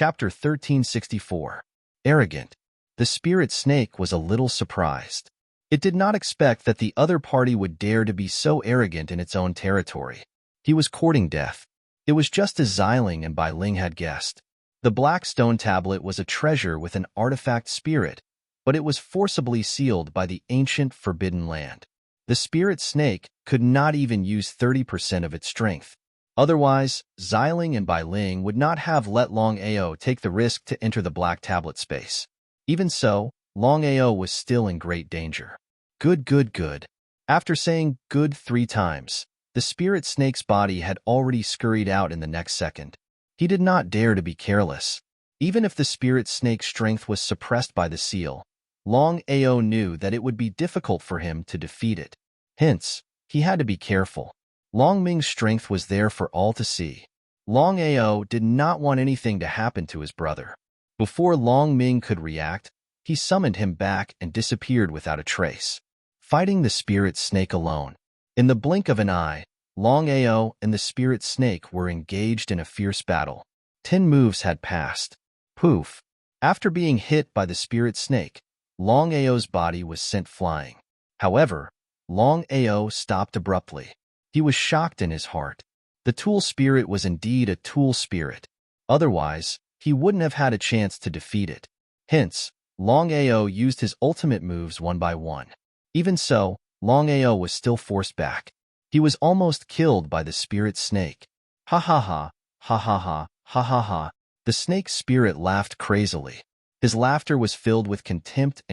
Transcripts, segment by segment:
Chapter 1364. Arrogant. The spirit snake was a little surprised. It did not expect that the other party would dare to be so arrogant in its own territory. He was courting death. It was just as Xiling and Bai Ling had guessed. The black stone tablet was a treasure with an artifact spirit, but it was forcibly sealed by the ancient forbidden land. The spirit snake could not even use 30% of its strength. Otherwise, Xiling and Bai Ling would not have let Longao take the risk to enter the black tablet space. Even so, Longao was still in great danger. Good, good, good. After saying good 3 times, the spirit snake's body had already scurried out in the next second. He did not dare to be careless. Even if the spirit snake's strength was suppressed by the seal, Longao knew that it would be difficult for him to defeat it. Hence, he had to be careful. Long Ming's strength was there for all to see. Longao did not want anything to happen to his brother. Before Long Ming could react, he summoned him back and disappeared without a trace. Fighting the spirit snake alone. In the blink of an eye, Longao and the spirit snake were engaged in a fierce battle. 10 moves had passed. Poof! After being hit by the spirit snake, Longao's body was sent flying. However, Longao stopped abruptly. He was shocked in his heart. The tool spirit was indeed a tool spirit. Otherwise, he wouldn't have had a chance to defeat it. Hence, Longao used his ultimate moves one by one. Even so, Longao was still forced back. He was almost killed by the spirit snake. Ha ha ha, ha ha ha, ha ha ha. The snake spirit laughed crazily. His laughter was filled with contempt,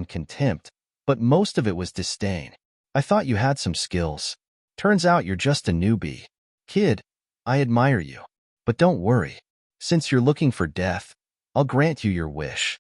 but most of it was disdain. I thought you had some skills. Turns out you're just a newbie. Kid, I admire you. But don't worry. Since you're looking for death, I'll grant you your wish.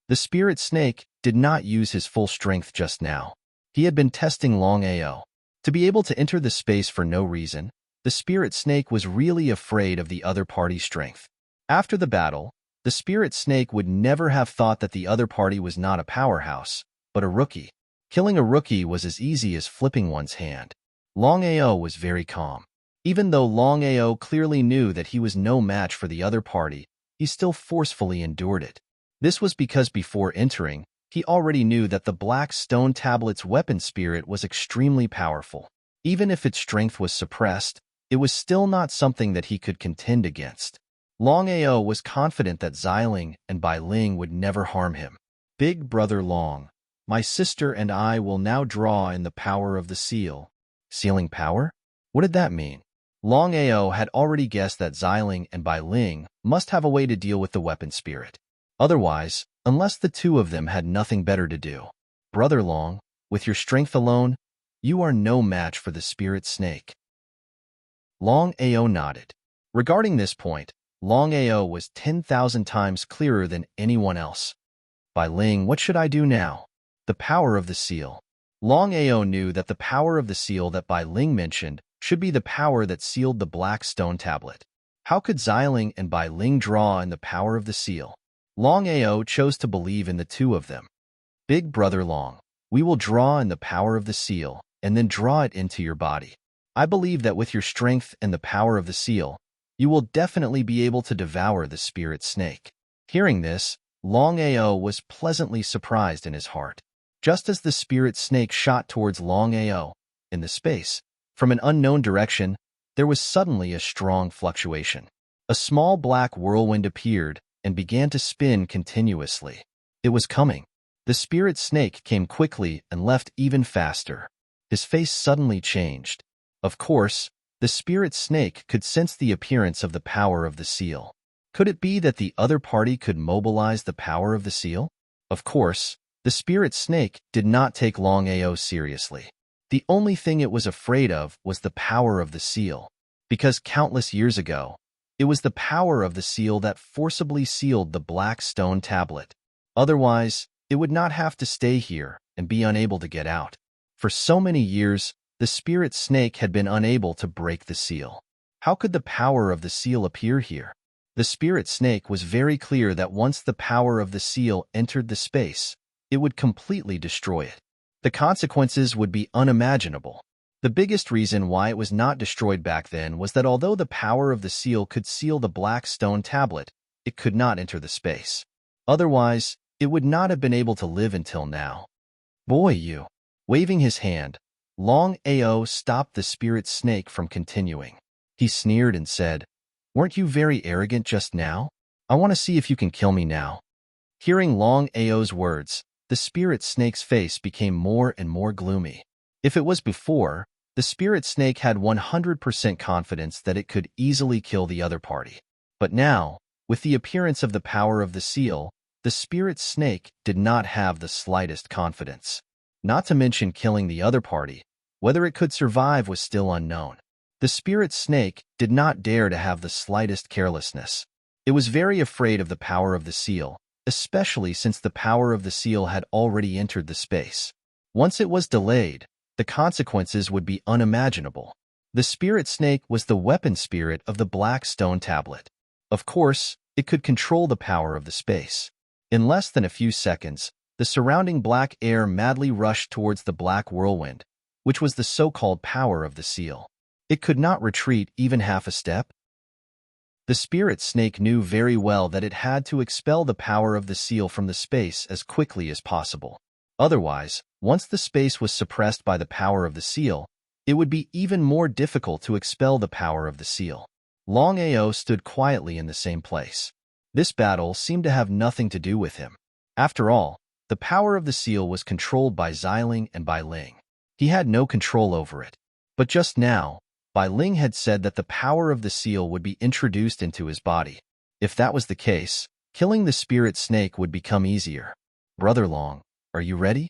The spirit snake did not use his full strength just now. He had been testing Longao. To be able to enter the space for no reason, the spirit snake was really afraid of the other party's strength. After the battle, the spirit snake would never have thought that the other party was not a powerhouse, but a rookie. Killing a rookie was as easy as flipping one's hand. Longao was very calm. Even though Longao clearly knew that he was no match for the other party, he still forcefully endured it. This was because before entering, he already knew that the black stone tablet's weapon spirit was extremely powerful. Even if its strength was suppressed, it was still not something that he could contend against. Longao was confident that Xiling and Bai Ling would never harm him. Big Brother Long, my sister and I will now draw in the power of the seal. Sealing power? What did that mean? Longao had already guessed that Xiling and Bai Ling must have a way to deal with the weapon spirit. Otherwise, unless the two of them had nothing better to do. Brother Long, with your strength alone, you are no match for the spirit snake. Longao nodded. Regarding this point, Longao was 10,000 times clearer than anyone else. Bai Ling, what should I do now? The power of the seal. Longao knew that the power of the seal that Bai Ling mentioned should be the power that sealed the black stone tablet. How could Xiling and Bai Ling draw in the power of the seal? Longao chose to believe in the two of them. Big Brother Long, we will draw in the power of the seal and then draw it into your body. I believe that with your strength and the power of the seal, you will definitely be able to devour the spirit snake. Hearing this, Longao was pleasantly surprised in his heart. Just as the spirit snake shot towards Longao in the space, from an unknown direction, there was suddenly a strong fluctuation. A small black whirlwind appeared and began to spin continuously. It was coming. The spirit snake came quickly and left even faster. His face suddenly changed. Of course, the spirit snake could sense the appearance of the power of the seal. Could it be that the other party could mobilize the power of the seal? Of course, the spirit snake did not take Longao seriously. The only thing it was afraid of was the power of the seal, because countless years ago, it was the power of the seal that forcibly sealed the black stone tablet. Otherwise, it would not have to stay here and be unable to get out. For so many years, the spirit snake had been unable to break the seal. How could the power of the seal appear here? The spirit snake was very clear that once the power of the seal entered the space, it would completely destroy it. The consequences would be unimaginable. The biggest reason why it was not destroyed back then was that although the power of the seal could seal the black stone tablet, it could not enter the space. Otherwise, it would not have been able to live until now. Boy, you. Waving his hand, Longao stopped the spirit snake from continuing. He sneered and said, "Weren't you very arrogant just now? I want to see if you can kill me now." Hearing Longao's words, the spirit snake's face became more and more gloomy. If it was before, the spirit snake had 100% confidence that it could easily kill the other party. But now, with the appearance of the power of the seal, the spirit snake did not have the slightest confidence. Not to mention killing the other party, whether it could survive was still unknown. The spirit snake did not dare to have the slightest carelessness. It was very afraid of the power of the seal, especially since the power of the seal had already entered the space. Once it was delayed, the consequences would be unimaginable. The spirit snake was the weapon spirit of the black stone tablet. Of course, it could control the power of the space. In less than a few seconds, the surrounding black air madly rushed towards the black whirlwind, which was the so-called power of the seal. It could not retreat even half a step. The spirit snake knew very well that it had to expel the power of the seal from the space as quickly as possible. Otherwise, once the space was suppressed by the power of the seal, it would be even more difficult to expel the power of the seal. Longao stood quietly in the same place. This battle seemed to have nothing to do with him. After all, the power of the seal was controlled by Xiling and Bai Ling. He had no control over it. But just now, Bai Ling had said that the power of the seal would be introduced into his body. If that was the case, killing the spirit snake would become easier. "Brother Long, are you ready?"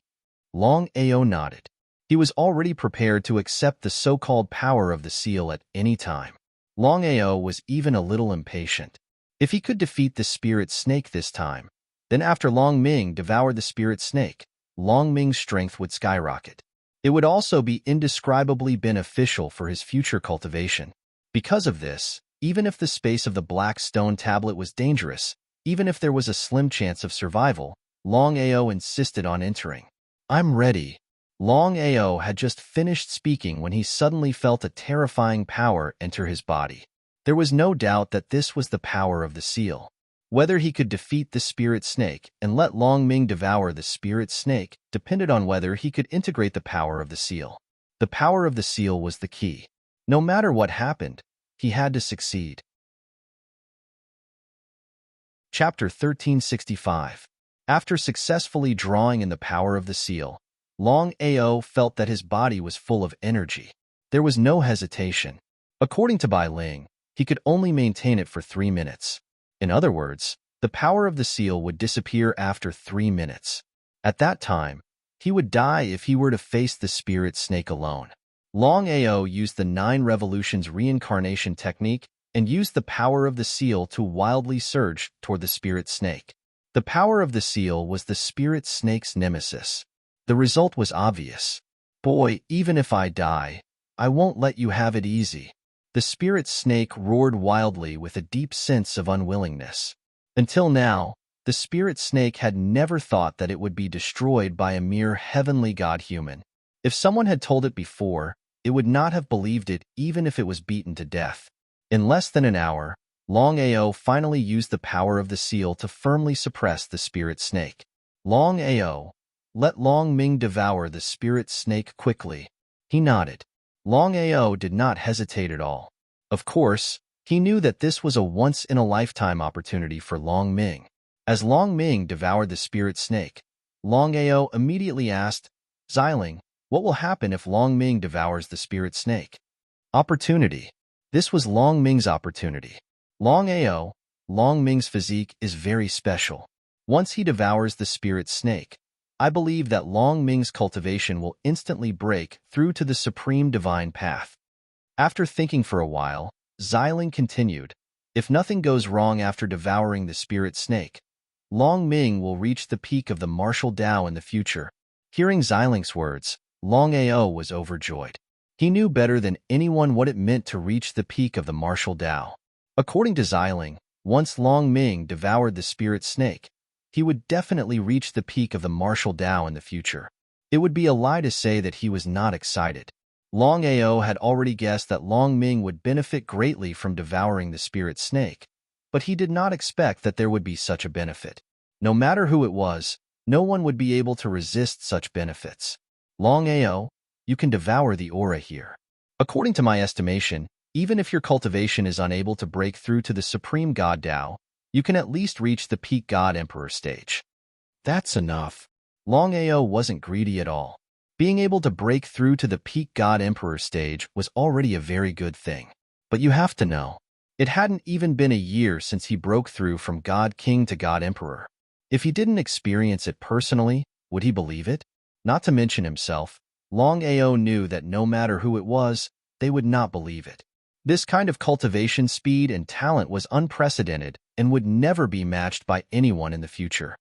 Longao nodded. He was already prepared to accept the so-called power of the seal at any time. Longao was even a little impatient. If he could defeat the spirit snake this time, then after Long Ming devoured the spirit snake, Long Ming's strength would skyrocket. It would also be indescribably beneficial for his future cultivation. Because of this, even if the space of the black stone tablet was dangerous, even if there was a slim chance of survival, Longao insisted on entering. "I'm ready." Longao had just finished speaking when he suddenly felt a terrifying power enter his body. There was no doubt that this was the power of the seal. Whether he could defeat the spirit snake and let Long Ming devour the spirit snake depended on whether he could integrate the power of the seal. The power of the seal was the key. No matter what happened, he had to succeed. Chapter 1365. After successfully drawing in the power of the seal, Longao felt that his body was full of energy. There was no hesitation. According to Bai Ling, he could only maintain it for 3 minutes. In other words, the power of the seal would disappear after 3 minutes. At that time, he would die if he were to face the spirit snake alone. Longao used the 9 revolutions reincarnation technique and used the power of the seal to wildly surge toward the spirit snake. The power of the seal was the spirit snake's nemesis. The result was obvious. "Boy, even if I die, I won't let you have it easy." The spirit snake roared wildly with a deep sense of unwillingness. Until now, the spirit snake had never thought that it would be destroyed by a mere heavenly god-human. If someone had told it before, it would not have believed it even if it was beaten to death. In less than an hour, Longao finally used the power of the seal to firmly suppress the spirit snake. "Longao, let Long Ming devour the spirit snake quickly." He nodded. Longao did not hesitate at all. Of course, he knew that this was a once-in-a-lifetime opportunity for Long Ming. As Long Ming devoured the spirit snake, Longao immediately asked, "Xiling, what will happen if Long Ming devours the spirit snake?" Opportunity. This was Long Ming's opportunity. Longao, Long Ming's physique is very special. Once he devours the spirit snake, I believe that Long Ming's cultivation will instantly break through to the supreme divine path. After thinking for a while, Xiling continued, "If nothing goes wrong after devouring the spirit snake, Long Ming will reach the peak of the martial Tao in the future." Hearing Xiling's words, Longao was overjoyed. He knew better than anyone what it meant to reach the peak of the martial Tao. According to Xiling, once Long Ming devoured the spirit snake, he would definitely reach the peak of the martial Tao in the future. It would be a lie to say that he was not excited. Longao had already guessed that Long Ming would benefit greatly from devouring the spirit snake, but he did not expect that there would be such a benefit. No matter who it was, no one would be able to resist such benefits. Longao, you can devour the aura here. According to my estimation, even if your cultivation is unable to break through to the Supreme God Tao, you can at least reach the peak God Emperor stage. That's enough. Longao wasn't greedy at all. Being able to break through to the peak God Emperor stage was already a very good thing. But you have to know, it hadn't even been a year since he broke through from God King to God Emperor. If he didn't experience it personally, would he believe it? Not to mention himself, Longao knew that no matter who it was, they would not believe it. This kind of cultivation speed and talent was unprecedented and would never be matched by anyone in the future.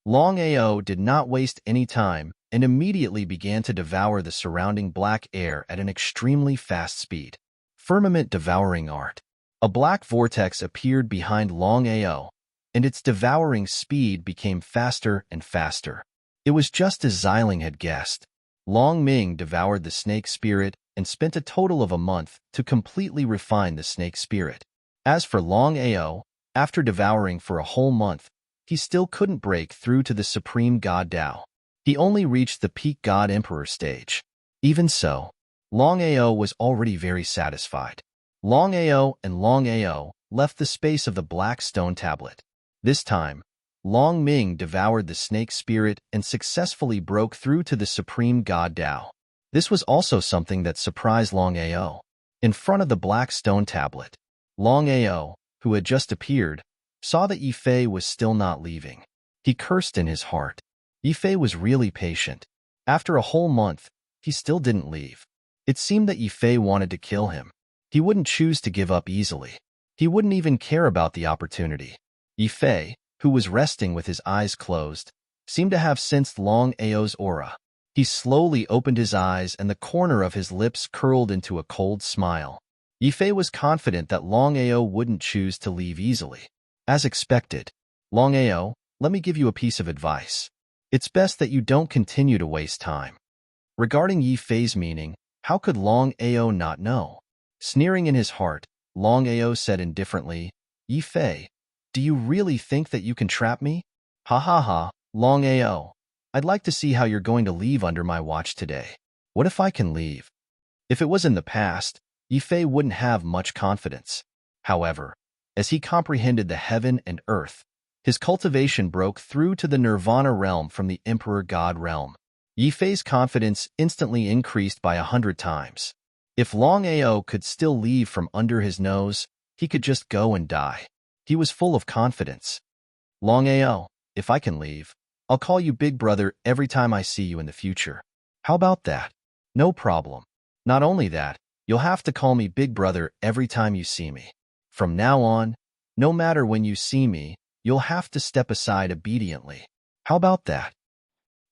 Longao did not waste any time and immediately began to devour the surrounding black air at an extremely fast speed. Firmament devouring art. A black vortex appeared behind Longao, and its devouring speed became faster and faster. It was just as Xiling had guessed. Long Ming devoured the snake spirit and spent a total of a month to completely refine the snake spirit. As for Longao, after devouring for a whole month, he still couldn't break through to the Supreme God Tao. He only reached the peak God Emperor stage. Even so, Longao was already very satisfied. Longao and Longao left the space of the black stone tablet. This time, Long Ming devoured the snake spirit and successfully broke through to the Supreme God Tao. This was also something that surprised Longao. In front of the black stone tablet, Longao, who had just appeared, saw that Yifei was still not leaving. He cursed in his heart. Yifei was really patient. After a whole month, he still didn't leave. It seemed that Yifei wanted to kill him. He wouldn't choose to give up easily. He wouldn't even care about the opportunity. Yifei, who was resting with his eyes closed, seemed to have sensed Longao's aura. He slowly opened his eyes and the corner of his lips curled into a cold smile. Yifei was confident that Longao wouldn't choose to leave easily. As expected, Longao, let me give you a piece of advice. It's best that you don't continue to waste time. Regarding Yifei's meaning, how could Longao not know? Sneering in his heart, Longao said indifferently, Yifei, do you really think that you can trap me? Ha ha ha, Longao. I'd like to see how you're going to leave under my watch today. What if I can leave? If it was in the past, Yifei wouldn't have much confidence. However, as he comprehended the heaven and earth, his cultivation broke through to the Nirvana realm from the Emperor God realm. Yifei's confidence instantly increased by 100 times. If Longao could still leave from under his nose, he could just go and die. He was full of confidence. Longao, if I can leave, I'll call you Big Brother every time I see you in the future. How about that? No problem. Not only that, you'll have to call me Big Brother every time you see me. From now on, no matter when you see me, you'll have to step aside obediently. How about that?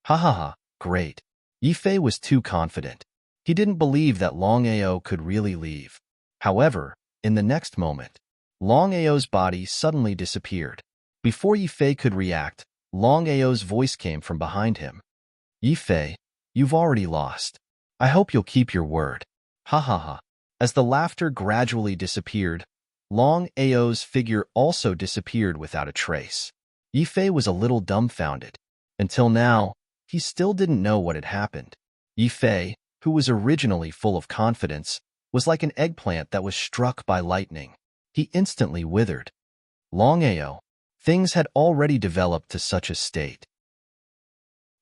Ha ha ha, great. Yifei was too confident. He didn't believe that Longao could really leave. However, in the next moment, Longao's body suddenly disappeared. Before Yifei could react, Longao's voice came from behind him. Yifei, you've already lost. I hope you'll keep your word. Ha ha ha. As the laughter gradually disappeared, Longao's figure also disappeared without a trace. Yifei was a little dumbfounded. Until now, he still didn't know what had happened. Yifei, who was originally full of confidence, was like an eggplant that was struck by lightning. He instantly withered. Longao, things had already developed to such a state.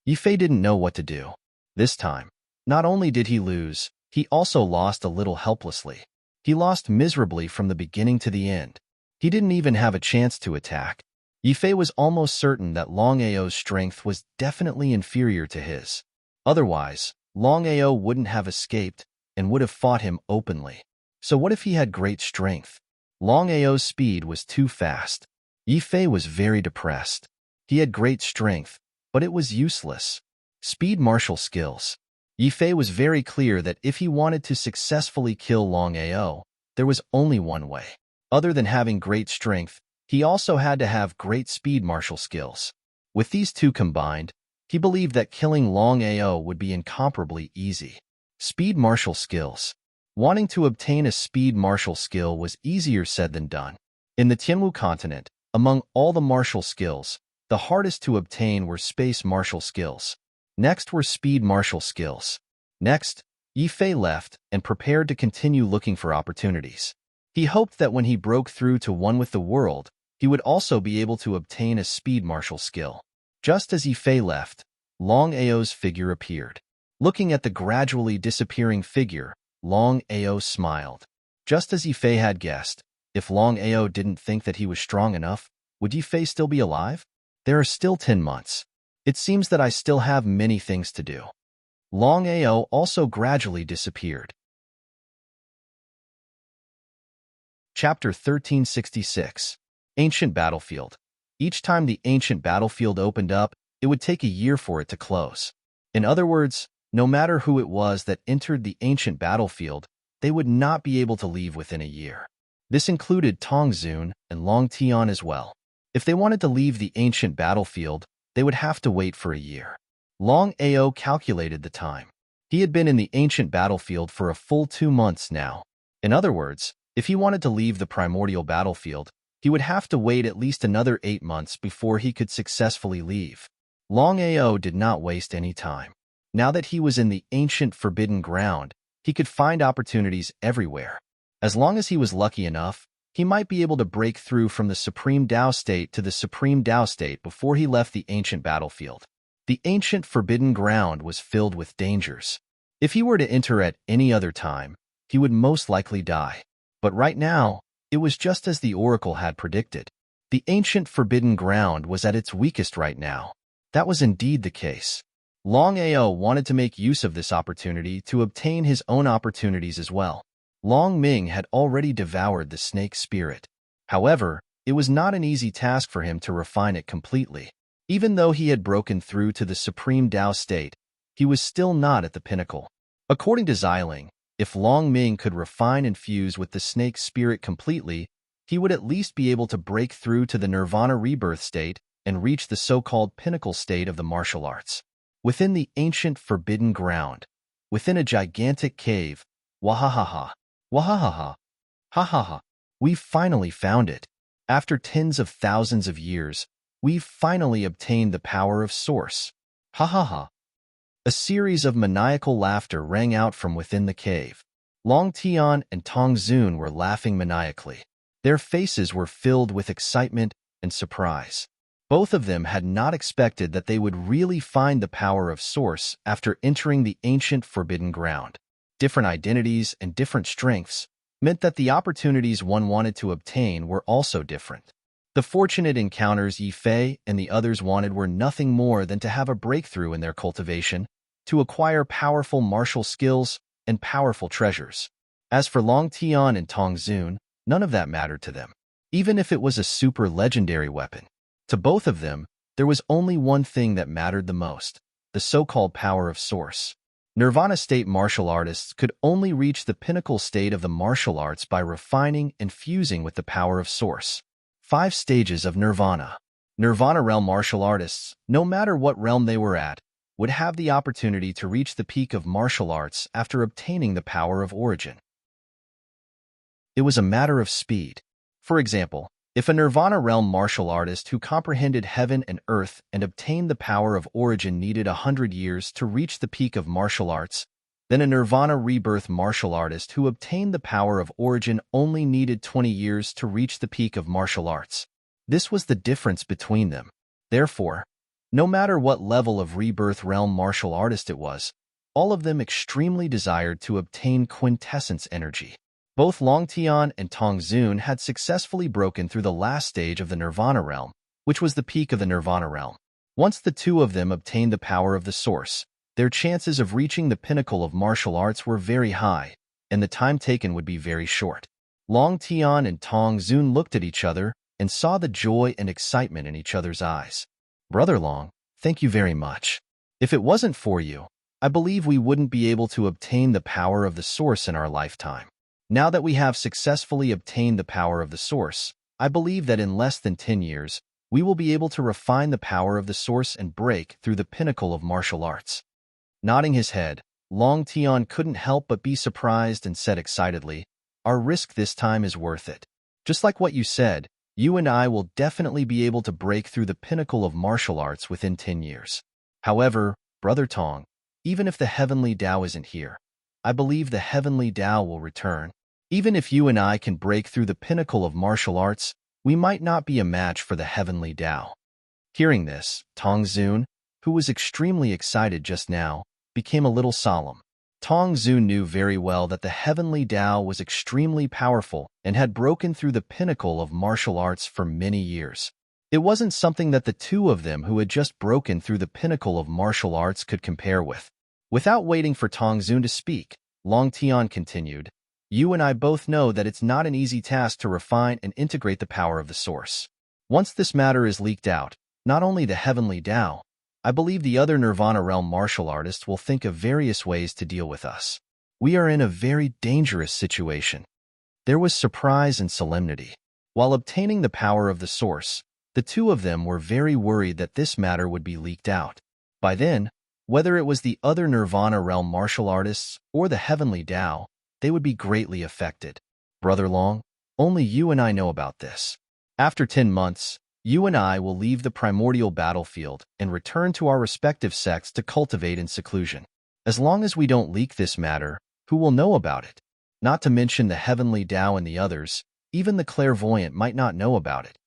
Yifei didn't know what to do. This time, not only did he lose, he also lost a little helplessly. He lost miserably from the beginning to the end. He didn't even have a chance to attack. Yifei was almost certain that Longao's strength was definitely inferior to his. Otherwise, Longao wouldn't have escaped and would have fought him openly. So what if he had great strength? Longao's speed was too fast. Yifei was very depressed. He had great strength, but it was useless. Speed martial skills. Yifei was very clear that if he wanted to successfully kill Longao, there was only one way. Other than having great strength, he also had to have great speed martial skills. With these two combined, he believed that killing Longao would be incomparably easy. Speed martial skills. Wanting to obtain a speed martial skill was easier said than done. In the Tianwu continent, among all the martial skills, the hardest to obtain were space martial skills. Next were speed martial skills. Next, Yi Fei left and prepared to continue looking for opportunities. He hoped that when he broke through to one with the world, he would also be able to obtain a speed martial skill. Just as Yi Fei left, Longao's figure appeared. Looking at the gradually disappearing figure, Longao smiled. Just as Yi Fei had guessed, if Longao didn't think that he was strong enough, would Yi Fei still be alive? There are still 10 months. It seems that I still have many things to do. Longao also gradually disappeared. Chapter 1366. Ancient Battlefield. Each time the ancient battlefield opened up, it would take a year for it to close. In other words, no matter who it was that entered the ancient battlefield, they would not be able to leave within a year. This included Tong Zun and Long Tian as well. If they wanted to leave the ancient battlefield, they would have to wait for a year. Longao calculated the time. He had been in the ancient battlefield for a full 2 months now. In other words, if he wanted to leave the primordial battlefield, he would have to wait at least another 8 months before he could successfully leave. Longao did not waste any time. Now that he was in the ancient forbidden ground, he could find opportunities everywhere. As long as he was lucky enough, he might be able to break through from the Supreme Tao state to the Supreme Tao state before he left the ancient battlefield. The ancient forbidden ground was filled with dangers. If he were to enter at any other time, he would most likely die. But right now, it was just as the oracle had predicted. The ancient forbidden ground was at its weakest right now. That was indeed the case. Longao wanted to make use of this opportunity to obtain his own opportunities as well. Long Ming had already devoured the snake spirit. However, it was not an easy task for him to refine it completely. Even though he had broken through to the Supreme Tao state, he was still not at the pinnacle. According to Xiling, if Long Ming could refine and fuse with the snake spirit completely, he would at least be able to break through to the Nirvana rebirth state and reach the so-called pinnacle state of the martial arts. Within the ancient forbidden ground, within a gigantic cave, wahahaha, wahahaha, ha, we've finally found it. After tens of thousands of years, we've finally obtained the power of Source. Ha ha ha. A series of maniacal laughter rang out from within the cave. Long Tian and Tong Zun were laughing maniacally. Their faces were filled with excitement and surprise. Both of them had not expected that they would really find the power of Source after entering the ancient forbidden ground. Different identities and different strengths meant that the opportunities one wanted to obtain were also different. The fortunate encounters Yi Fei and the others wanted were nothing more than to have a breakthrough in their cultivation, to acquire powerful martial skills and powerful treasures. As for Long Tian and Tong Zun, none of that mattered to them, even if it was a super legendary weapon. To both of them, there was only one thing that mattered the most, the so-called power of Source. Nirvana state martial artists could only reach the pinnacle state of the martial arts by refining and fusing with the power of Source. 5 stages of Nirvana. Nirvana realm martial artists, no matter what realm they were at, would have the opportunity to reach the peak of martial arts after obtaining the power of origin. It was a matter of speed. For example, if a Nirvana realm martial artist who comprehended heaven and earth and obtained the power of origin needed 100 years to reach the peak of martial arts, then a Nirvana rebirth martial artist who obtained the power of origin only needed 20 years to reach the peak of martial arts. This was the difference between them. Therefore, no matter what level of rebirth realm martial artist it was, all of them extremely desired to obtain quintessence energy. Both Long Tian and Tong Zun had successfully broken through the last stage of the Nirvana realm, which was the peak of the Nirvana realm. Once the two of them obtained the power of the Source, their chances of reaching the pinnacle of martial arts were very high, and the time taken would be very short. Long Tian and Tong Zun looked at each other and saw the joy and excitement in each other's eyes. Brother Long, thank you very much. If it wasn't for you, I believe we wouldn't be able to obtain the power of the Source in our lifetime. Now that we have successfully obtained the power of the Source, I believe that in less than 10 years, we will be able to refine the power of the Source and break through the pinnacle of martial arts. Nodding his head, Long Tian couldn't help but be surprised and said excitedly, "Our risk this time is worth it. Just like what you said, you and I will definitely be able to break through the pinnacle of martial arts within 10 years. However, Brother Tong, even if the heavenly Tao isn't here, I believe the heavenly Tao will return. Even if you and I can break through the pinnacle of martial arts, we might not be a match for the heavenly Tao. Hearing this, Tong Zun, who was extremely excited just now, became a little solemn. Tong Zun knew very well that the heavenly Tao was extremely powerful and had broken through the pinnacle of martial arts for many years. It wasn't something that the two of them who had just broken through the pinnacle of martial arts could compare with. Without waiting for Tong Zun to speak, Long Tian continued, "You and I both know that it's not an easy task to refine and integrate the power of the source. Once this matter is leaked out, not only the heavenly Tao, I believe the other Nirvana realm martial artists will think of various ways to deal with us. We are in a very dangerous situation." There was surprise and solemnity. While obtaining the power of the source, the two of them were very worried that this matter would be leaked out. By then, whether it was the other Nirvana realm martial artists or the heavenly Tao, they would be greatly affected. Brother Long, only you and I know about this. After 10 months, you and I will leave the primordial battlefield and return to our respective sects to cultivate in seclusion. As long as we don't leak this matter, who will know about it? Not to mention the heavenly Tao and the others, even the clairvoyant might not know about it.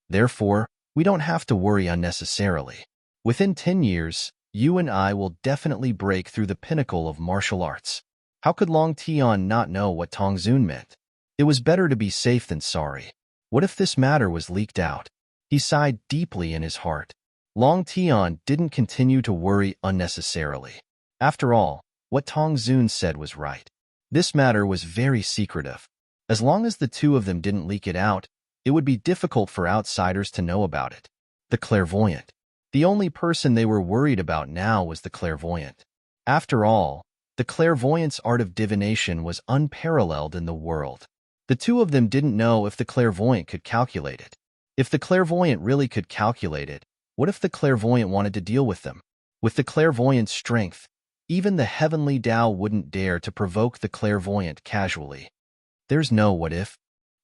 Therefore, we don't have to worry unnecessarily. Within 10 years, you and I will definitely break through the pinnacle of martial arts. How could Long Tian not know what Tong Zun meant? It was better to be safe than sorry. What if this matter was leaked out? He sighed deeply in his heart. Long Tian didn't continue to worry unnecessarily. After all, what Tong Zun said was right. This matter was very secretive. As long as the two of them didn't leak it out, it would be difficult for outsiders to know about it. The clairvoyant. The only person they were worried about now was the clairvoyant. After all, the clairvoyant's art of divination was unparalleled in the world. The two of them didn't know if the clairvoyant could calculate it. If the clairvoyant really could calculate it, what if the clairvoyant wanted to deal with them? With the clairvoyant's strength, even the heavenly Tao wouldn't dare to provoke the clairvoyant casually. There's no what if.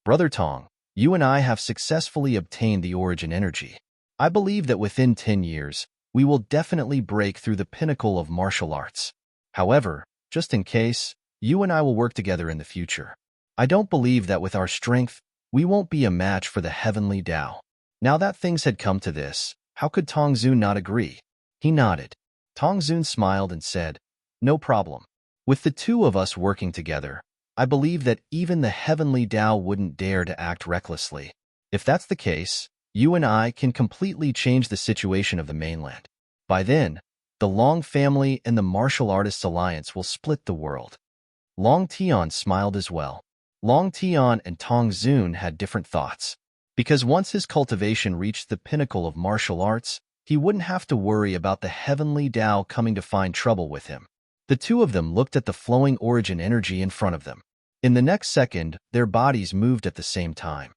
Brother Tong, you and I have successfully obtained the origin energy. I believe that within 10 years, we will definitely break through the pinnacle of martial arts. However, just in case, you and I will work together in the future. I don't believe that with our strength, we won't be a match for the heavenly Tao. Now that things had come to this, how could Tong Zun not agree? He nodded. Tong Zun smiled and said, "No problem. With the two of us working together, I believe that even the heavenly Tao wouldn't dare to act recklessly. If that's the case, you and I can completely change the situation of the mainland. By then, the Long family and the Martial Artists Alliance will split the world." Long Tian smiled as well. Long Tian and Tong Zun had different thoughts. Because once his cultivation reached the pinnacle of martial arts, he wouldn't have to worry about the heavenly Tao coming to find trouble with him. The two of them looked at the flowing origin energy in front of them. In the next second, their bodies moved at the same time.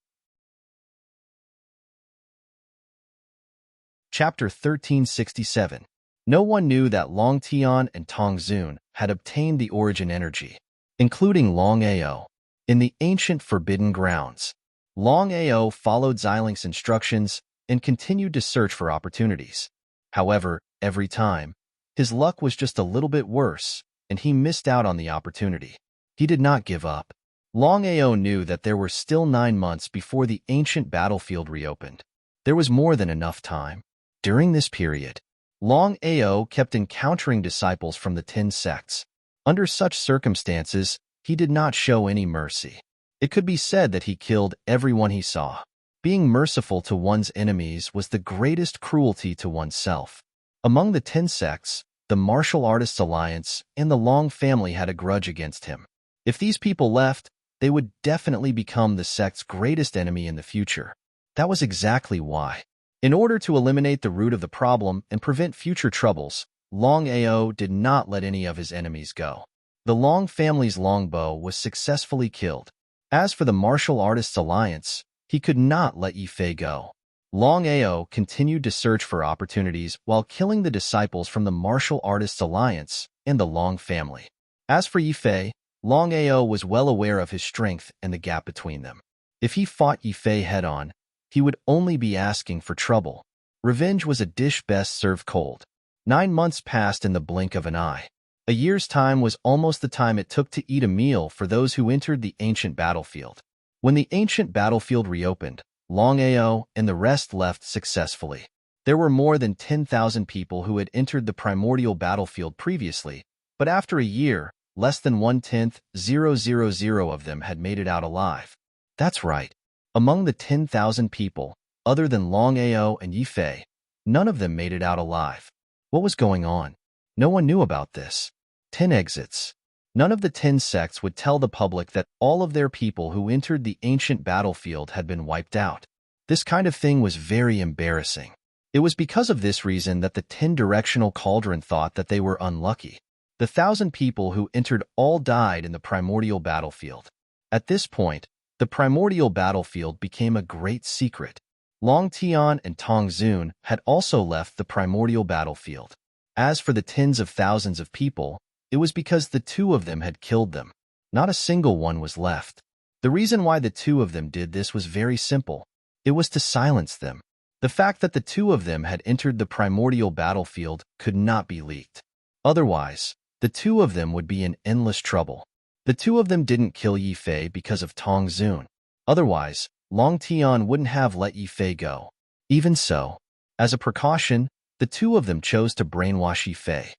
Chapter 1367. No one knew that Long Tian and Tong Zun had obtained the origin energy, including Longao. In the ancient Forbidden Grounds, Longao followed Xilinx's instructions and continued to search for opportunities. However, every time, his luck was just a little bit worse, and he missed out on the opportunity. He did not give up. Longao knew that there were still 9 months before the ancient battlefield reopened. There was more than enough time. During this period, Longao kept encountering disciples from the 10 sects. Under such circumstances, he did not show any mercy. It could be said that he killed everyone he saw. Being merciful to one's enemies was the greatest cruelty to oneself. Among the 10 sects, the Martial Artists Alliance and the Long family had a grudge against him. If these people left, they would definitely become the sect's greatest enemy in the future. That was exactly why. In order to eliminate the root of the problem and prevent future troubles, Longao did not let any of his enemies go. The Long family's longbow was successfully killed. As for the Martial Artists Alliance, he could not let Yifei go. Longao continued to search for opportunities while killing the disciples from the Martial Artists Alliance and the Long family. As for Yifei, Longao was well aware of his strength and the gap between them. If he fought Yifei head-on, he would only be asking for trouble. Revenge was a dish best served cold. 9 months passed in the blink of an eye. A year's time was almost the time it took to eat a meal for those who entered the ancient battlefield. When the ancient battlefield reopened, Longao and the rest left successfully. There were more than 10,000 people who had entered the primordial battlefield previously, but after a year, less than 1/10,000 of them had made it out alive. That's right. Among the 10,000 people, other than Longao and Yifei, none of them made it out alive. What was going on? No one knew about this. 10 exits. None of the 10 sects would tell the public that all of their people who entered the ancient battlefield had been wiped out. This kind of thing was very embarrassing. It was because of this reason that the 10-directional cauldron thought that they were unlucky. The 1,000 people who entered all died in the primordial battlefield. At this point, the primordial battlefield became a great secret. Long Tian and Tong Zun had also left the primordial battlefield. As for the tens of thousands of people, it was because the two of them had killed them. Not a single one was left. The reason why the two of them did this was very simple. It was to silence them. The fact that the two of them had entered the primordial battlefield could not be leaked. Otherwise, the two of them would be in endless trouble. The two of them didn't kill Yifei because of Tong Zun. Otherwise, Long Tian wouldn't have let Yifei go. Even so, as a precaution, the two of them chose to brainwash Yifei.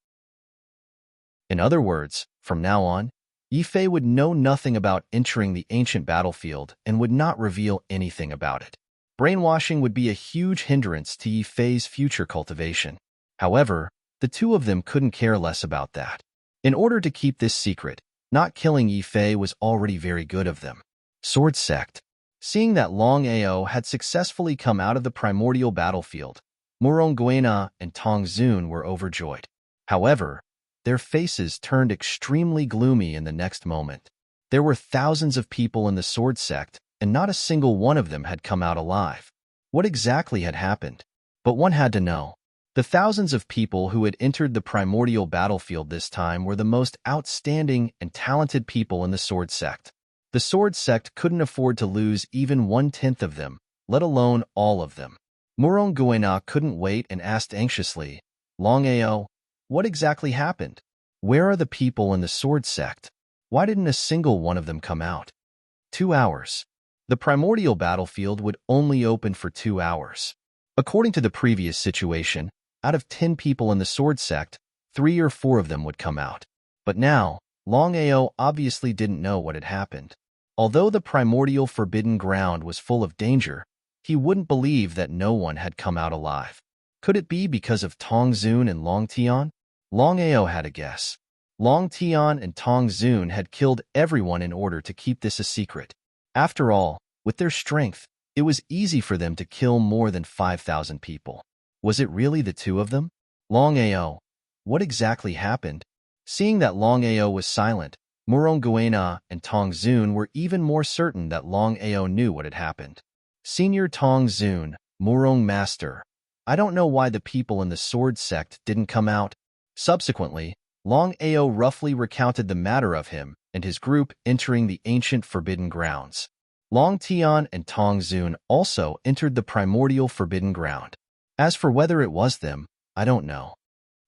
In other words, from now on, Yifei would know nothing about entering the ancient battlefield and would not reveal anything about it. Brainwashing would be a huge hindrance to Yifei's future cultivation. However, the two of them couldn't care less about that. In order to keep this secret, not killing Yifei was already very good of them. Sword Sect. Seeing that Longao had successfully come out of the primordial battlefield, Guena and Tong Zun were overjoyed. However, their faces turned extremely gloomy in the next moment. There were thousands of people in the Sword Sect, and not a single one of them had come out alive. What exactly had happened? But one had to know. The thousands of people who had entered the primordial battlefield this time were the most outstanding and talented people in the Sword Sect. The Sword Sect couldn't afford to lose even 1/10 of them, let alone all of them. Guena couldn't wait and asked anxiously, Longao, what exactly happened? Where are the people in the Sword Sect? Why didn't a single one of them come out? 2 hours. The primordial battlefield would only open for 2 hours. According to the previous situation, out of 10 people in the Sword Sect, 3 or 4 of them would come out. But now, Longao obviously didn't know what had happened. Although the primordial forbidden ground was full of danger, he wouldn't believe that no one had come out alive. Could it be because of Tong Zun and Long Tian? Longao had a guess. Long Tian and Tong Zun had killed everyone in order to keep this a secret. After all, with their strength, it was easy for them to kill more than 5,000 people. Was it really the two of them? Longao, what exactly happened? Seeing that Longao was silent, Guena and Tong Zun were even more certain that Longao knew what had happened. Senior Tong Zun, Murong Master, I don't know why the people in the Sword Sect didn't come out. Subsequently, Longao roughly recounted the matter of him and his group entering the ancient forbidden grounds. Long Tian and Tong Zun also entered the primordial forbidden ground. As for whether it was them, I don't know.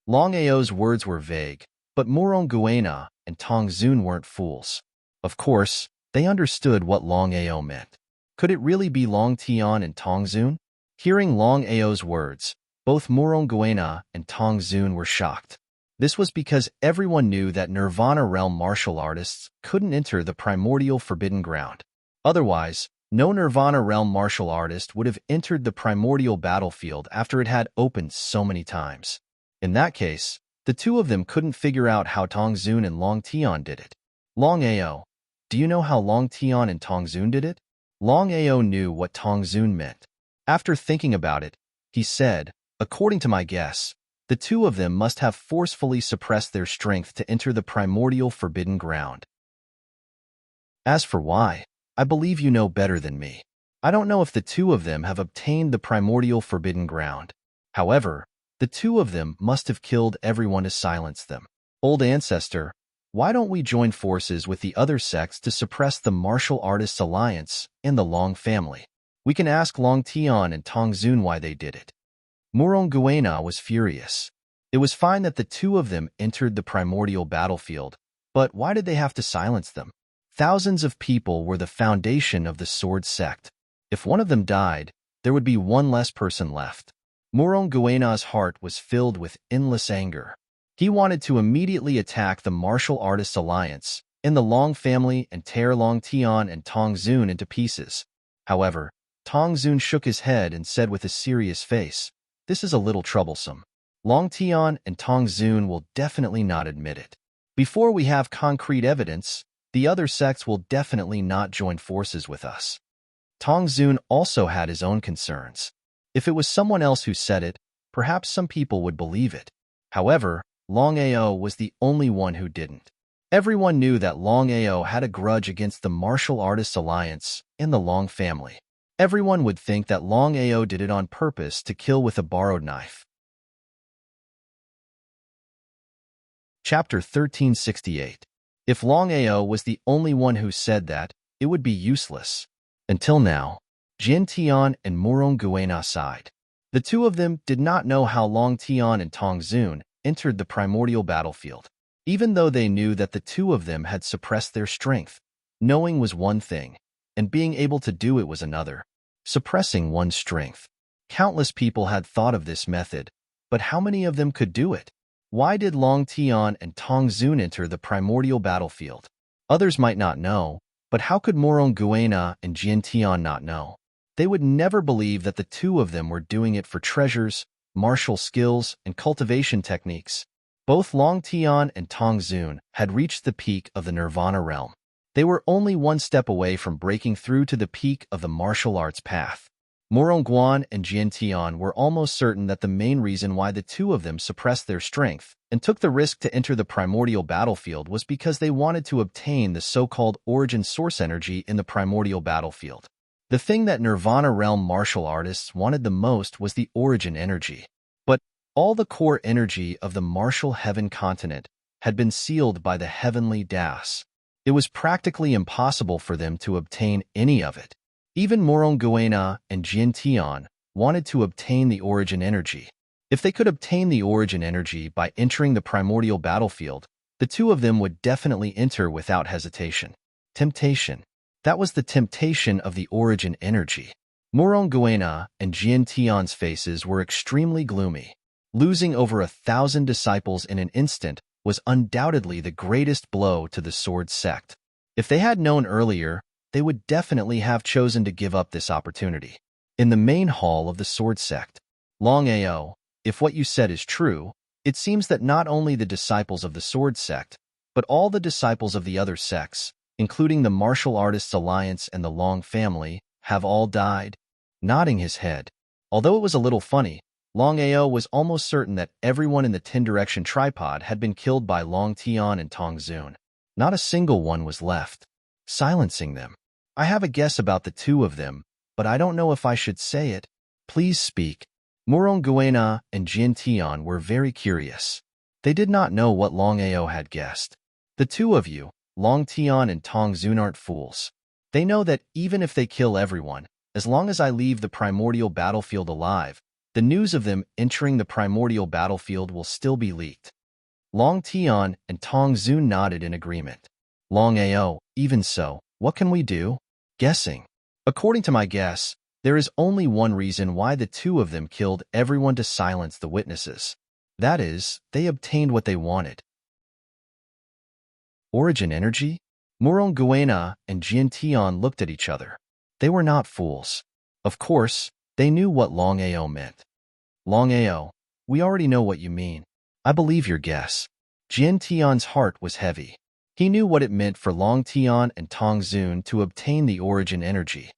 Longao's words were vague, but Guena and Tong Zun weren't fools. Of course, they understood what Longao meant. Could it really be Long Tian and Tong Zun? Hearing Longao's words, both Guena and Tong Zun were shocked. This was because everyone knew that Nirvana realm martial artists couldn't enter the primordial forbidden ground. Otherwise, no Nirvana realm martial artist would have entered the primordial battlefield after it had opened so many times. In that case, the two of them couldn't figure out how Tong Zun and Long Tian did it. Longao, do you know how Long Tian and Tong Zun did it? Longao knew what Tong Zun meant. After thinking about it, he said, according to my guess, the two of them must have forcefully suppressed their strength to enter the primordial forbidden ground. As for why, I believe you know better than me. I don't know if the two of them have obtained the primordial forbidden ground. However, the two of them must have killed everyone to silence them. Old ancestor, Why don't we join forces with the other sects to suppress the martial artists' alliance and the Long family? We can ask Long Tian and Tong Zun why they did it. Murong Guena was furious. It was fine that the two of them entered the primordial battlefield, but why did they have to silence them? Thousands of people were the foundation of the sword sect. If one of them died, there would be one less person left. Murong Guena's heart was filled with endless anger. He wanted to immediately attack the martial artists' alliance and the Long family and tear Long Tian and Tong Zun into pieces. However, Tong Zun shook his head and said with a serious face, "This is a little troublesome. Long Tian and Tong Zun will definitely not admit it. Before we have concrete evidence, the other sects will definitely not join forces with us." Tong Zun also had his own concerns. If it was someone else who said it, perhaps some people would believe it. However, Longao was the only one who didn't. Everyone knew that Longao had a grudge against the martial artists' alliance and the Long family. Everyone would think that Longao did it on purpose to kill with a borrowed knife. Chapter 1368. If Longao was the only one who said that, it would be useless. Until now, Jin Tian and Murong Guena sighed. The two of them did not know how Long Tian and Tong Zun entered the primordial battlefield. Even though they knew that the two of them had suppressed their strength, knowing was one thing, and being able to do it was another. Suppressing one's strength. Countless people had thought of this method, but how many of them could do it? Why did Long Tian and Tong Zun enter the primordial battlefield? Others might not know, but how could Murong Guena and Jin Tian not know? They would never believe that the two of them were doing it for treasures, martial skills, and cultivation techniques. Both Long Tian and Tong Zun had reached the peak of the Nirvana realm. They were only one step away from breaking through to the peak of the martial arts path. Murong Guan and Jin Tian were almost certain that the main reason why the two of them suppressed their strength and took the risk to enter the primordial battlefield was because they wanted to obtain the so-called origin source energy in the primordial battlefield. The thing that Nirvana realm martial artists wanted the most was the origin energy. But all the core energy of the martial heaven continent had been sealed by the heavenly Das. It was practically impossible for them to obtain any of it. Even Murong Guena and Jin Tian wanted to obtain the origin energy. If they could obtain the origin energy by entering the primordial battlefield, the two of them would definitely enter without hesitation. Temptation. That was the temptation of the origin energy. Murong Guena and Jin Tian's faces were extremely gloomy. Losing over 1,000 disciples in an instant was undoubtedly the greatest blow to the sword sect. If they had known earlier, they would definitely have chosen to give up this opportunity. In the main hall of the sword sect, Longao, if what you said is true, it seems that not only the disciples of the sword sect, but all the disciples of the other sects, including the Martial Artists Alliance and the Long family, have all died. Nodding his head. Although it was a little funny, Longao was almost certain that everyone in the 10-direction tripod had been killed by Long Tian and Tong Zun. Not a single one was left. Silencing them. I have a guess about the two of them, but I don't know if I should say it. Please speak. Murong Guena and Jin Tian were very curious. They did not know what Longao had guessed. The two of you, Long Tian and Tong Zun, aren't fools. They know that even if they kill everyone, as long as I leave the primordial battlefield alive, the news of them entering the primordial battlefield will still be leaked. Long Tian and Tong Zun nodded in agreement. Longao, even so, what can we do? Guessing. According to my guess, there is only one reason why the two of them killed everyone to silence the witnesses. That is, they obtained what they wanted. Origin energy? Murong Guena and Jin Tian looked at each other. They were not fools. Of course, they knew what Longao meant. Longao, we already know what you mean. I believe your guess. Jin Tian's heart was heavy. He knew what it meant for Long Tian and Tong Zun to obtain the origin energy.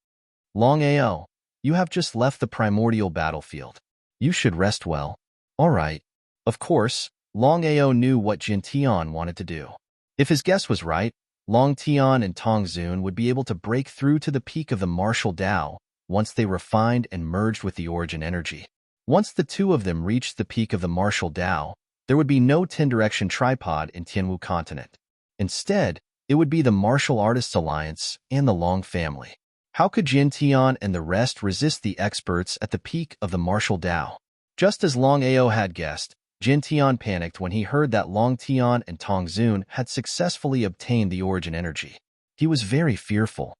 Longao, you have just left the primordial battlefield. You should rest well. All right. Of course, Longao knew what Jin Tian wanted to do. If his guess was right, Long Tian and Tong Zun would be able to break through to the peak of the martial Tao once they refined and merged with the origin energy. Once the two of them reached the peak of the martial Tao, there would be no 10-direction tripod in Tianwu continent. Instead, it would be the Martial Artists Alliance and the Long family. How could Jin Tian and the rest resist the experts at the peak of the martial Tao? Just as Long Ao had guessed, Jin Tian panicked when he heard that Long Tian and Tong Zun had successfully obtained the origin energy. He was very fearful.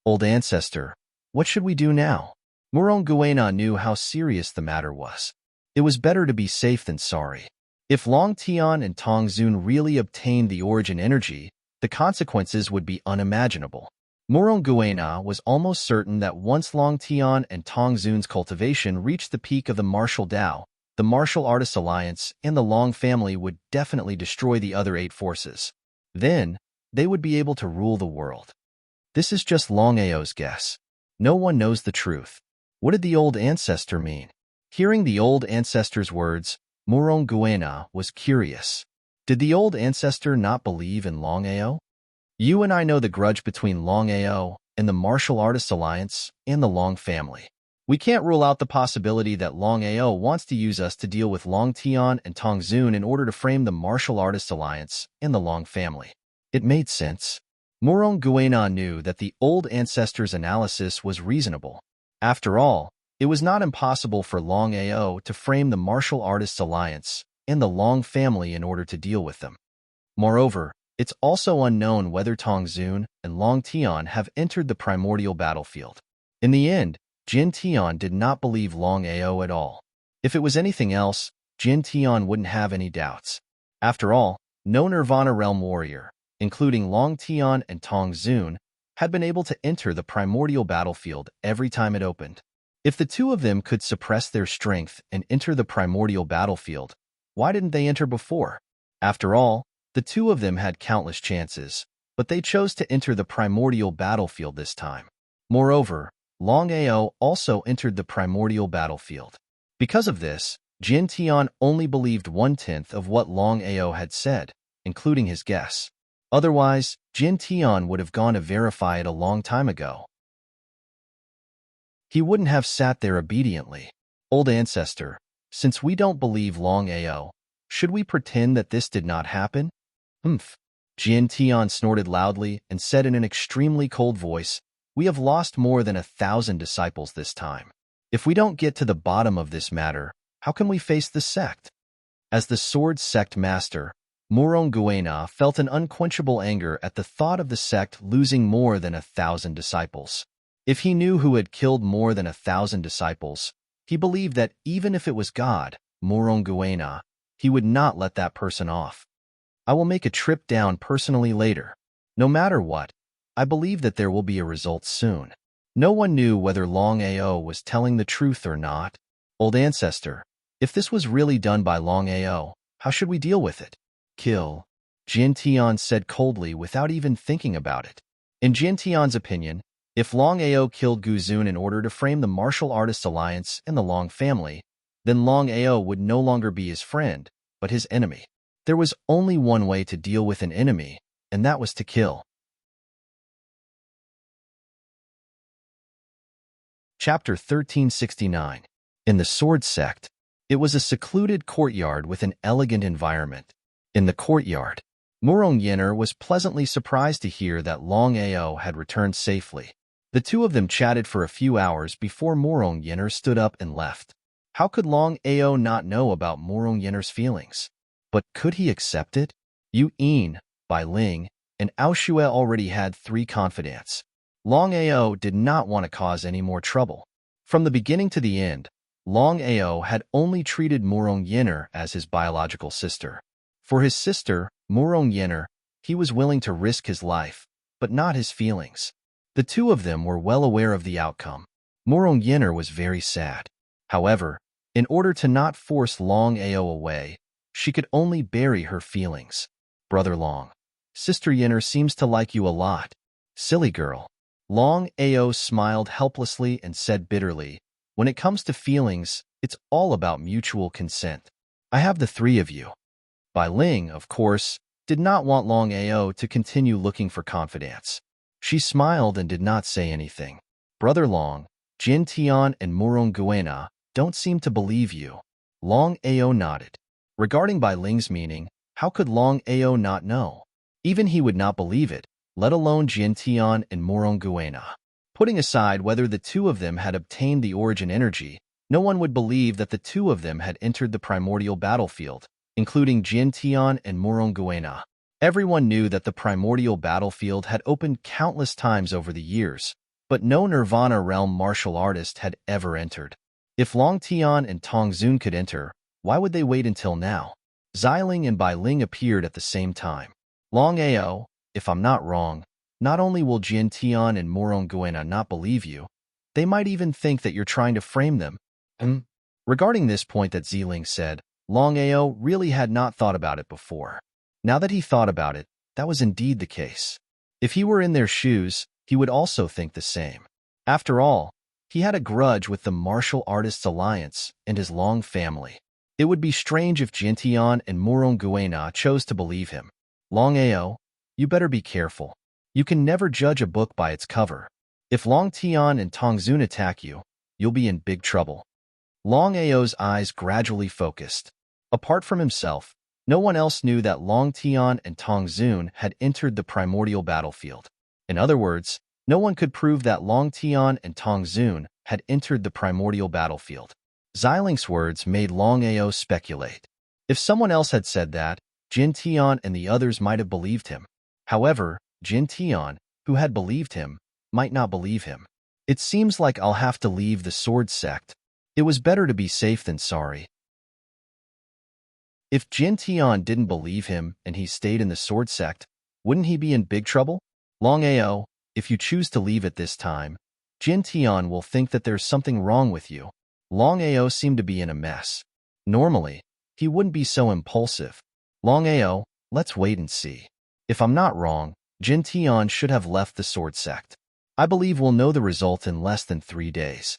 Old ancestor, what should we do now? Murong Guena knew how serious the matter was. It was better to be safe than sorry. If Long Tian and Tong Zun really obtained the origin energy, the consequences would be unimaginable. Murong Guena was almost certain that once Long Tian and Tong Zun's cultivation reached the peak of the martial Tao, the Martial Artists Alliance and the Long family would definitely destroy the other 8 forces. Then, they would be able to rule the world. This is just Long Ao's guess. No one knows the truth. What did the old ancestor mean? Hearing the old ancestor's words, Murong Guena was curious. Did the old ancestor not believe in Long Ao? You and I know the grudge between Long Ao and the Martial Artists Alliance and the Long family. We can't rule out the possibility that Long Ao wants to use us to deal with Long Tian and Tong Zun in order to frame the Martial Artists Alliance and the Long family. It made sense. Murong Guena knew that the old ancestor's analysis was reasonable. After all, it was not impossible for Long Ao to frame the Martial Artists Alliance and the Long family in order to deal with them. Moreover, it's also unknown whether Tong Zun and Long Tian have entered the primordial battlefield. In the end, Jin Tian did not believe Long Ao at all. If it was anything else, Jin Tian wouldn't have any doubts. After all, no Nirvana Realm warrior, including Long Tian and Tong Zun, had been able to enter the primordial battlefield every time it opened. If the two of them could suppress their strength and enter the primordial battlefield, why didn't they enter before? After all, the two of them had countless chances, but they chose to enter the primordial battlefield this time. Moreover, Long Ao also entered the primordial battlefield. Because of this, Jin Tian only believed 1/10 of what Long Ao had said, including his guess. Otherwise, Jin Tian would have gone to verify it a long time ago. He wouldn't have sat there obediently. Old ancestor, since we don't believe Long Ao, should we pretend that this did not happen? Humph. Jin Tian snorted loudly and said in an extremely cold voice, "We have lost more than 1,000 disciples this time. If we don't get to the bottom of this matter, how can we face the sect?" As the sword sect master, Murong Guena felt an unquenchable anger at the thought of the sect losing more than 1,000 disciples. If he knew who had killed more than 1,000 disciples, he believed that even if it was God, Murong Guena, he would not let that person off. "I will make a trip down personally later. No matter what, I believe that there will be a result soon." No one knew whether Long Ao was telling the truth or not. Old ancestor, if this was really done by Long Ao, how should we deal with it? Kill, Jin Tian said coldly without even thinking about it. In Jin Tian's opinion, if Long Ao killed Gu Zun in order to frame the Martial Artists Alliance and the Long family, then Long Ao would no longer be his friend, but his enemy. There was only one way to deal with an enemy, and that was to kill. Chapter 1369. In the Sword Sect. It was a secluded courtyard with an elegant environment. In the courtyard, Murong Yenner was pleasantly surprised to hear that Long Ao had returned safely. The two of them chatted for a few hours before Murong Yenner stood up and left. How could Long Ao not know about Murong Yenner's feelings? But could he accept it? Yu Yin, Bai Ling, and Ao Shue already had 3 confidants. Long Ao did not want to cause any more trouble. From the beginning to the end, Long Ao had only treated Murong Yenner as his biological sister. For his sister, Murong Yenner, he was willing to risk his life, but not his feelings. The two of them were well aware of the outcome. Murong Yenner was very sad. However, in order to not force Long Ao away, she could only bury her feelings. "Brother Long, Sister Yenner seems to like you a lot." "Silly girl." Long Ao smiled helplessly and said bitterly, "When it comes to feelings, it's all about mutual consent. I have the 3 of you." Bai Ling, of course, did not want Long Ao to continue looking for confidants. She smiled and did not say anything. "Brother Long, Jin Tian and Murong Guena don't seem to believe you." Long Ao nodded. Regarding Bai Ling's meaning, how could Long Ao not know? Even he would not believe it, let alone Jiantian and Moronguena. Putting aside whether the two of them had obtained the origin energy, no one would believe that the two of them had entered the primordial battlefield, including Jiantian and Moronguena. Everyone knew that the primordial battlefield had opened countless times over the years, but no Nirvana realm martial artist had ever entered. If Longtian and Tongzun could enter, why would they wait until now? Xiling and Bailing appeared at the same time. Longao, if I'm not wrong, not only will Jiantian and Moronguena not believe you, they might even think that you're trying to frame them. Regarding this point that Xiling said, Longao really had not thought about it before. Now that he thought about it, that was indeed the case. If he were in their shoes, he would also think the same. After all, he had a grudge with the Martial Artists Alliance and his Long family. It would be strange if Jiantian and Moronguena chose to believe him. Longao, you better be careful. You can never judge a book by its cover. If Longtian and Tongzun attack you, you'll be in big trouble. Longao's eyes gradually focused. Apart from himself, no one else knew that Longtian and Tongzun had entered the primordial battlefield. In other words, no one could prove that Longtian and Tongzun had entered the primordial battlefield. Xiling's words made Longao speculate. If someone else had said that, Jiantian and the others might have believed him. However, Jiantian, who had believed him, might not believe him. It seems like I'll have to leave the sword sect. It was better to be safe than sorry. If Jiantian didn't believe him and he stayed in the sword sect, wouldn't he be in big trouble? Longao, if you choose to leave at this time, Jiantian will think that there's something wrong with you. Longao seemed to be in a mess. Normally, he wouldn't be so impulsive. Longao, let's wait and see. If I'm not wrong, Jiantian should have left the sword sect. I believe we'll know the result in less than 3 days.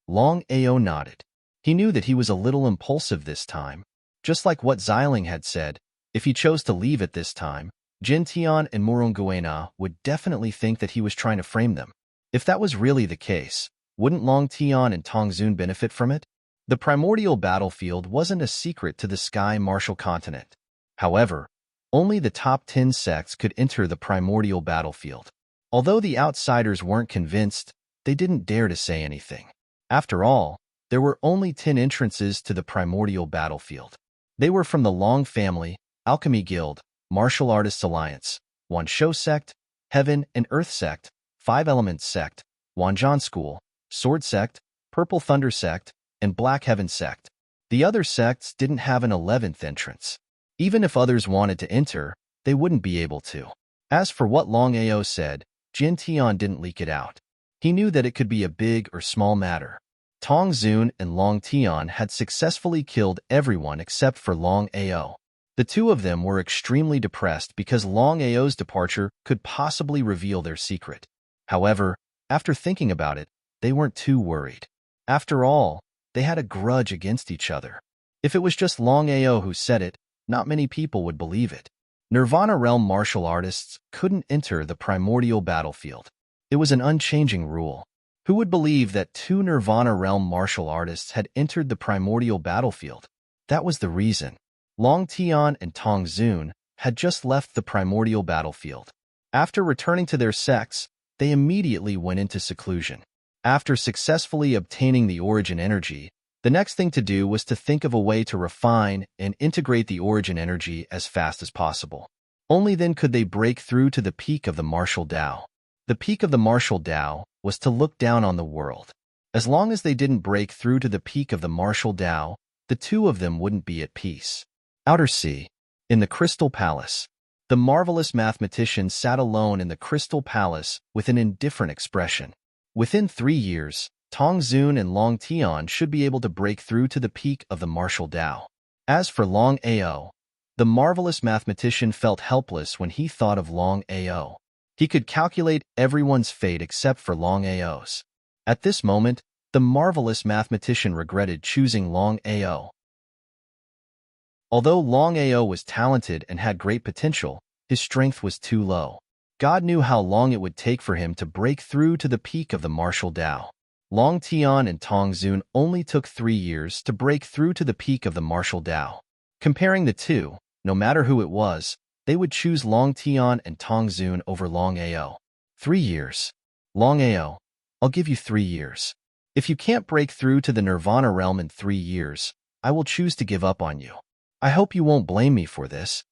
Longao nodded. He knew that he was a little impulsive this time. Just like what Xiling had said, if he chose to leave at this time, Jiantian and Moronguena would definitely think that he was trying to frame them. If that was really the case, wouldn't Longtian and Tongzun benefit from it? The primordial battlefield wasn't a secret to the Sky Martial Continent. However, only the top 10 sects could enter the primordial battlefield. Although the outsiders weren't convinced, they didn't dare to say anything. After all, there were only 10 entrances to the primordial battlefield. They were from the Long family, Alchemy Guild, Martial Artists Alliance, Wanshou sect, Heaven and Earth sect, Five Elements sect, Wanzhan School, Sword sect, Purple Thunder sect, and Black Heaven sect. The other sects didn't have an 11th entrance. Even if others wanted to enter, they wouldn't be able to. As for what Longao said, Jiantian didn't leak it out. He knew that it could be a big or small matter. Tongzun and Longtian had successfully killed everyone except for Longao. The two of them were extremely depressed because Longao's departure could possibly reveal their secret. However, after thinking about it, they weren't too worried. After all, they had a grudge against each other. If it was just Longao who said it, not many people would believe it. Nirvana realm martial artists couldn't enter the primordial battlefield. It was an unchanging rule. Who would believe that 2 Nirvana realm martial artists had entered the primordial battlefield? That was the reason. Longtian and Tongzun had just left the primordial battlefield. After returning to their sects, they immediately went into seclusion. After successfully obtaining the origin energy, the next thing to do was to think of a way to refine and integrate the origin energy as fast as possible. Only then could they break through to the peak of the martial Tao. The peak of the martial Tao was to look down on the world. As long as they didn't break through to the peak of the martial Tao, the two of them wouldn't be at peace. Outer Sea. In the Crystal Palace. The marvelous mathematician sat alone in the Crystal Palace with an indifferent expression. Within 3 years, Tongzun and Longtian should be able to break through to the peak of the martial Tao. As for Longao, the marvelous mathematician felt helpless when he thought of Longao. He could calculate everyone's fate except for Longao's. At this moment, the marvelous mathematician regretted choosing Longao. Although Longao was talented and had great potential, his strength was too low. God knew how long it would take for him to break through to the peak of the martial Tao. Longtian and Tongzun only took 3 years to break through to the peak of the martial Tao. Comparing the two, no matter who it was, they would choose Long Tian and Tong Zun over Longao. 3 years. Longao, I'll give you 3 years. If you can't break through to the Nirvana realm in 3 years, I will choose to give up on you. I hope you won't blame me for this.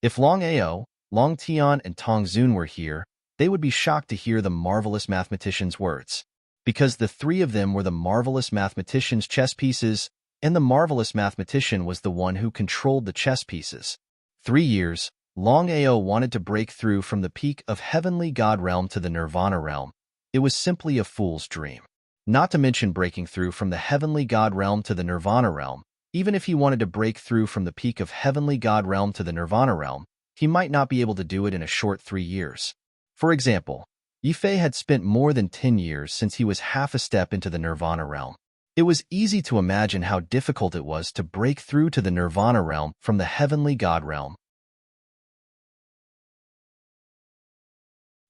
If Longao, Long Tian, and Tong Zun were here, they would be shocked to hear the marvelous mathematician's words. Because the three of them were the marvelous mathematician's chess pieces, and the marvelous mathematician was the one who controlled the chess pieces. 3 years, Longao wanted to break through from the peak of heavenly God realm to the Nirvana realm. It was simply a fool's dream. Not to mention breaking through from the heavenly God realm to the Nirvana realm. Even if he wanted to break through from the peak of heavenly God realm to the Nirvana realm, he might not be able to do it in a short 3 years. For example, Yifei had spent more than 10 years since he was half a step into the Nirvana realm. It was easy to imagine how difficult it was to break through to the Nirvana realm from the heavenly God realm.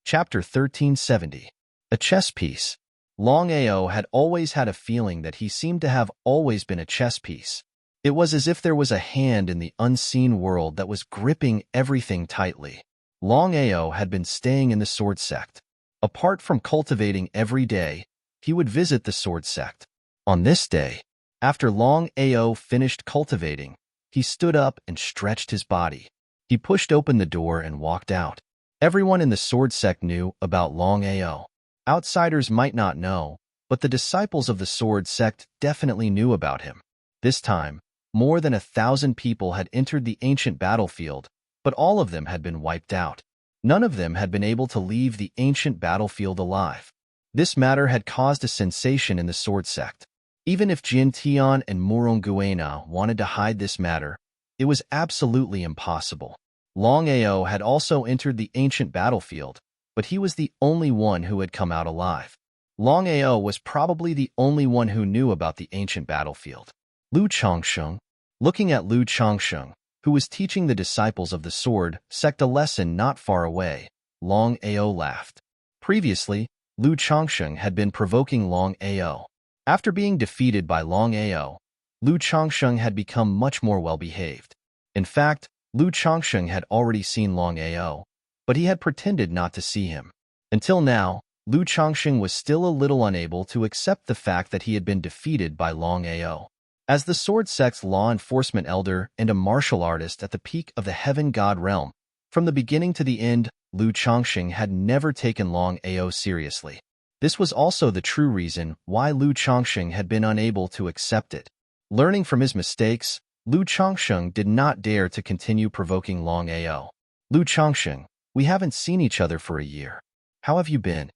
Chapter 1370. A Chess Piece. Longao had always had a feeling that he seemed to have always been a chess piece. It was as if there was a hand in the unseen world that was gripping everything tightly. Longao had been staying in the sword sect. Apart from cultivating every day, he would visit the sword sect. On this day, after Longao finished cultivating, he stood up and stretched his body. He pushed open the door and walked out. Everyone in the sword sect knew about Longao. Outsiders might not know, but the disciples of the sword sect definitely knew about him. This time, more than 1,000 people had entered the ancient battlefield, but all of them had been wiped out. None of them had been able to leave the ancient battlefield alive. This matter had caused a sensation in the sword sect. Even if Jin Tian and Murong Guena wanted to hide this matter, it was absolutely impossible. Longao had also entered the ancient battlefield, but he was the only one who had come out alive. Longao was probably the only one who knew about the ancient battlefield. Lu Changsheng. Looking at Lu Changsheng, who was teaching the disciples of the sword sect a lesson not far away, Longao laughed. Previously, Lu Changsheng had been provoking Longao. After being defeated by Longao, Lu Changsheng had become much more well-behaved. In fact, Lu Changsheng had already seen Longao, but he had pretended not to see him. Until now, Lu Changsheng was still a little unable to accept the fact that he had been defeated by Longao. As the sword sect's law enforcement elder and a martial artist at the peak of the heaven god realm, from the beginning to the end, Lu Changsheng had never taken Longao seriously. This was also the true reason why Lu Changsheng had been unable to accept it. Learning from his mistakes, Lu Changsheng did not dare to continue provoking Longao. Lu Changsheng, we haven't seen each other for a year. How have you been?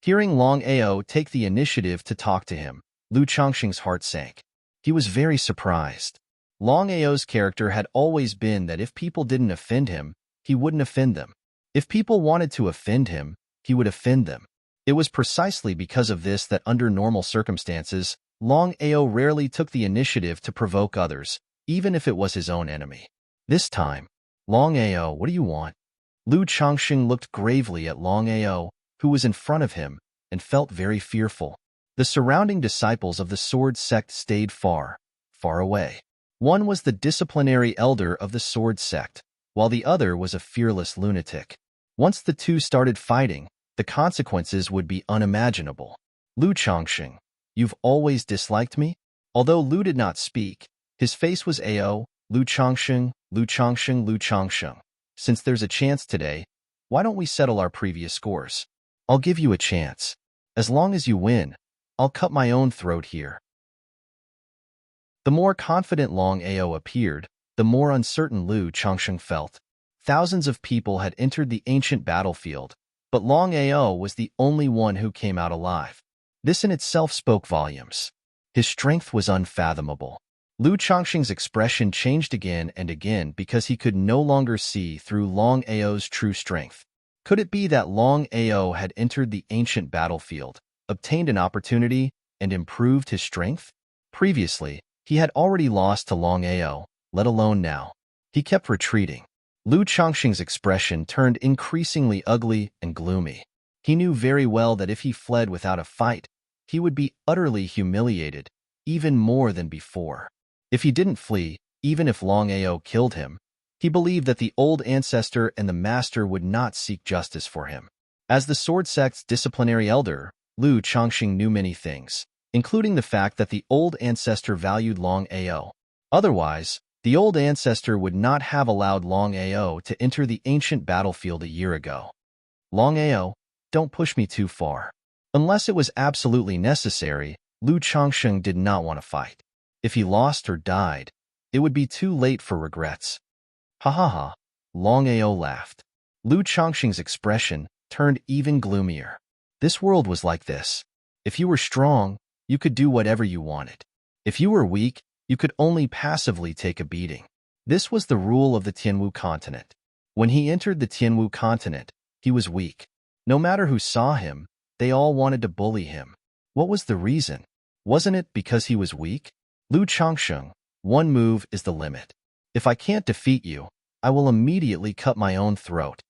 Hearing Longao take the initiative to talk to him, Lu Changsheng's heart sank. He was very surprised. Longao's character had always been that if people didn't offend him, he wouldn't offend them. If people wanted to offend him, he would offend them. It was precisely because of this that under normal circumstances, Longao rarely took the initiative to provoke others, even if it was his own enemy. This time, Longao, what do you want? Lu Changsheng looked gravely at Longao, who was in front of him, and felt very fearful. The surrounding disciples of the sword sect stayed far, far away. One was the disciplinary elder of the sword sect, while the other was a fearless lunatic. Once the two started fighting, the consequences would be unimaginable. Lu Changsheng, you've always disliked me? Although Lu did not speak, his face was Ao, Lu Changsheng, Lu Changsheng, Lu Changsheng. Since there's a chance today, why don't we settle our previous scores? I'll give you a chance. As long as you win, I'll cut my own throat here. The more confident Longao appeared, the more uncertain Lu Changsheng felt. Thousands of people had entered the ancient battlefield, but Longao was the only one who came out alive. This in itself spoke volumes. His strength was unfathomable. Lu Changsheng's expression changed again and again because he could no longer see through Longao's true strength. Could it be that Longao had entered the ancient battlefield, obtained an opportunity, and improved his strength? Previously, he had already lost to Longao, let alone now. He kept retreating. Lu Changsheng's expression turned increasingly ugly and gloomy. He knew very well that if he fled without a fight, he would be utterly humiliated, even more than before. If he didn't flee, even if Longao killed him, He believed that the old ancestor and the master would not seek justice for him. As the sword sect's disciplinary elder, Lu Chongqing knew many things, including the fact that the old ancestor valued Longao. Otherwise, the old ancestor would not have allowed Longao to enter the ancient battlefield a year ago. Longao, don't push me too far. Unless it was absolutely necessary, Lu Chongqing did not want to fight. If he lost or died, it would be too late for regrets. Ha ha ha, Longao laughed. Lu Chongqing's expression turned even gloomier. This world was like this. If you were strong, you could do whatever you wanted. If you were weak, you could only passively take a beating. This was the rule of the Tianwu continent. When he entered the Tianwu continent, he was weak. No matter who saw him, they all wanted to bully him. What was the reason? Wasn't it because he was weak? Lu Chongqing, one move is the limit. If I can't defeat you, I will immediately cut my own throat.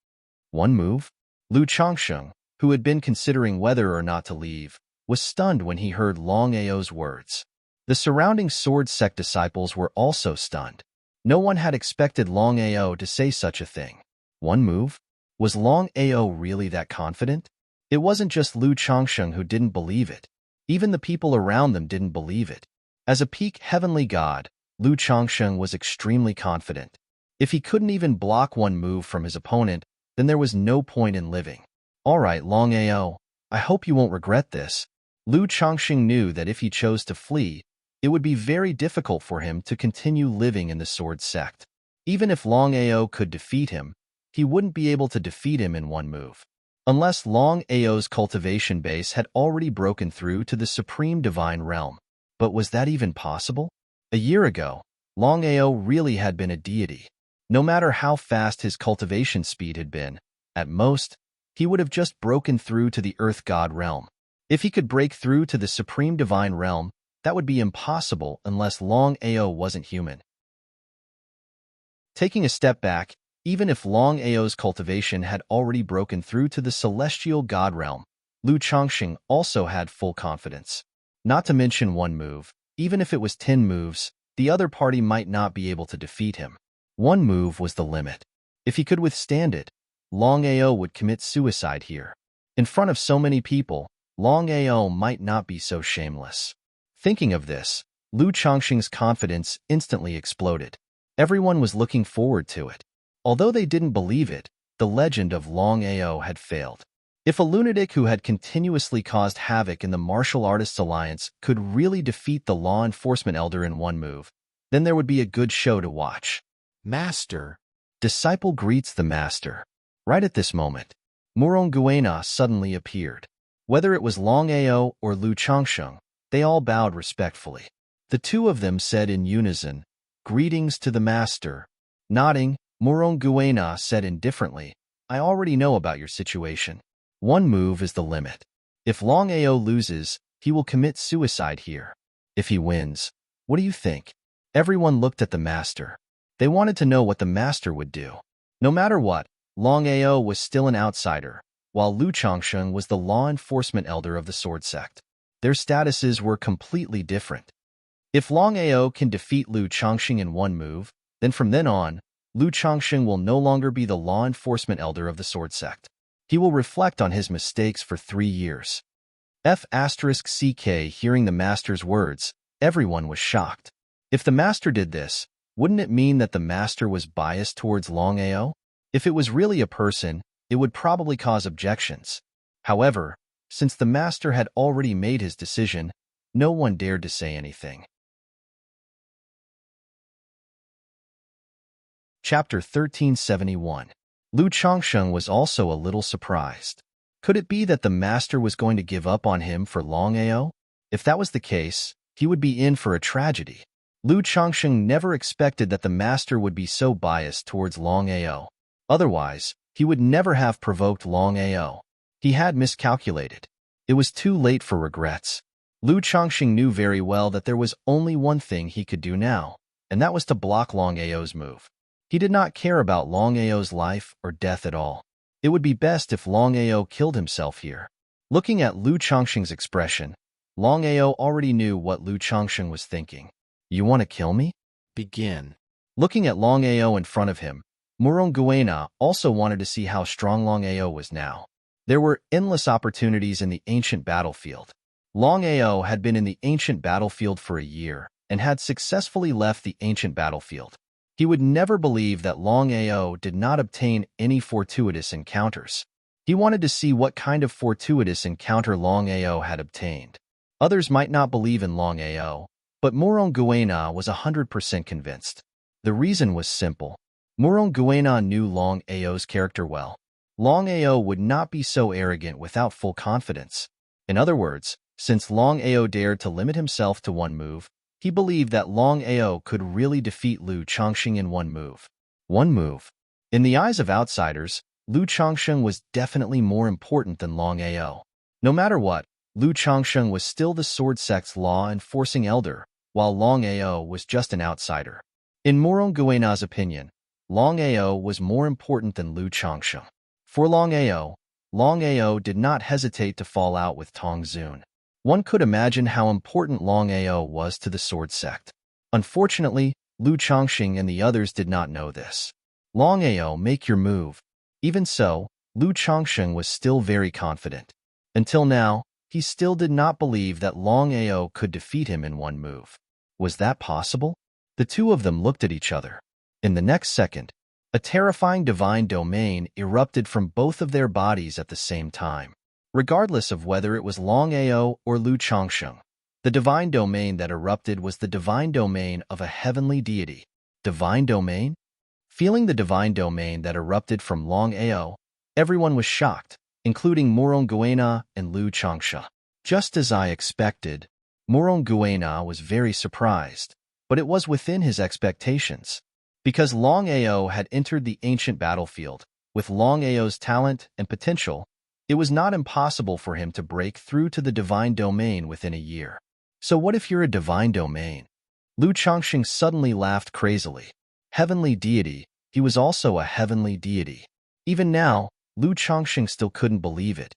One move? Lu Chongqing, who had been considering whether or not to leave, was stunned when he heard Longao's words. The surrounding sword sect disciples were also stunned. No one had expected Longao to say such a thing. One move? Was Longao really that confident? It wasn't just Lu Chongqing who didn't believe it. Even the people around them didn't believe it. As a peak heavenly god, Lu Chongqing was extremely confident. If he couldn't even block one move from his opponent, then there was no point in living. All right, Longao, I hope you won't regret this. Lu Chongqing knew that if he chose to flee, it would be very difficult for him to continue living in the sword sect. Even if Longao could defeat him, he wouldn't be able to defeat him in one move. Unless Longao's cultivation base had already broken through to the supreme divine realm. But was that even possible? A year ago, Longao really had been a deity. No matter how fast his cultivation speed had been, at most, he would have just broken through to the earth god realm. If he could break through to the supreme divine realm, that would be impossible unless Longao wasn't human. Taking a step back, even if Longao's cultivation had already broken through to the celestial god realm, Lu Chongqing also had full confidence. Not to mention one move, even if it was 10 moves, the other party might not be able to defeat him. One move was the limit. If he could withstand it, Longao would commit suicide here. In front of so many people, Longao might not be so shameless. Thinking of this, Lu Chongqing's confidence instantly exploded. Everyone was looking forward to it. Although they didn't believe it, the legend of Longao had failed. If a lunatic who had continuously caused havoc in the Martial Artists Alliance could really defeat the law enforcement elder in one move, then there would be a good show to watch. Master. Disciple greets the master. Right at this moment, Muronguena suddenly appeared. Whether it was Longao or Lu Chongqing, they all bowed respectfully. The two of them said in unison, "Greetings to the master." Nodding, Muronguena said indifferently, "I already know about your situation. One move is the limit. If Longao loses, he will commit suicide here. If he wins, what do you think?" Everyone looked at the master. They wanted to know what the master would do. No matter what, Longao was still an outsider, while Lu Chongqing was the law enforcement elder of the sword sect. Their statuses were completely different. If Longao can defeat Lu Chongqing in one move, then from then on, Lu Chongqing will no longer be the law enforcement elder of the sword sect. He will reflect on his mistakes for 3 years. F***CK hearing the master's words, everyone was shocked. If the master did this, wouldn't it mean that the master was biased towards Longao? If it was really a person, it would probably cause objections. However, since the master had already made his decision, no one dared to say anything. Chapter 1371. Lu Chongqing was also a little surprised. Could it be that the master was going to give up on him for Longao? If that was the case, he would be in for a tragedy. Lu Chongqing never expected that the master would be so biased towards Longao. Otherwise, he would never have provoked Longao. He had miscalculated. It was too late for regrets. Lu Chongqing knew very well that there was only one thing he could do now, and that was to block Longao's move. He did not care about Longao's life or death at all. It would be best if Longao killed himself here. Looking at Lu Chongqing's expression, Longao already knew what Lu Chongqing was thinking. "You want to kill me? Begin." Looking at Longao in front of him, Murunguena also wanted to see how strong Longao was now. There were endless opportunities in the ancient battlefield. Longao had been in the ancient battlefield for a year and had successfully left the ancient battlefield. He would never believe that Longao did not obtain any fortuitous encounters. He wanted to see what kind of fortuitous encounter Longao had obtained. Others might not believe in Longao, but Murunguena was 100% convinced. The reason was simple. Murunguena knew Longao's character well. Longao would not be so arrogant without full confidence. In other words, since Longao dared to limit himself to one move, he believed that Longao could really defeat Lu Chongqing in one move. One move. In the eyes of outsiders, Lu Chongqing was definitely more important than Longao. No matter what, Lu Chongqing was still the sword sect's law-enforcing elder, while Longao was just an outsider. In Murunguena's opinion, Longao was more important than Lu Chongqing. For Longao did not hesitate to fall out with Tong Zun. One could imagine how important Longao was to the sword sect. Unfortunately, Lu Chongqing and the others did not know this. Longao, make your move. Even so, Lu Chongqing was still very confident. Until now, he still did not believe that Longao could defeat him in one move. Was that possible? The two of them looked at each other. In the next second, a terrifying divine domain erupted from both of their bodies at the same time. Regardless of whether it was Longao or Lu Chongqing, the divine domain that erupted was the divine domain of a heavenly deity. Divine domain? Feeling the divine domain that erupted from Longao, everyone was shocked, including Murunguena and Lu Chongqing. Just as I expected, Murunguena was very surprised, but it was within his expectations. Because Longao had entered the ancient battlefield, with Longao's talent and potential, it was not impossible for him to break through to the divine domain within a year. So what if you're a divine domain? Lu Chongqing suddenly laughed crazily. Heavenly deity, he was also a heavenly deity. Even now, Lu Chongqing still couldn't believe it.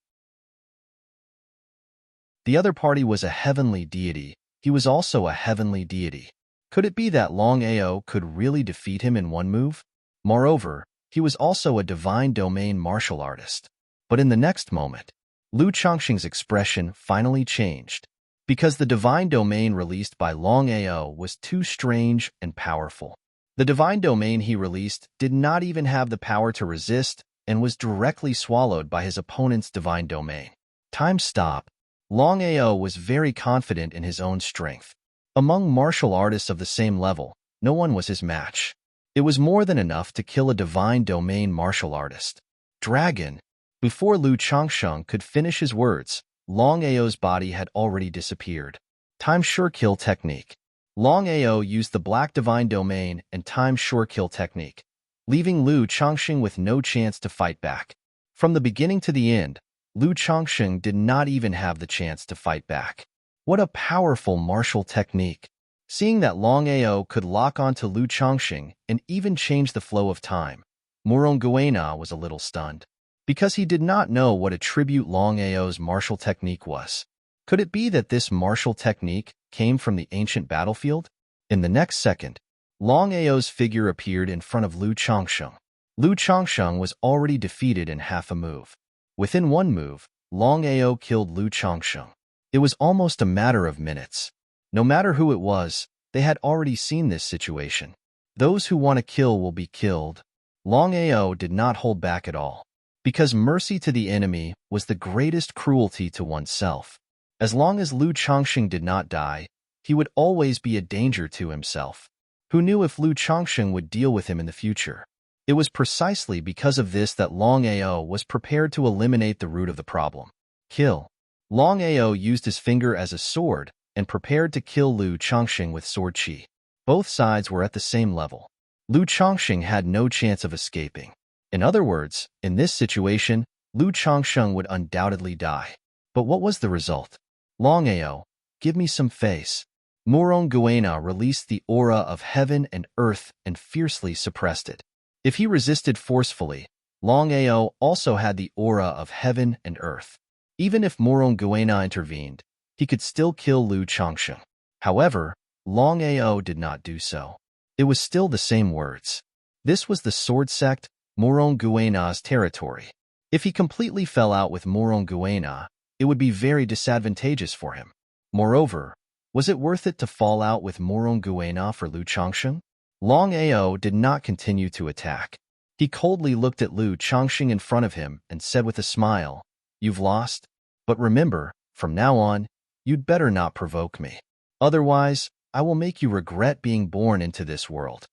The other party was a heavenly deity, he was also a heavenly deity. Could it be that Longao could really defeat him in one move? Moreover, he was also a divine domain martial artist. But in the next moment, Lu Chongqing's expression finally changed, because the divine domain released by Longao was too strange and powerful. The divine domain he released did not even have the power to resist and was directly swallowed by his opponent's divine domain. Time stop. Longao was very confident in his own strength. Among martial artists of the same level, no one was his match. It was more than enough to kill a divine domain martial artist. Dragon. Before Lu Chongqing could finish his words, Longao's body had already disappeared. Time sure kill technique. Longao used the Black Divine Domain and Time Sure Kill technique, leaving Lu Chongqing with no chance to fight back. From the beginning to the end, Lu Chongqing did not even have the chance to fight back. What a powerful martial technique! Seeing that Longao could lock onto Lu Chongqing and even change the flow of time, Murunguena was a little stunned, because he did not know what a tribute Longao's martial technique was. Could it be that this martial technique came from the ancient battlefield? In the next second, Longao's figure appeared in front of Lu Chongqing. Lu Chongqing was already defeated in half a move. Within one move, Longao killed Lu Chongqing. It was almost a matter of minutes. No matter who it was, they had already seen this situation. Those who want to kill will be killed. Longao did not hold back at all, because mercy to the enemy was the greatest cruelty to oneself. As long as Lu Chongqing did not die, he would always be a danger to himself. Who knew if Lu Chongqing would deal with him in the future? It was precisely because of this that Longao was prepared to eliminate the root of the problem. Kill. Longao used his finger as a sword and prepared to kill Lu Chongqing with sword chi. Both sides were at the same level. Lu Chongqing had no chance of escaping. In other words, in this situation, Lu Chongqing would undoubtedly die. But what was the result? Longao, give me some face. Murunguena released the aura of heaven and earth and fiercely suppressed it. If he resisted forcefully, Longao also had the aura of heaven and earth. Even if Murunguena intervened, he could still kill Lu Chongqing. However, Longao did not do so. It was still the same words. This was the sword sect, Morong Guena's territory. If he completely fell out with Morong Guena, it would be very disadvantageous for him. Moreover, was it worth it to fall out with Morong Guena for Lu Changsheng? Longao did not continue to attack. He coldly looked at Lu Changsheng in front of him and said with a smile, "You've lost, but remember, from now on, you'd better not provoke me. Otherwise, I will make you regret being born into this world."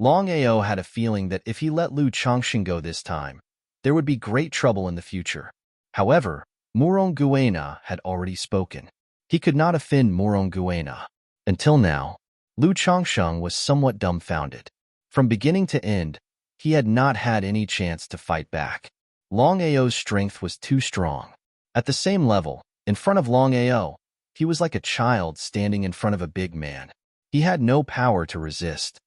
Longao had a feeling that if he let Lu Changsheng go this time, there would be great trouble in the future. However, Morong Guena had already spoken. He could not offend Morong Guena. Until now, Lu Changsheng was somewhat dumbfounded. From beginning to end, he had not had any chance to fight back. Longao's strength was too strong. At the same level, in front of Longao, he was like a child standing in front of a big man. He had no power to resist.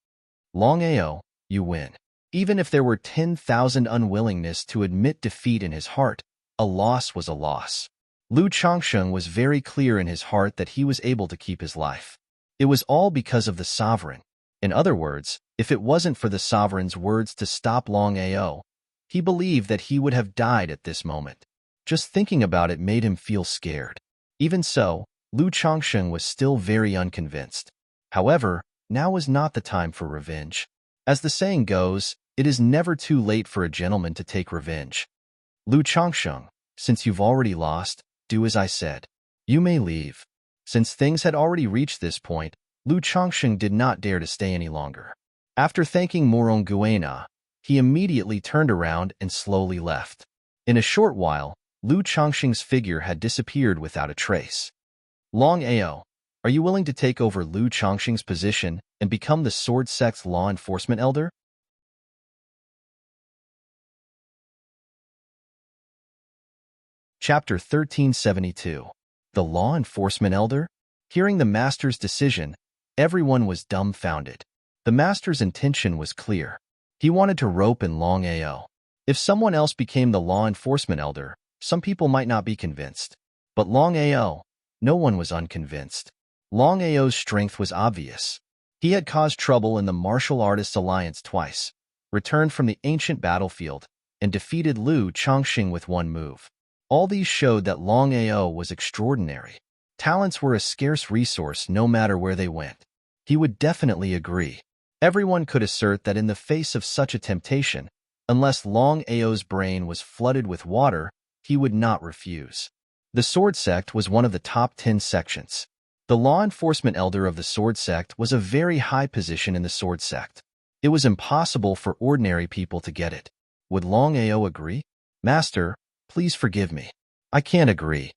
Longao, you win. Even if there were 10,000 unwillingness to admit defeat in his heart, a loss was a loss. Lu Changsheng was very clear in his heart that he was able to keep his life. It was all because of the sovereign. In other words, if it wasn't for the sovereign's words to stop Longao, he believed that he would have died at this moment. Just thinking about it made him feel scared. Even so, Lu Changsheng was still very unconvinced. However, now was not the time for revenge. As the saying goes, it is never too late for a gentleman to take revenge. Lu Changsheng, since you've already lost, do as I said. You may leave. Since things had already reached this point, Lu Changsheng did not dare to stay any longer. After thanking Morong Guena, he immediately turned around and slowly left. In a short while, Lu Changsheng's figure had disappeared without a trace. Longao, are you willing to take over Lu Changsheng's position and become the sword sect's law enforcement elder? Chapter 1372. The Law Enforcement Elder? Hearing the master's decision, everyone was dumbfounded. The master's intention was clear. He wanted to rope in Longao. If someone else became the law enforcement elder, some people might not be convinced. But Longao, no one was unconvinced. Longao's strength was obvious. He had caused trouble in the Martial Artists Alliance twice, returned from the ancient battlefield, and defeated Lu Changsheng with one move. All these showed that Longao was extraordinary. Talents were a scarce resource no matter where they went. He would definitely agree. Everyone could assert that in the face of such a temptation, unless Longao's brain was flooded with water, he would not refuse. The Sword Sect was one of the top 10 sections. The law enforcement elder of the Sword Sect was a very high position in the Sword Sect. It was impossible for ordinary people to get it. Would Longao agree? Master, please forgive me. I can't agree.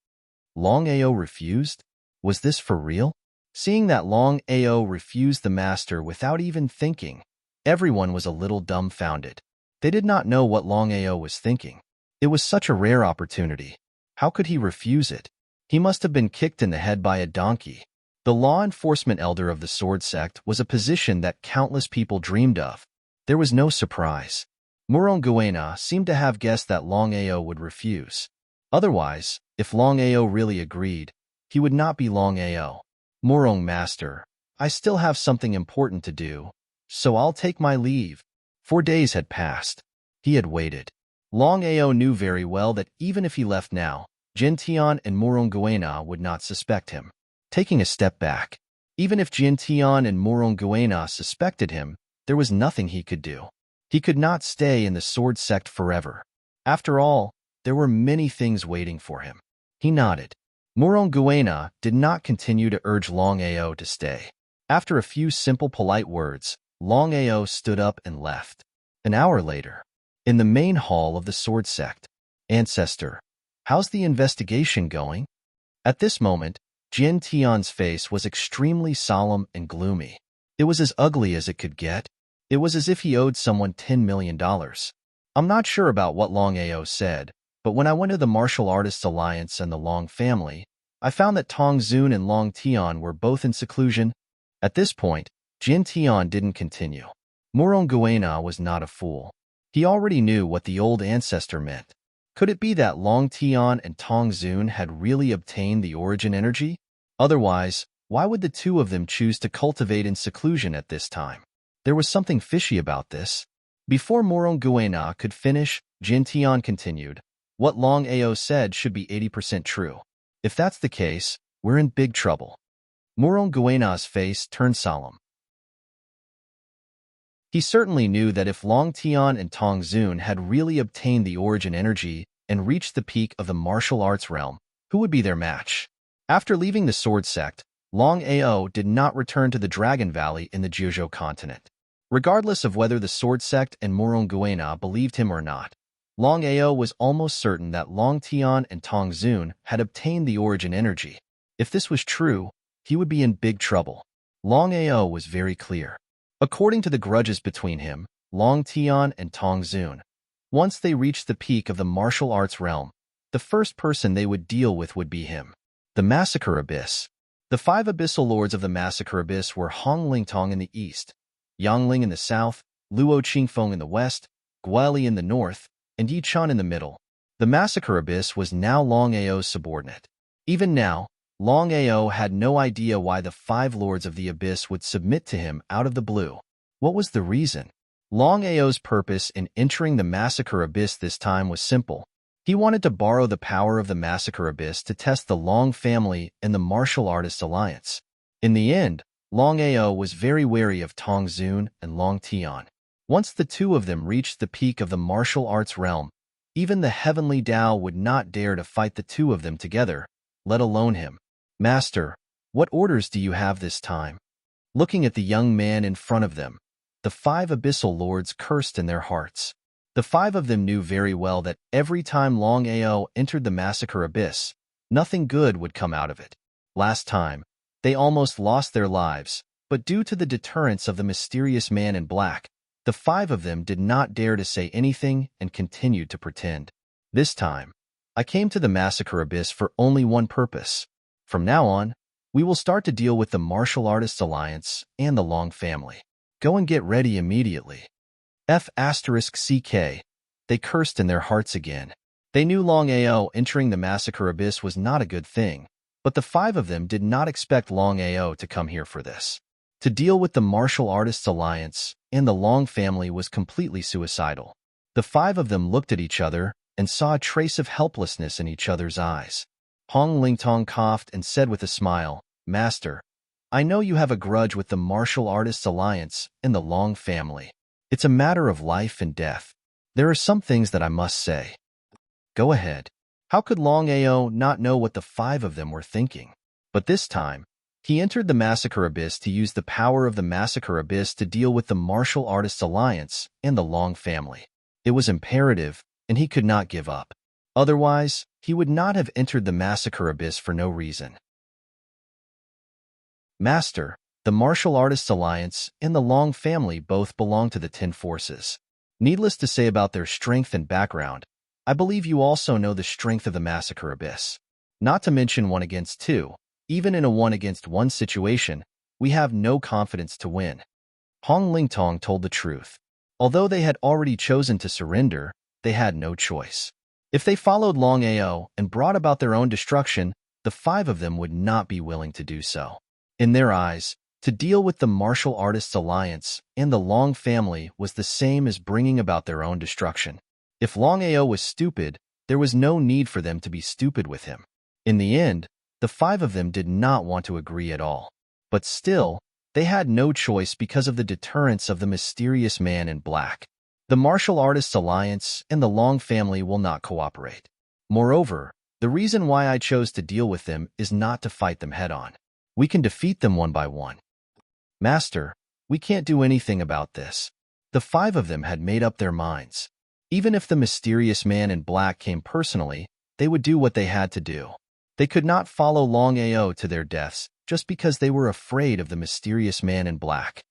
Longao refused? Was this for real? Seeing that Longao refused the master without even thinking, everyone was a little dumbfounded. They did not know what Longao was thinking. It was such a rare opportunity. How could he refuse it? He must have been kicked in the head by a donkey. The law enforcement elder of the Sword Sect was a position that countless people dreamed of. There was no surprise. Morong Guena seemed to have guessed that Longao would refuse. Otherwise, if Longao really agreed, he would not be Longao. Morong Master, I still have something important to do, so I'll take my leave. 4 days had passed. He had waited. Longao knew very well that even if he left now, Jintian and Morong Guena would not suspect him. Taking a step back, even if Jintian and Morong Guena suspected him, there was nothing he could do. He could not stay in the Sword Sect forever. After all, there were many things waiting for him. He nodded. Morong Guena did not continue to urge Longao to stay. After a few simple polite words, Longao stood up and left. An hour later, in the main hall of the Sword Sect, Ancestor, how's the investigation going? At this moment, Jin Tian's face was extremely solemn and gloomy. It was as ugly as it could get. It was as if he owed someone $10 million. I'm not sure about what Longao said, but when I went to the Martial Artists Alliance and the Long family, I found that Tong Zun and Long Tian were both in seclusion. At this point, Jin Tian didn't continue. Morong Guena was not a fool. He already knew what the old ancestor meant. Could it be that Long Tian and Tong Zun had really obtained the origin energy? Otherwise, Why would the two of them choose to cultivate in seclusion at this time? There was something fishy about this. Before Moronguena could finish, Jin Tian continued, what Longao said should be 80% true. If that's the case, we're in big trouble. Moronguena's face turned solemn. He certainly knew that if Long Tian and Tong Zun had really obtained the origin energy and reached the peak of the martial arts realm, who would be their match? After leaving the sword sect, Long Ao did not return to the Dragon Valley in the Jiuzhou continent. Regardless of whether the sword sect and Moronguena believed him or not, Long Ao was almost certain that Long Tian and Tong Zun had obtained the origin energy. If this was true, he would be in big trouble. Long Ao was very clear. According to the grudges between him, Long Tian and Tong Zun, once they reached the peak of the martial arts realm, the first person they would deal with would be him. The Massacre Abyss. The 5 abyssal lords of the Massacre Abyss were Hong Lingtong in the east, Yang Ling in the south, Luo Qingfeng in the west, Guili in the north, and Yi Chan in the middle. The Massacre Abyss was now Long Ao's subordinate. Even now, Long Ao had no idea why the 5 lords of the Abyss would submit to him out of the blue. What was the reason? Long Ao's purpose in entering the Massacre Abyss this time was simple. He wanted to borrow the power of the Massacre Abyss to test the Long family and the Martial Artists Alliance. In the end, Long Ao was very wary of Tong Zun and Long Tian. Once the two of them reached the peak of the martial arts realm, even the Heavenly Tao would not dare to fight the two of them together, let alone him. Master, what orders do you have this time? Looking at the young man in front of them, the 5 abyssal lords cursed in their hearts. The 5 of them knew very well that every time Long Ao entered the Massacre Abyss, nothing good would come out of it. Last time, they almost lost their lives, but due to the deterrence of the mysterious man in black, the 5 of them did not dare to say anything and continued to pretend. This time, I came to the Massacre Abyss for only one purpose. From now on, we will start to deal with the Martial Artists Alliance and the Long family. Go and get ready immediately. F***CK. They cursed in their hearts again. They knew Long Ao entering the Massacre Abyss was not a good thing, but the 5 of them did not expect Long Ao to come here for this. To deal with the Martial Artists Alliance and the Long family was completely suicidal. The 5 of them looked at each other and saw a trace of helplessness in each other's eyes. Hong Lingtong coughed and said with a smile, Master, I know you have a grudge with the Martial Artists Alliance and the Long family. It's a matter of life and death. There are some things that I must say. Go ahead. How could Long Ao not know what the 5 of them were thinking? But this time, he entered the Massacre Abyss to use the power of the Massacre Abyss to deal with the Martial Artists Alliance and the Long family. It was imperative, and he could not give up. Otherwise, he would not have entered the Massacre Abyss for no reason. Master, the Martial Artists Alliance and the Long family both belong to the 10 forces. Needless to say about their strength and background, I believe you also know the strength of the Massacre Abyss. Not to mention 1 against 2, even in a 1 against 1 situation, we have no confidence to win. Hong Lingtong told the truth. Although they had already chosen to surrender, they had no choice. If they followed Long Ao and brought about their own destruction, the 5 of them would not be willing to do so. In their eyes, to deal with the Martial Artists Alliance and the Long family was the same as bringing about their own destruction. If Long Ao was stupid, there was no need for them to be stupid with him. In the end, the 5 of them did not want to agree at all. But still, they had no choice because of the deterrence of the mysterious man in black. The Martial Artists Alliance and the Long family will not cooperate. Moreover, the reason why I chose to deal with them is not to fight them head-on. We can defeat them one by one. Master, we can't do anything about this. The 5 of them had made up their minds. Even if the mysterious man in black came personally, they would do what they had to do. They could not follow Long Ao to their deaths just because they were afraid of the mysterious man in black.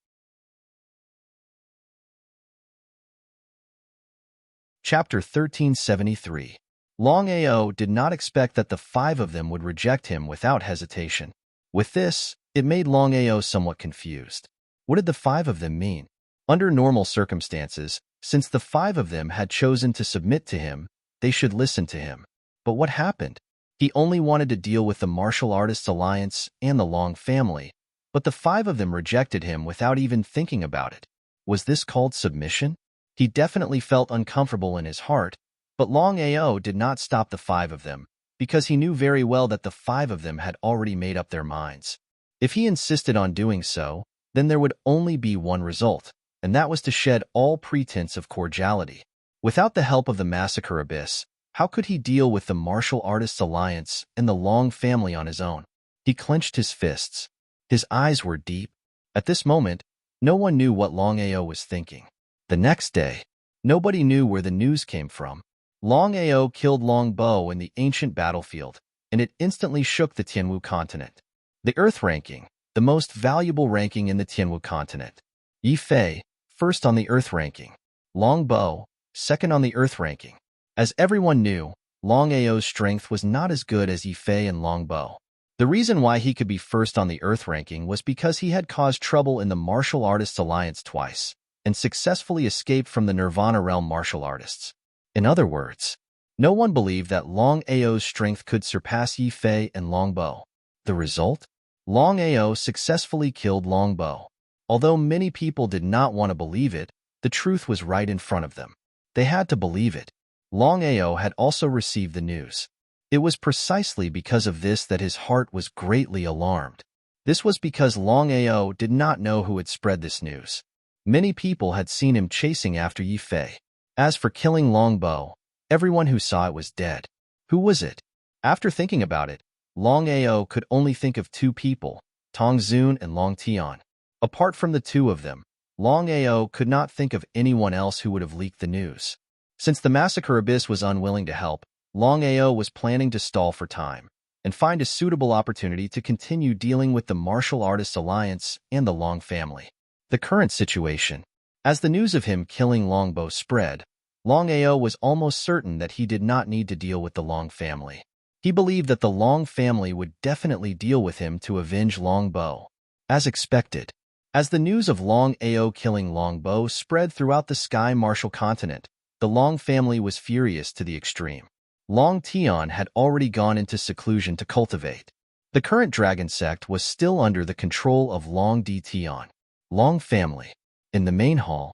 Chapter 1373. Long Ao did not expect that the 5 of them would reject him without hesitation. With this, it made Long Ao somewhat confused. What did the 5 of them mean? Under normal circumstances, since the 5 of them had chosen to submit to him, they should listen to him. But what happened? He only wanted to deal with the martial artists alliance and the Long family, but the 5 of them rejected him without even thinking about it. Was this called submission? He definitely felt uncomfortable in his heart, but Long Ao did not stop the 5 of them, because he knew very well that the 5 of them had already made up their minds. If he insisted on doing so, then there would only be one result, and that was to shed all pretense of cordiality. Without the help of the Massacre Abyss, how could he deal with the Martial Artists Alliance and the Long family on his own? He clenched his fists. His eyes were deep. At this moment, no one knew what Long Ao was thinking. The next day, nobody knew where the news came from. Long Ao killed Long Bo in the ancient battlefield, and it instantly shook the Tianwu continent. The Earth ranking, the most valuable ranking in the Tianwu continent. Yi Fei, first on the Earth ranking. Long Bo, second on the Earth ranking. As everyone knew, Long Ao's strength was not as good as Yi Fei and Long Bo. The reason why he could be first on the Earth ranking was because he had caused trouble in the Martial Artists Alliance twice, and successfully escaped from the Nirvana Realm martial artists. In other words, no one believed that Long Ao's strength could surpass Yi Fei and Long Bo. The result? Long Ao successfully killed Long Bo. Although many people did not want to believe it, the truth was right in front of them. They had to believe it. Long Ao had also received the news. It was precisely because of this that his heart was greatly alarmed. This was because Long Ao did not know who had spread this news. Many people had seen him chasing after Yi Fei. As for killing Long Bo, everyone who saw it was dead. Who was it? After thinking about it, Long Ao could only think of 2 people, Tong Zun and Long Tian. Apart from the 2 of them, Long Ao could not think of anyone else who would have leaked the news. Since the Massacre Abyss was unwilling to help, Long Ao was planning to stall for time and find a suitable opportunity to continue dealing with the Martial Artists Alliance and the Long family. The current situation. As the news of him killing Long Bo spread, Long Ao was almost certain that he did not need to deal with the Long family. He believed that the Long family would definitely deal with him to avenge Long Bo. As expected, as the news of Long Ao killing Long Bo spread throughout the Sky Martial continent, the Long family was furious to the extreme. Long Tian had already gone into seclusion to cultivate. The current dragon sect was still under the control of Long Di Tian. Long family. In the main hall.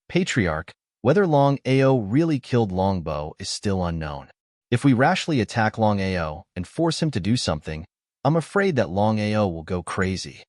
Patriarch, whether Long Ao really killed Long Bo is still unknown. If we rashly attack Long Ao and force him to do something, I'm afraid that Long Ao will go crazy.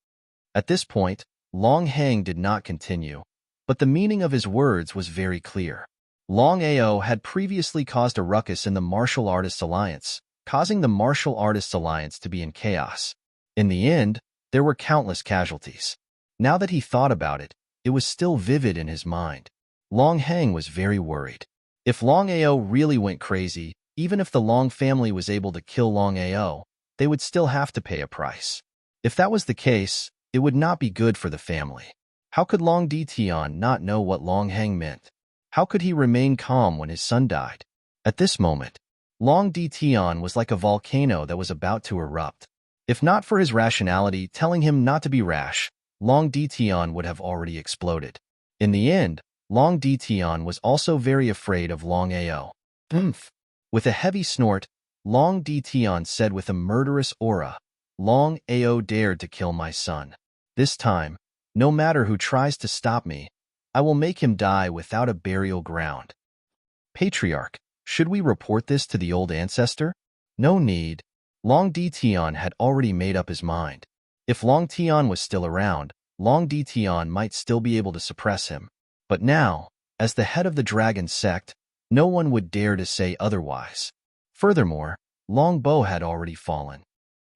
At this point, Long Hang did not continue, but the meaning of his words was very clear. Long Ao had previously caused a ruckus in the Martial Artists Alliance, causing the Martial Artists Alliance to be in chaos. In the end, there were countless casualties. Now that he thought about it, it was still vivid in his mind. Long Hang was very worried. If Long Ao really went crazy, even if the Long family was able to kill Long Ao, they would still have to pay a price. If that was the case, it would not be good for the family. How could Long Di Tian not know what Long Hang meant? How could he remain calm when his son died? At this moment, Long Di Tian was like a volcano that was about to erupt. If not for his rationality telling him not to be rash, Long Di Tian would have already exploded. In the end, Long Di Tian was also very afraid of Long Ao. Oomph! With a heavy snort, Long Di Tian said with a murderous aura, Long Ao dared to kill my son. This time, no matter who tries to stop me, I will make him die without a burial ground. Patriarch, should we report this to the old ancestor? No need. Long Di Tian had already made up his mind. If Long Tian was still around, Long Di Tian might still be able to suppress him. But now, as the head of the dragon sect, no one would dare to say otherwise. Furthermore, Long Bo had already fallen.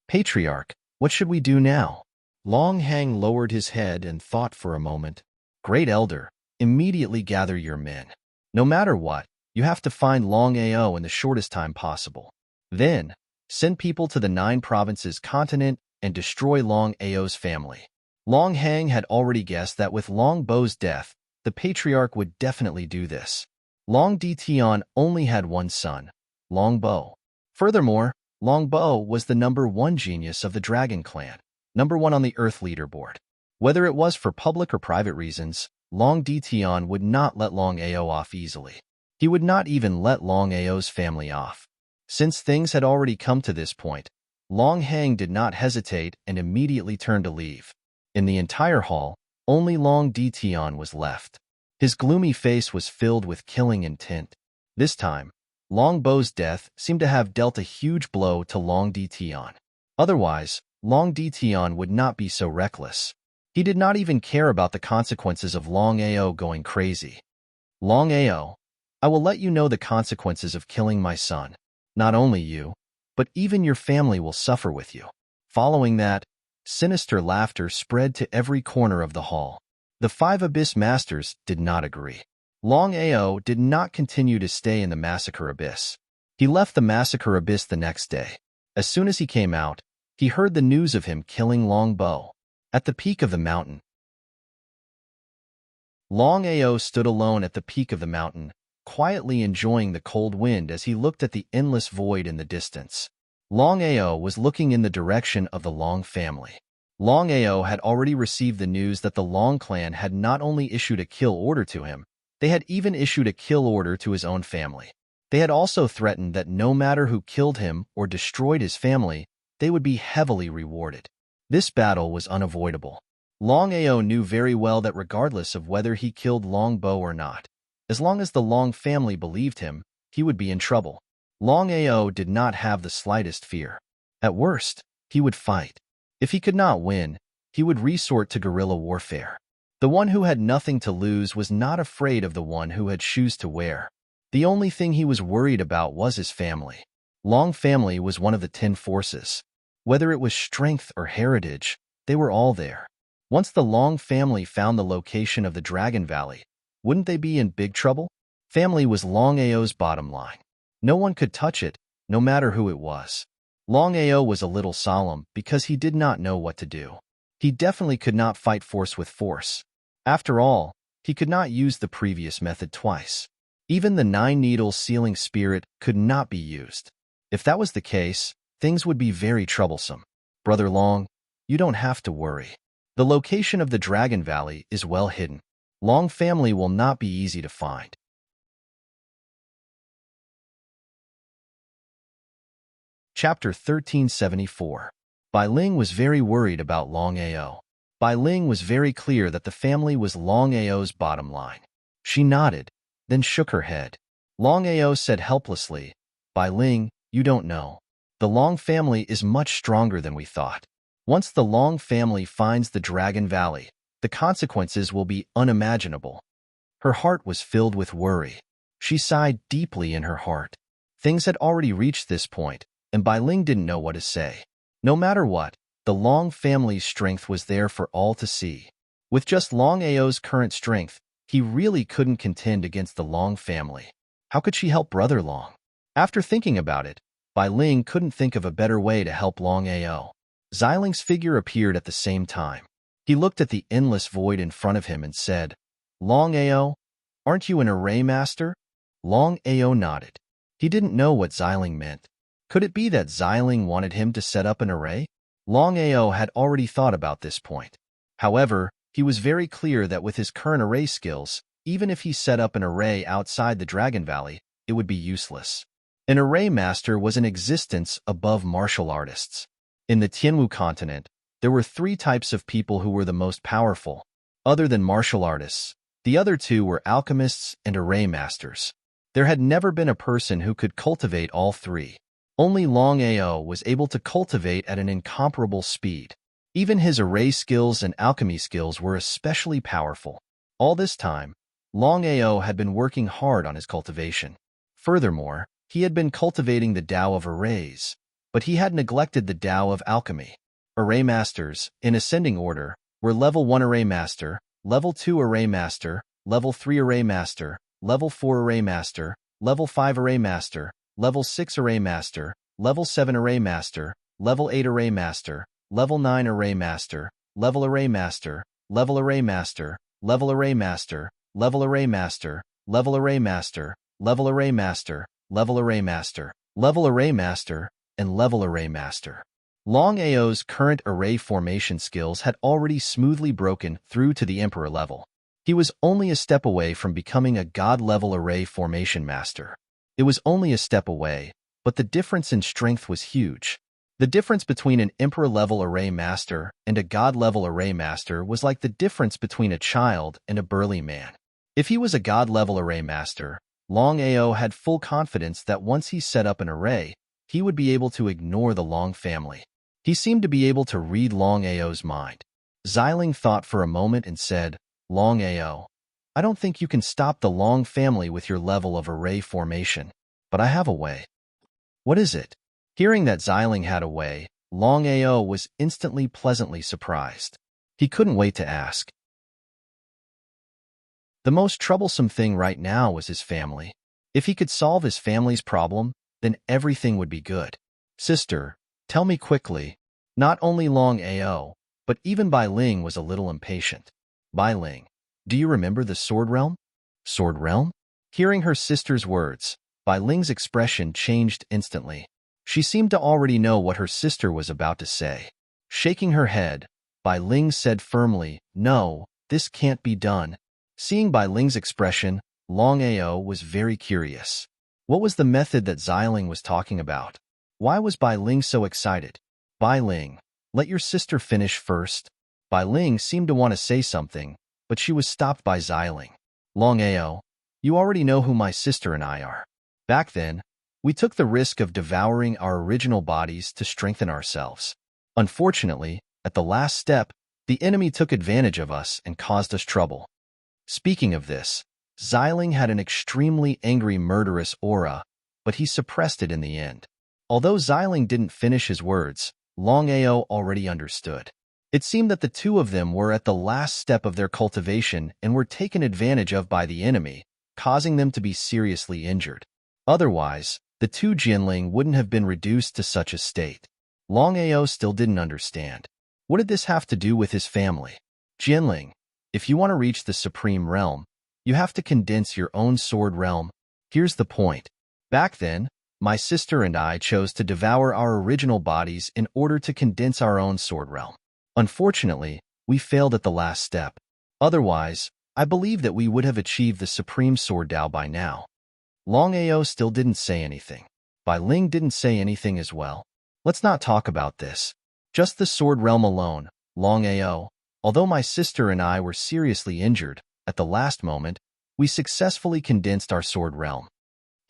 Patriarch, what should we do now? Long Hang lowered his head and thought for a moment. Great Elder, immediately gather your men. No matter what, you have to find Long Ao in the shortest time possible. Then, send people to the 9 provinces continent and destroy Long Ao's family. Long Hang had already guessed that with Long Bo's death, the Patriarch would definitely do this. Long Di Tian only had one son, Long Bo. Furthermore, Long Bo was the #1 genius of the Dragon Clan, #1 on the Earth leaderboard. Whether it was for public or private reasons, Long Di Tian would not let Long Ao off easily. He would not even let Long Ao's family off. Since things had already come to this point, Long Hang did not hesitate and immediately turned to leave. In the entire hall, only Long Ditian was left. His gloomy face was filled with killing intent. This time, Long Bow's death seemed to have dealt a huge blow to Long Ditian. Otherwise, Long Ditian would not be so reckless. He did not even care about the consequences of Long Ao going crazy. Long Ao, I will let you know the consequences of killing my son. Not only you, but even your family will suffer with you. Following that, sinister laughter spread to every corner of the hall. The 5 Abyss Masters did not agree. Long Ao did not continue to stay in the Massacre Abyss. He left the Massacre Abyss the next day. As soon as he came out, he heard the news of him killing Long Bow. At the peak of the mountain, Long Ao stood alone at the peak of the mountain, quietly enjoying the cold wind as he looked at the endless void in the distance. Long Ao was looking in the direction of the Long family. Long Ao had already received the news that the Long clan had not only issued a kill order to him, they had even issued a kill order to his own family. They had also threatened that no matter who killed him or destroyed his family, they would be heavily rewarded. This battle was unavoidable. Long Ao knew very well that regardless of whether he killed Long Bow or not, as long as the Long family believed him, he would be in trouble. Long Ao did not have the slightest fear. At worst, he would fight. If he could not win, he would resort to guerrilla warfare. The one who had nothing to lose was not afraid of the one who had shoes to wear. The only thing he was worried about was his family. Long family was one of the 10 forces. Whether it was strength or heritage, they were all there. Once the Long family found the location of the Dragon Valley, wouldn't they be in big trouble? Family was Long Ao's bottom line. No one could touch it, no matter who it was. Long Ao was a little solemn because he did not know what to do. He definitely could not fight force with force. After all, he could not use the previous method twice. Even the 9-needle sealing spirit could not be used. If that was the case, things would be very troublesome. Brother Long, you don't have to worry. The location of the Dragon Valley is well hidden. Long family will not be easy to find. Chapter 1374. Bai Ling was very worried about Long Ao. Bai Ling was very clear that the family was Long Ao's bottom line. She nodded, then shook her head. Long Ao said helplessly, Bai Ling, you don't know. The Long family is much stronger than we thought. Once the Long family finds the Dragon Valley, the consequences will be unimaginable. Her heart was filled with worry. She sighed deeply in her heart. Things had already reached this point, and Bai Ling didn't know what to say. No matter what, the Long family's strength was there for all to see. With just Long Ao's current strength, he really couldn't contend against the Long family. How could she help Brother Long? After thinking about it, Bai Ling couldn't think of a better way to help Long Ao. Xiling's figure appeared at the same time. He looked at the endless void in front of him and said, Long Ao, aren't you an array master? Long Ao nodded. He didn't know what Xiling meant. Could it be that Xiling wanted him to set up an array? Long Ao had already thought about this point. However, he was very clear that with his current array skills, even if he set up an array outside the Dragon Valley, it would be useless. An array master was in existence above martial artists. In the Tianwu continent, there were 3 types of people who were the most powerful. Other than martial artists, the other 2 were alchemists and array masters. There had never been a person who could cultivate all 3. Only Long Ao was able to cultivate at an incomparable speed. Even his array skills and alchemy skills were especially powerful. All this time, Long Ao had been working hard on his cultivation. Furthermore, he had been cultivating the Tao of arrays, but he had neglected the Tao of alchemy. Array masters, in ascending order, were level 1 array master, level 2 array master, level 3 array master, level 4 array master, level 5 array master, level 6 array master, level 7 array master, level 8 array master, level 9 array master, level array master, level array master, level array master, level array master, level array master, level array master, level array master, level array master, and level array master. Long Ao's current array formation skills had already smoothly broken through to the Emperor level. He was only a step away from becoming a God-level array formation master. It was only a step away, but the difference in strength was huge. The difference between an emperor-level array master and a god-level array master was like the difference between a child and a burly man. If he was a god-level array master, Longao had full confidence that once he set up an array, he would be able to ignore the Long family. He seemed to be able to read Longao's mind. Xiling thought for a moment and said, "Longao, I don't think you can stop the Long family with your level of array formation, but I have a way." "What is it?" Hearing that Xiling had a way, Longao was instantly pleasantly surprised. He couldn't wait to ask. The most troublesome thing right now was his family. If he could solve his family's problem, then everything would be good. "Sister, tell me quickly." Not only Longao, but even Bai Ling was a little impatient. "Bai Ling, do you remember the Sword Realm?" "Sword Realm?" Hearing her sister's words, Bai Ling's expression changed instantly. She seemed to already know what her sister was about to say. Shaking her head, Bai Ling said firmly, "No, this can't be done." Seeing Bai Ling's expression, Longao was very curious. What was the method that Xiling was talking about? Why was Bai Ling so excited? "Bai Ling, let your sister finish first." Bai Ling seemed to want to say something, but she was stopped by Xiling. "Longao, you already know who my sister and I are. Back then, we took the risk of devouring our original bodies to strengthen ourselves. Unfortunately, at the last step, the enemy took advantage of us and caused us trouble." Speaking of this, Xiling had an extremely angry, murderous aura, but he suppressed it in the end. Although Xiling didn't finish his words, Longao already understood. It seemed that the two of them were at the last step of their cultivation and were taken advantage of by the enemy, causing them to be seriously injured. Otherwise, the two Jinling wouldn't have been reduced to such a state. Longao still didn't understand. What did this have to do with his family? "Jinling, if you want to reach the Supreme Realm, you have to condense your own Sword Realm. Here's the point. Back then, my sister and I chose to devour our original bodies in order to condense our own Sword Realm. Unfortunately, we failed at the last step. Otherwise, I believe that we would have achieved the Supreme Sword Dao by now." Longao still didn't say anything. Bai Ling didn't say anything as well. "Let's not talk about this. Just the Sword Realm alone, Longao. Although my sister and I were seriously injured, at the last moment, we successfully condensed our Sword Realm."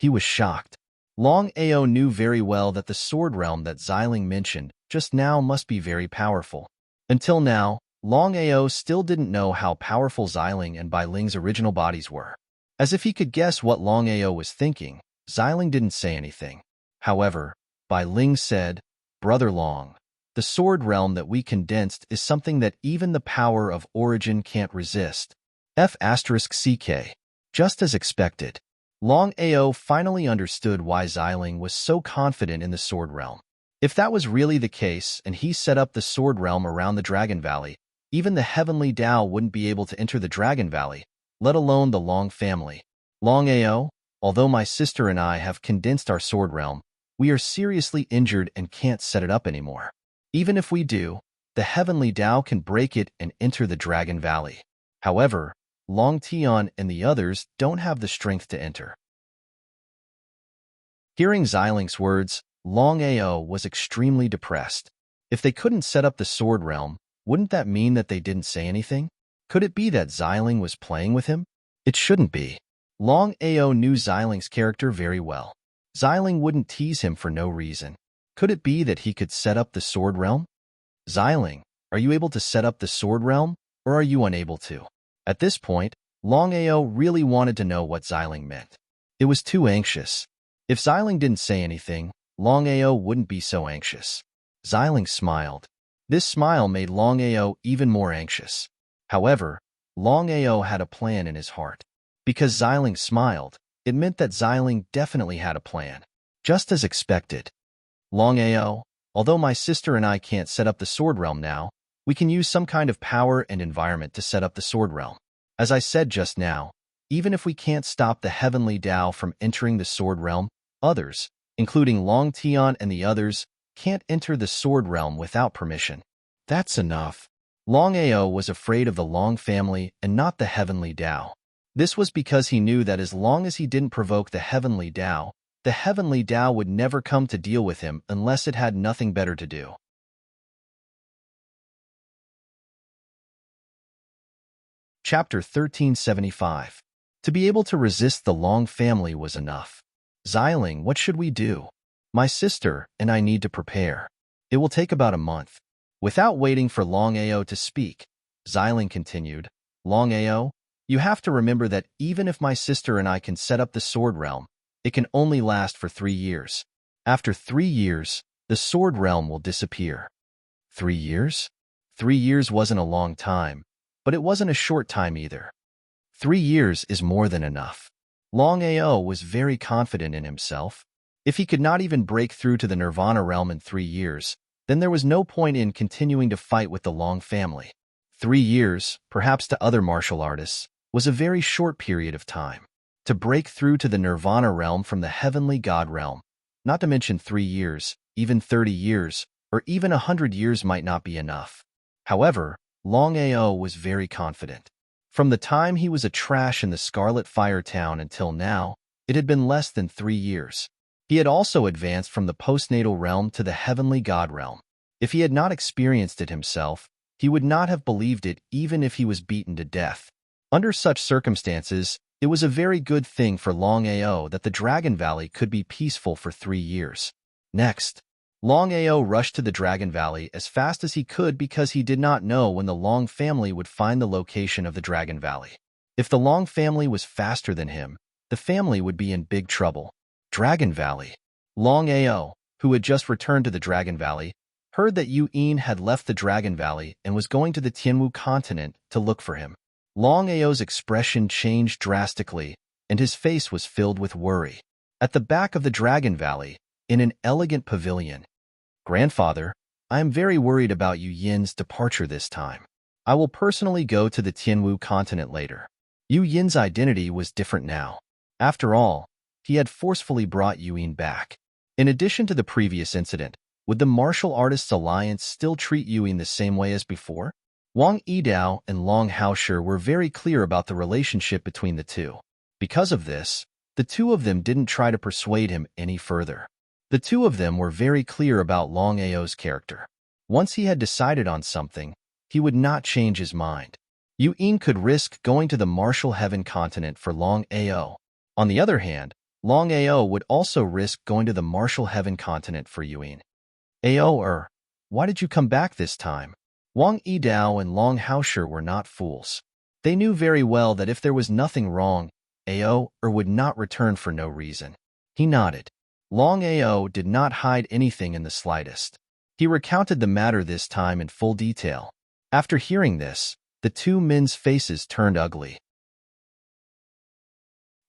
He was shocked. Longao knew very well that the Sword Realm that Xiling mentioned just now must be very powerful. Until now, Longao still didn't know how powerful Xiling and Bai Ling's original bodies were. As if he could guess what Longao was thinking, Xiling didn't say anything. However, Bai Ling said, "Brother Long, the Sword Realm that we condensed is something that even the power of Origin can't resist." F***CK. Just as expected, Longao finally understood why Xiling was so confident in the Sword Realm. If that was really the case and he set up the Sword Realm around the Dragon Valley, even the Heavenly Dao wouldn't be able to enter the Dragon Valley, let alone the Long family. "Longao, although my sister and I have condensed our Sword Realm, we are seriously injured and can't set it up anymore. Even if we do, the Heavenly Dao can break it and enter the Dragon Valley. However, Long Tian and the others don't have the strength to enter." Hearing Xiling's words, Longao was extremely depressed. If they couldn't set up the Sword Realm, wouldn't that mean that they didn't say anything? Could it be that Xiling was playing with him? It shouldn't be. Longao knew Xiling's character very well. Xiling wouldn't tease him for no reason. Could it be that he could set up the Sword Realm? "Xiling, are you able to set up the Sword Realm, or are you unable to?" At this point, Longao really wanted to know what Xiling meant. It was too anxious. If Xiling didn't say anything, Longao wouldn't be so anxious. Xiling smiled. This smile made Longao even more anxious. However, Longao had a plan in his heart. Because Xiling smiled, it meant that Xiling definitely had a plan. Just as expected. "Longao, although my sister and I can't set up the Sword Realm now, we can use some kind of power and environment to set up the Sword Realm. As I said just now, even if we can't stop the Heavenly Dao from entering the Sword Realm, others, including Long Tian and the others, can't enter the Sword Realm without permission. That's enough." Longao was afraid of the Long family and not the Heavenly Dao. This was because he knew that as long as he didn't provoke the Heavenly Dao, the heavenly Tao would never come to deal with him unless it had nothing better to do. Chapter 1375. To be able to resist the Long family was enough. Xiling, what should we do? My sister and I need to prepare. It will take about a month. Without waiting for Longao to speak, Xiling continued, Longao, you have to remember that even if my sister and I can set up the Sword Realm, it can only last for 3 years. After 3 years, the Sword Realm will disappear. 3 years? 3 years wasn't a long time, but it wasn't a short time either. 3 years is more than enough. Longao was very confident in himself. If he could not even break through to the Nirvana realm in 3 years, then there was no point in continuing to fight with the Long family. 3 years, perhaps to other martial artists, was a very short period of time. To break through to the Nirvana realm from the heavenly God realm, not to mention 3 years, even 30 years, or even 100 years might not be enough. However, Longao was very confident. From the time he was a trash in the Scarlet Fire Town until now, it had been less than 3 years. He had also advanced from the postnatal realm to the heavenly God realm. If he had not experienced it himself, he would not have believed it even if he was beaten to death. Under such circumstances, it was a very good thing for Longao that the Dragon Valley could be peaceful for 3 years. Next, Longao rushed to the Dragon Valley as fast as he could because he did not know when the Long family would find the location of the Dragon Valley. If the Long family was faster than him, the family would be in big trouble. Dragon Valley. Longao, who had just returned to the Dragon Valley, heard that Yin had left the Dragon Valley and was going to the Tianwu continent to look for him. Longao's expression changed drastically, and his face was filled with worry. At the back of the Dragon Valley, in an elegant pavilion, Grandfather, I am very worried about Yin's departure this time. I will personally go to the Tianwu continent later. Yin's identity was different now. After all, he had forcefully brought Yin back. In addition to the previous incident, would the Martial Artists Alliance still treat Yin the same way as before? Wang Yidao and Long Haoshi were very clear about the relationship between the two. Because of this, the two of them didn't try to persuade him any further. The two of them were very clear about Longao's character. Once he had decided on something, he would not change his mind. Yin could risk going to the Martial Heaven continent for Longao. On the other hand, Longao would also risk going to the Martial Heaven continent for Yin. Why did you come back this time? Wang Yidao and Long Haoshi were not fools. They knew very well that if there was nothing wrong, would not return for no reason. He nodded. Longao did not hide anything in the slightest. He recounted the matter this time in full detail. After hearing this, the two men's faces turned ugly.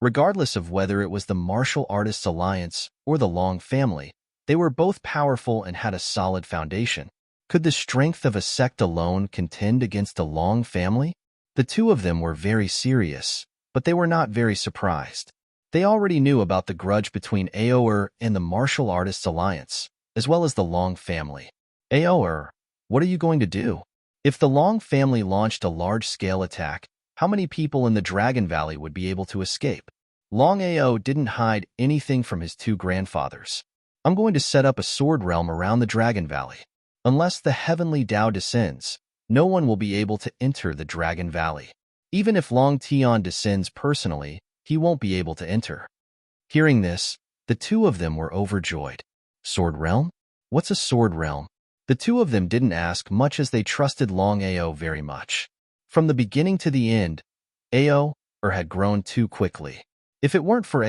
Regardless of whether it was the Martial Artists Alliance or the Long family, they were both powerful and had a solid foundation. Could the strength of a sect alone contend against a Long family? The two of them were very serious, but they were not very surprised. They already knew about the grudge between and the Martial Artists Alliance, as well as the Long family. What are you going to do? If the Long family launched a large-scale attack, how many people in the Dragon Valley would be able to escape? Longao didn't hide anything from his two grandfathers. I'm going to set up a sword realm around the Dragon Valley. Unless the heavenly Tao descends, no one will be able to enter the Dragon Valley. Even if Long Tian descends personally, he won't be able to enter. Hearing this, the two of them were overjoyed. Sword realm? What's a sword realm? The two of them didn't ask much as they trusted Longao very much. From the beginning to the end, had grown too quickly. If it weren't for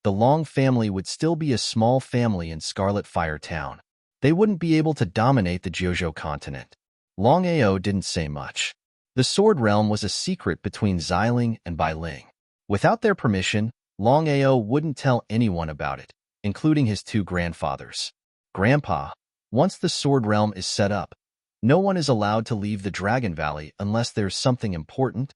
the Long family would still be a small family in Scarlet Fire Town. They wouldn't be able to dominate the Jiuzhou continent. Longao didn't say much. The Sword Realm was a secret between Xiling and Bailing. Without their permission, Longao wouldn't tell anyone about it, including his two grandfathers. Grandpa, once the Sword Realm is set up, no one is allowed to leave the Dragon Valley unless there's something important.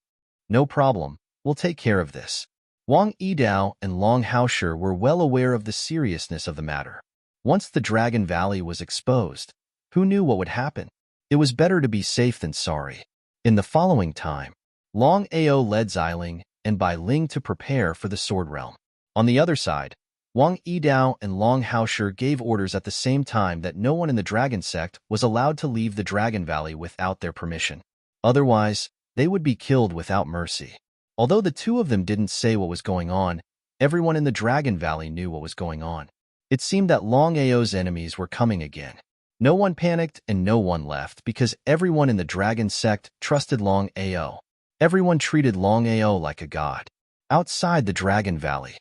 No problem, we'll take care of this. Wang Yidao and Long Haoshi were well aware of the seriousness of the matter. Once the Dragon Valley was exposed, who knew what would happen? It was better to be safe than sorry. In the following time, Longao led Xiling and Bailing to prepare for the Sword Realm. On the other side, Wang Yidao and Long Haoshi gave orders at the same time that no one in the dragon sect was allowed to leave the Dragon Valley without their permission. Otherwise, they would be killed without mercy. Although the two of them didn't say what was going on, everyone in the Dragon Valley knew what was going on. It seemed that Longao's enemies were coming again. No one panicked and no one left because everyone in the dragon sect trusted Longao. Everyone treated Longao like a god. Outside the Dragon Valley,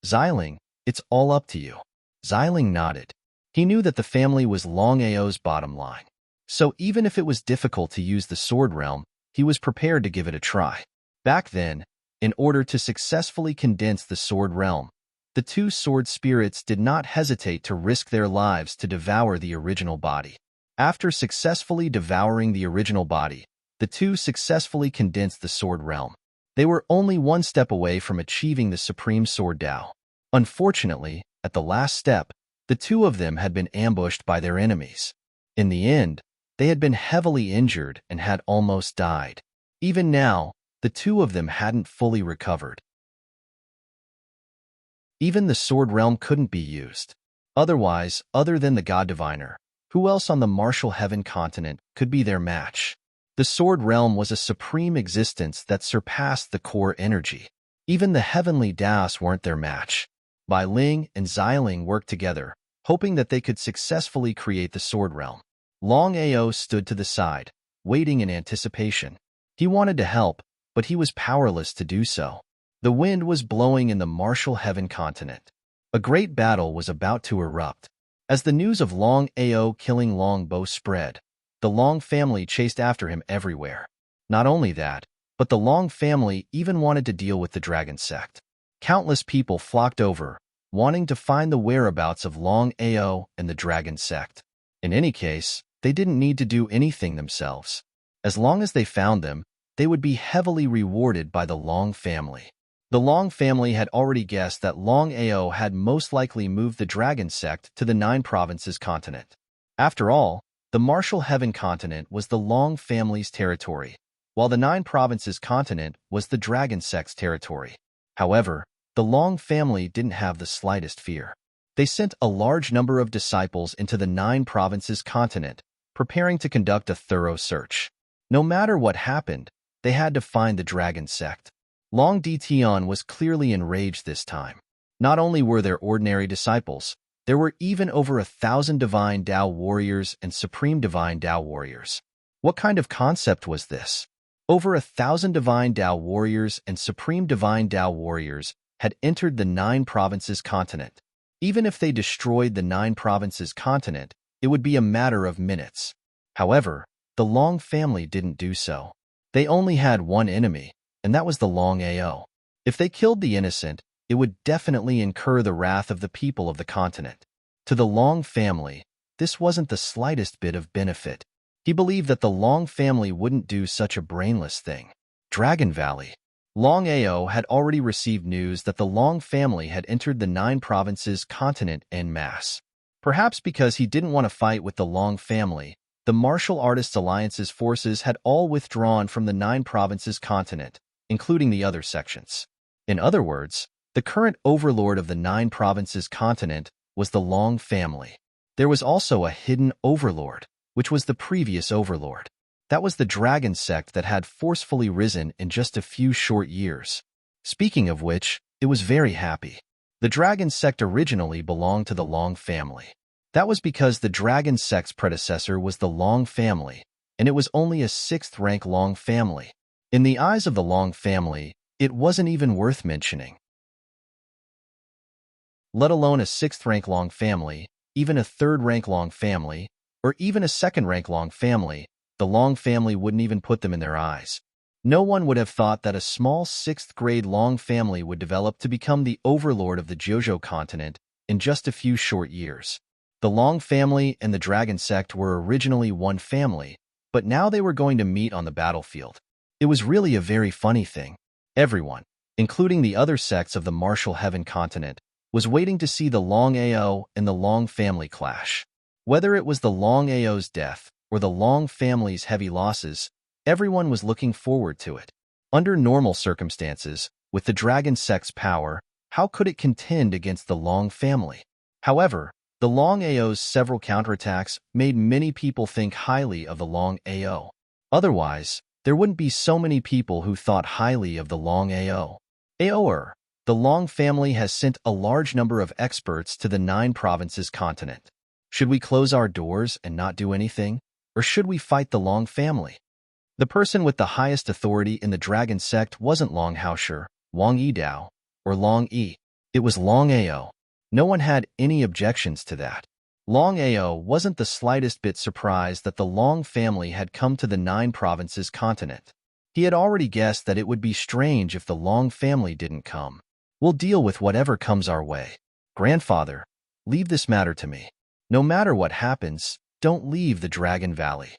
Xiling, it's all up to you. Xiling nodded. He knew that the family was Longao's bottom line. So even if it was difficult to use the Sword Realm, he was prepared to give it a try. Back then, in order to successfully condense the Sword Realm, the two sword spirits did not hesitate to risk their lives to devour the original body. After successfully devouring the original body, the two successfully condensed the Sword Realm. They were only one step away from achieving the Supreme Sword Dao. Unfortunately, at the last step, the two of them had been ambushed by their enemies. In the end, they had been heavily injured and had almost died. Even now, the two of them hadn't fully recovered. Even the Sword Realm couldn't be used. Otherwise, other than the God Diviner, who else on the Martial Heaven continent could be their match? The Sword Realm was a supreme existence that surpassed the core energy. Even the Heavenly Daos weren't their match. Bai Ling and Xiling worked together, hoping that they could successfully create the Sword Realm. Longao stood to the side, waiting in anticipation. He wanted to help, but he was powerless to do so. The wind was blowing in the Martial Heaven continent. A great battle was about to erupt. As the news of Longao killing Longbo spread, the Long family chased after him everywhere. Not only that, but the Long family even wanted to deal with the dragon sect. Countless people flocked over, wanting to find the whereabouts of Longao and the dragon sect. In any case, they didn't need to do anything themselves. As long as they found them, they would be heavily rewarded by the Long family. The Long family had already guessed that Longao had most likely moved the dragon sect to the Nine Provinces continent. After all, the Martial Heaven continent was the Long family's territory, while the Nine Provinces continent was the dragon sect's territory. However, the Long family didn't have the slightest fear. They sent a large number of disciples into the Nine Provinces continent, preparing to conduct a thorough search. No matter what happened, they had to find the dragon sect. Long Dition was clearly enraged this time. Not only were there ordinary disciples, there were even over 1,000 Divine Dao warriors and Supreme Divine Dao warriors. What kind of concept was this? Over 1,000 Divine Dao warriors and Supreme Divine Dao warriors had entered the Nine Provinces continent. Even if they destroyed the Nine Provinces continent, it would be a matter of minutes. However, the Long family didn't do so. They only had one enemy, and that was the Longao. If they killed the innocent, it would definitely incur the wrath of the people of the continent. To the Long family, this wasn't the slightest bit of benefit. He believed that the Long family wouldn't do such a brainless thing. Dragon Valley. Longao had already received news that the Long family had entered the Nine Provinces continent en masse. Perhaps because he didn't want to fight with the Long family, the Martial Artists Alliance's forces had all withdrawn from the Nine Provinces continent, including the other sections. In other words, the current overlord of the Nine Provinces continent was the Long family. There was also a hidden overlord, which was the previous overlord. That was the dragon sect that had forcefully risen in just a few short years. Speaking of which, it was very happy. The dragon sect originally belonged to the Long family. That was because the dragon sect's predecessor was the Long family, and it was only a 6th-rank Long family. In the eyes of the Long family, it wasn't even worth mentioning. Let alone a 6th-rank Long family, even a 3rd-rank Long family, or even a 2nd-rank Long family, the Long family wouldn't even put them in their eyes. No one would have thought that a small 6th-grade Long family would develop to become the overlord of the Jojo continent in just a few short years. The Long family and the Dragon sect were originally one family, but now they were going to meet on the battlefield. It was really a very funny thing. Everyone, including the other sects of the Martial Heaven continent, was waiting to see the Longao and the Long family clash. Whether it was the Longao's death or the Long family's heavy losses, everyone was looking forward to it. Under normal circumstances, with the dragon sect's power, How could it contend against the Long family? However, the Longao's several counterattacks made many people think highly of the Longao. Otherwise, there wouldn't be so many people who thought highly of the Longao. Aoer, the Long family has sent a large number of experts to the 9 provinces continent. Should we close our doors and not do anything, or should we fight the Long family? The person with the highest authority in the dragon sect wasn't Long Haosher, Wang Yidao, or Long Yi. It was Long Ao. No one had any objections to that. Long Ao wasn't the slightest bit surprised that the Long family had come to the 9 provinces continent. He had already guessed that it would be strange if the Long family didn't come. We'll deal with whatever comes our way. Grandfather, leave this matter to me. No matter what happens, don't leave the Dragon Valley.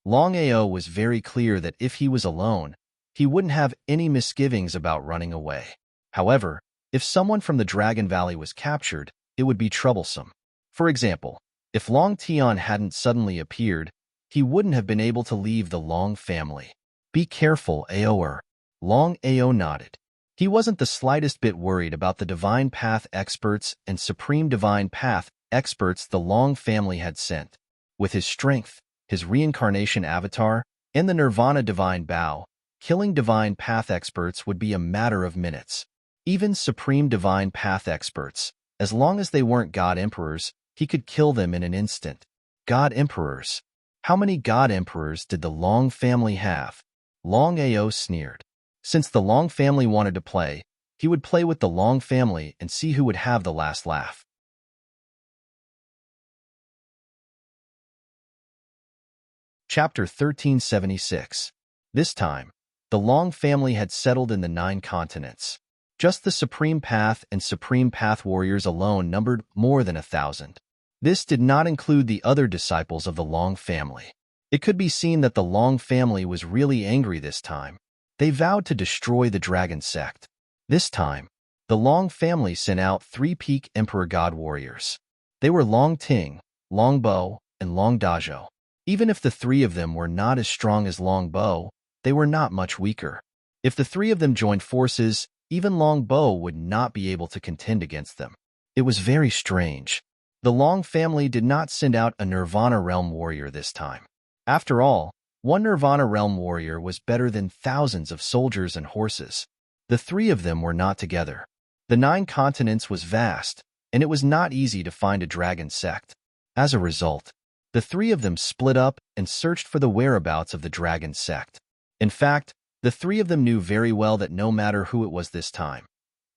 Long Ao was very clear that if he was alone, he wouldn't have any misgivings about running away. However, if someone from the Dragon Valley was captured, it would be troublesome. For example, if Long Tian hadn't suddenly appeared, he wouldn't have been able to leave the Long family. Be careful, Aoer. Long Ao nodded. He wasn't the slightest bit worried about the Divine Path experts and Supreme Divine Path experts the Long family had sent. With his strength, his reincarnation avatar, and the Nirvana Divine Bow, killing Divine Path experts would be a matter of minutes. Even Supreme Divine Path experts, as long as they weren't God Emperors, he could kill them in an instant. God Emperors. How many God Emperors did the Long family have? Long Ao sneered. Since the Long family wanted to play, he would play with the Long family and see who would have the last laugh. Chapter 1376. This time, the Long family had settled in the 9 continents. Just the Supreme Path and Supreme Path warriors alone numbered more than 1,000. This did not include the other disciples of the Long family. It could be seen that the Long family was really angry this time. They vowed to destroy the Dragon sect. This time, the Long family sent out 3 peak Emperor God warriors. They were Long Ting, Long Bo, and Long Dajo. Even if the 3 of them were not as strong as Long Bo, they were not much weaker. If the 3 of them joined forces, even Long Bo would not be able to contend against them. It was very strange. The Long family did not send out a Nirvana Realm warrior this time. After all, one Nirvana Realm warrior was better than thousands of soldiers and horses. The 3 of them were not together. The 9 continents was vast, and it was not easy to find a dragon sect. As a result, the 3 of them split up and searched for the whereabouts of the dragon sect. In fact, the 3 of them knew very well that no matter who it was this time,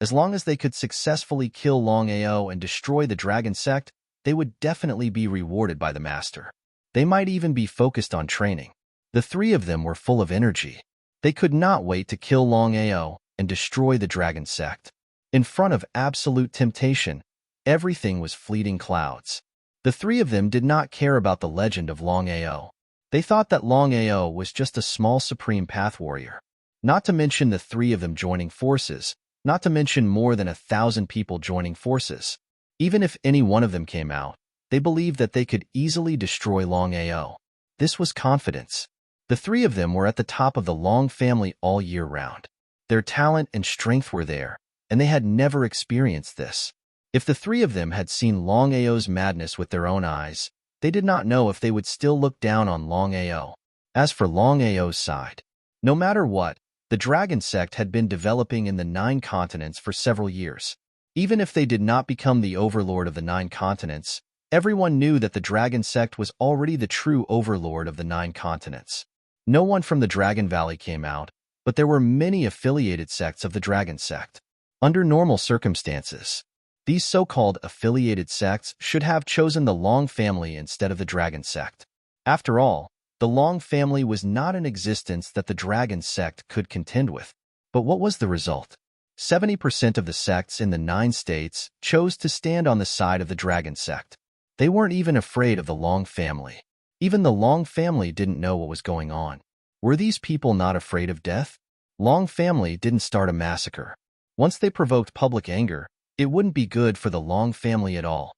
as long as they could successfully kill Long Ao and destroy the dragon sect, they would definitely be rewarded by the master. They might even be focused on training. The 3 of them were full of energy. They could not wait to kill Long Ao and destroy the dragon sect. In front of absolute temptation, everything was fleeting clouds. The 3 of them did not care about the legend of Long Ao. They thought that Long Ao was just a small Supreme Path warrior. Not to mention the 3 of them joining forces, not to mention more than 1,000 people joining forces. Even if any one of them came out, they believed that they could easily destroy Long Ao. This was confidence. The 3 of them were at the top of the Long family all year round. Their talent and strength were there, and they had never experienced this. If the 3 of them had seen Long Ao's madness with their own eyes, they did not know if they would still look down on Long Ao. As for Long Ao's side, no matter what, the dragon sect had been developing in the 9 continents for several years. Even if they did not become the overlord of the 9 continents, everyone knew that the dragon sect was already the true overlord of the 9 continents. No one from the Dragon Valley came out, but there were many affiliated sects of the dragon sect. Under normal circumstances, these so-called affiliated sects should have chosen the Long family instead of the dragon sect. After all, the Long family was not in existence that the dragon sect could contend with. But what was the result? 70% of the sects in the 9 states chose to stand on the side of the dragon sect. They weren't even afraid of the Long family. Even the Long family didn't know what was going on. Were these people not afraid of death? Long family didn't start a massacre. Once they provoked public anger, it wouldn't be good for the Long family at all.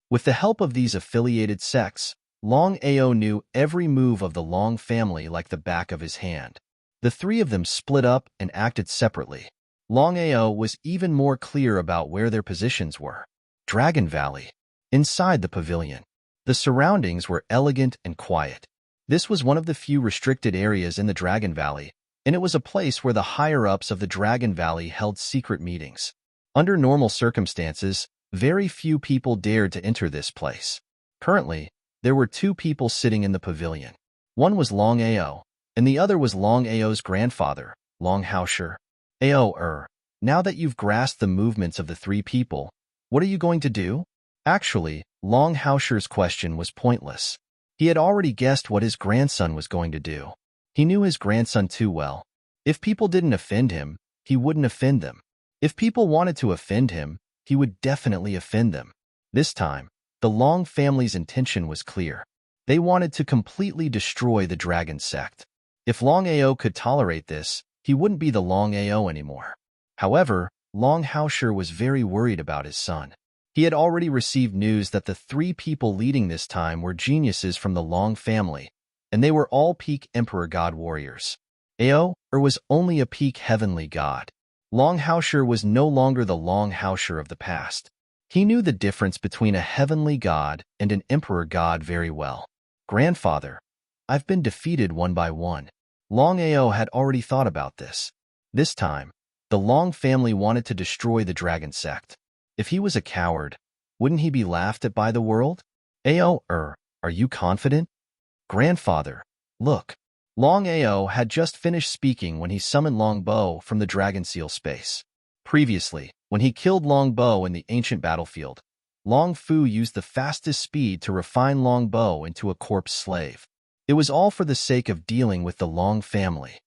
With the help of these affiliated sects, Long Ao knew every move of the Long family like the back of his hand. The 3 of them split up and acted separately. Longao was even more clear about where their positions were. Dragon Valley. Inside the pavilion. The surroundings were elegant and quiet. This was one of the few restricted areas in the Dragon Valley, and it was a place where the higher-ups of the Dragon Valley held secret meetings. Under normal circumstances, very few people dared to enter this place. Currently, there were two people sitting in the pavilion. One was Longao, and the other was Longao's grandfather, Longao. Ao, now that you've grasped the movements of the three people, what are you going to do? Actually, Longao's question was pointless. He had already guessed what his grandson was going to do. He knew his grandson too well. If people didn't offend him, he wouldn't offend them. If people wanted to offend him, he would definitely offend them. This time, the Long family's intention was clear. They wanted to completely destroy the dragon sect. If Longao could tolerate this, he wouldn't be the Longao anymore. However, Longao was very worried about his son. He had already received news that the three people leading this time were geniuses from the Long family, and they were all peak Emperor God warriors. Ao was only a peak heavenly god. Longao was no longer the Longao of the past. He knew the difference between a heavenly god and an emperor god very well. Grandfather, I've been defeated one by one. Longao had already thought about this. This time, the Long family wanted to destroy the dragon sect. If he was a coward, wouldn't he be laughed at by the world? Ao, are you confident? Grandfather, look. Longao had just finished speaking when he summoned Longbo from the dragon seal space. Previously, when he killed Longbo in the ancient battlefield, Long Fu used the fastest speed to refine Longbo into a corpse slave. It was all for the sake of dealing with the Long family.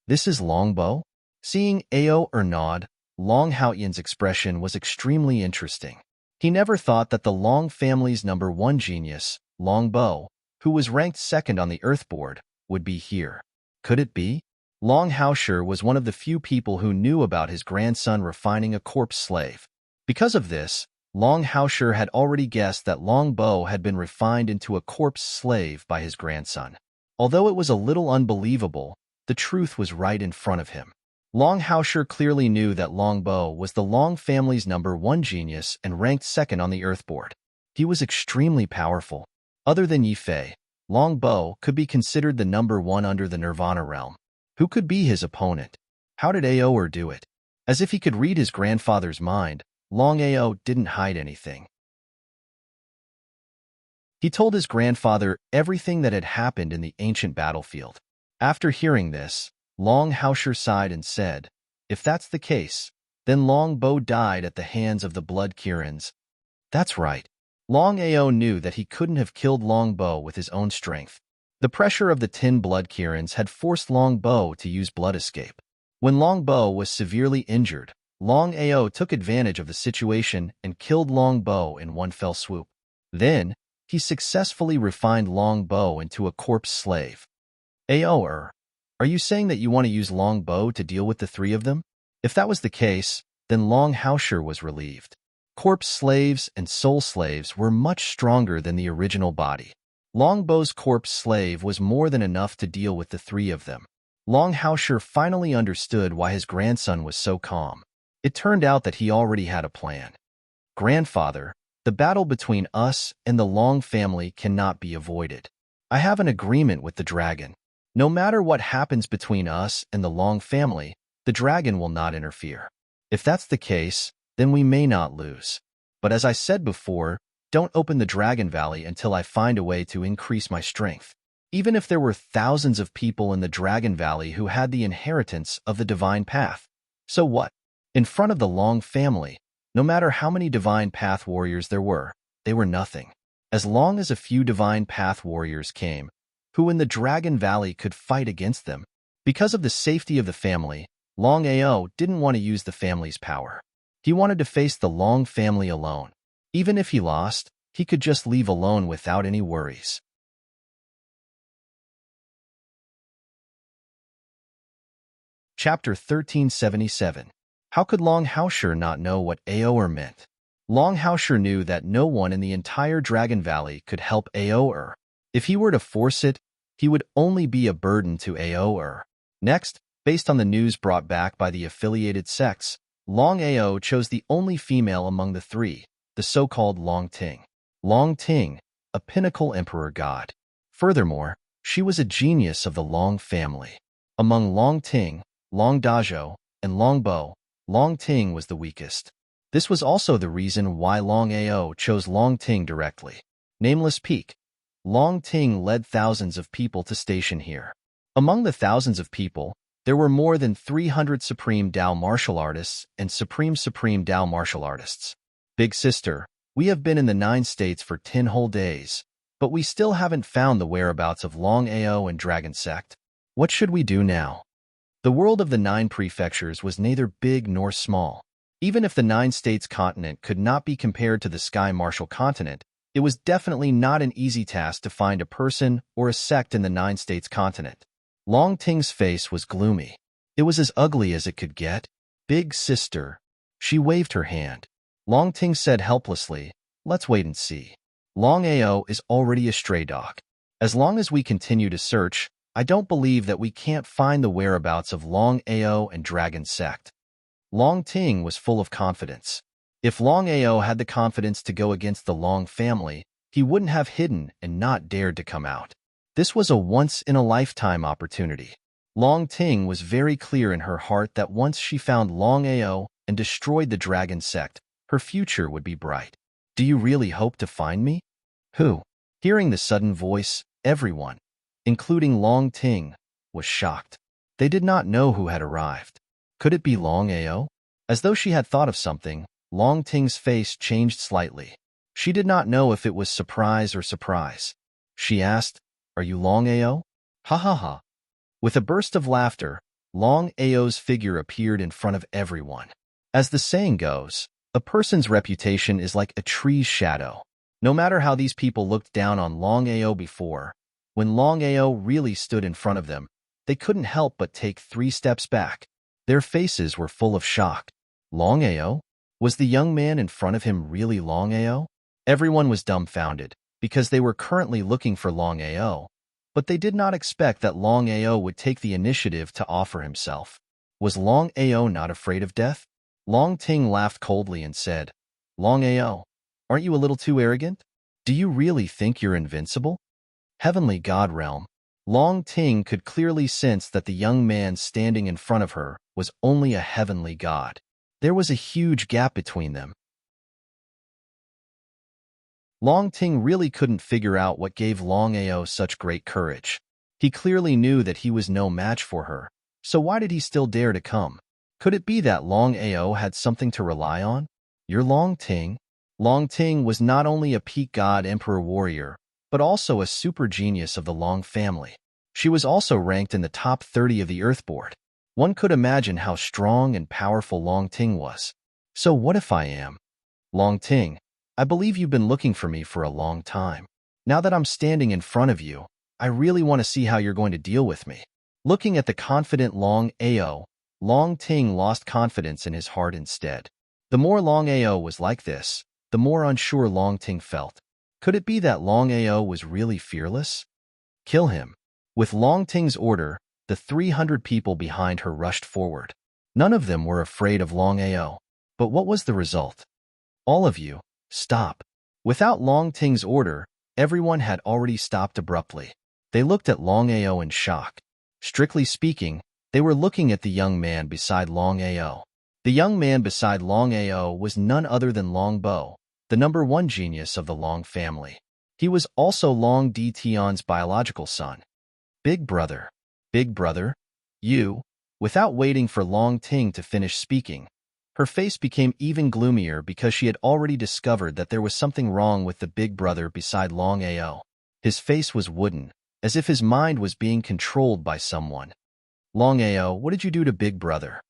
This is Longbo? Seeing Ao nod, Long Haoyan's expression was extremely interesting. He never thought that the Long family's #1 genius, Longbo, who was ranked second on the Earth board, would be here. Could it be? Longao was one of the few people who knew about his grandson refining a corpse slave. Because of this, Longao had already guessed that Longbo had been refined into a corpse slave by his grandson. Although it was a little unbelievable, the truth was right in front of him. Longao clearly knew that Longbo was the Long family's #1 genius and ranked second on the Earth board. He was extremely powerful. Other than Yifei, Longbo could be considered the #1 under the Nirvana realm. Who could be his opponent? How did Ao do it? As if he could read his grandfather's mind, Longao didn't hide anything. He told his grandfather everything that had happened in the ancient battlefield. After hearing this, Longao sighed and said, if that's the case, then Longbo died at the hands of the blood Kirans. That's right. Longao knew that he couldn't have killed Longbo with his own strength. The pressure of the 10 blood Kirans had forced Longbo to use blood escape. When Longbo was severely injured, Longao took advantage of the situation and killed Longbo in one fell swoop. Then, he successfully refined Longbo into a corpse slave. Ao, are you saying that you want to use Longbo to deal with the three of them? If that was the case, then Longao was relieved. Corpse slaves and soul slaves were much stronger than the original body. Longbo's corpse slave was more than enough to deal with the three of them. Longao finally understood why his grandson was so calm. It turned out that he already had a plan. Grandfather, the battle between us and the Long family cannot be avoided. I have an agreement with the dragon. No matter what happens between us and the Long family, the dragon will not interfere. If that's the case, then we may not lose. But as I said before, don't open the Dragon Valley until I find a way to increase my strength. Even if there were thousands of people in the Dragon Valley who had the inheritance of the divine path, so what? In front of the Long family, no matter how many divine path warriors there were, they were nothing. As long as a few divine path warriors came, who in the Dragon Valley could fight against them. Because of the safety of the family, Longao didn't want to use the family's power. He wanted to face the Long family alone. Even if he lost, he could just leave alone without any worries. Chapter 1377. How could Longao not know what Ao meant? Longao knew that no one in the entire Dragon Valley could help Ao. If he were to force it, he would only be a burden to Ao. Next, Based on the news brought back by the affiliated sects, Longao chose the only female among the three, the so-called Long Ting. Long Ting, a pinnacle emperor god. Furthermore, she was a genius of the Long family. Among Long Ting, Long Dajo, and Long Bo, Long Ting was the weakest. This was also the reason why Long Ao chose Long Ting directly. Nameless Peak. Long Ting led thousands of people to station here. Among the thousands of people, there were more than 300 Supreme Dao martial artists and Supreme Dao martial artists. Big sister, we have been in the 9 states for 10 whole days, but we still haven't found the whereabouts of Long Ao and Dragon Sect. What should we do now? The world of the 9 prefectures was neither big nor small. Even if the 9 states continent could not be compared to the Sky Martial continent, it was definitely not an easy task to find a person or a sect in the 9 states continent. Long Ting's face was gloomy. It was as ugly as it could get. Big sister. She waved her hand. Long Ting said helplessly, let's wait and see. Long Ao is already a stray dog. As long as we continue to search, I don't believe that we can't find the whereabouts of Long Ao and Dragon Sect. Long Ting was full of confidence. If Long Ao had the confidence to go against the Long family, he wouldn't have hidden and not dared to come out. This was a once-in-a-lifetime opportunity. Long Ting was very clear in her heart that once she found Long Ao and destroyed the Dragon Sect, her future would be bright. Do you really hope to find me? Who? Hearing the sudden voice, everyone, including Long Ting, was shocked. They did not know who had arrived. Could it be Long Ao? As though she had thought of something, Long Ting's face changed slightly. She did not know if it was surprise or surprise. She asked, "Are you Long Ao?" Ha ha ha. With a burst of laughter, Long Ao's figure appeared in front of everyone. As the saying goes, a person's reputation is like a tree's shadow. No matter how these people looked down on Long Ao before, when Long Ao really stood in front of them, they couldn't help but take 3 steps back. Their faces were full of shock. Long Ao? Was the young man in front of him really Long Ao? Everyone was dumbfounded, because they were currently looking for Long Ao, but they did not expect that Long Ao would take the initiative to offer himself. Was Long Ao not afraid of death? Long Ting laughed coldly and said, "Long Ao, aren't you a little too arrogant? Do you really think you're invincible?" Heavenly God realm. Long Ting could clearly sense that the young man standing in front of her was only a heavenly god. There was a huge gap between them. Long Ting really couldn't figure out what gave Long Ao such great courage. He clearly knew that he was no match for her, so why did he still dare to come? Could it be that Long Ao had something to rely on? You're Long Ting? Long Ting was not only a peak god emperor warrior, but also a super genius of the Long family. She was also ranked in the top 30 of the Earthboard. One could imagine how strong and powerful Long Ting was. So what if I am? Long Ting, I believe you've been looking for me for a long time. Now that I'm standing in front of you, I really want to see how you're going to deal with me. Looking at the confident Long Ao, Long Ting lost confidence in his heart instead. The more Long Ao was like this, the more unsure Long Ting felt. Could it be that Long Ao was really fearless? Kill him. With Long Ting's order, the 300 people behind her rushed forward. None of them were afraid of Long Ao. But what was the result? All of you, stop. Without Long Ting's order, everyone had already stopped abruptly. They looked at Long Ao in shock. Strictly speaking, they were looking at the young man beside Long Ao. The young man beside Long Ao was none other than Long Bo, the #1 genius of the Long family. He was also Long Di Tion's biological son. Big brother. Big brother? You? Without waiting for Long Ting to finish speaking, her face became even gloomier because she had already discovered that there was something wrong with the big brother beside Long Ao. His face was wooden, as if his mind was being controlled by someone. Long Ao, what did you do to Big Brother?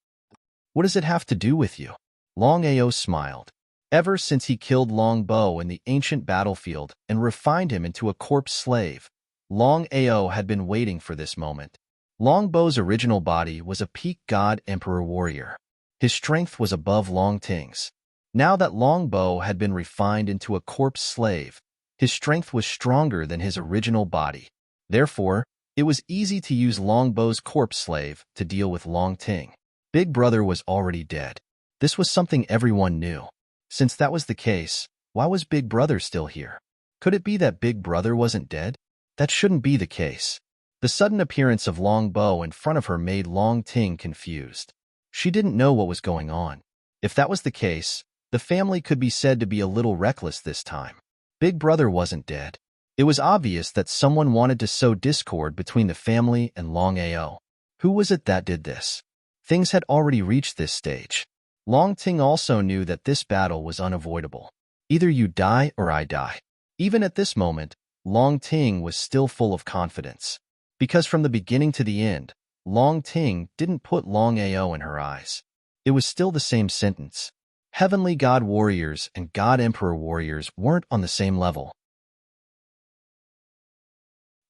What does it have to do with you? Long Ao smiled. Ever since he killed Long Bo in the ancient battlefield and refined him into a corpse slave, Long Ao had been waiting for this moment. Long Bo's original body was a peak god emperor warrior. His strength was above Long Ting's. Now that Long Bo had been refined into a corpse slave, his strength was stronger than his original body. Therefore, It was easy to use Longbo's corpse slave to deal with Long Ting. Big Brother was already dead. This was something everyone knew. Since that was the case, why was Big Brother still here? Could it be that Big Brother wasn't dead? That shouldn't be the case. The sudden appearance of Longbo in front of her made Long Ting confused. She didn't know what was going on. If that was the case, the family could be said to be a little reckless this time. Big Brother wasn't dead. It was obvious that someone wanted to sow discord between the family and Longao. Who was it that did this? Things had already reached this stage. Long Ting also knew that this battle was unavoidable. Either you die or I die. Even at this moment, Long Ting was still full of confidence. Because from the beginning to the end, Long Ting didn't put Longao in her eyes. It was still the same sentence. Heavenly God warriors and God Emperor warriors weren't on the same level.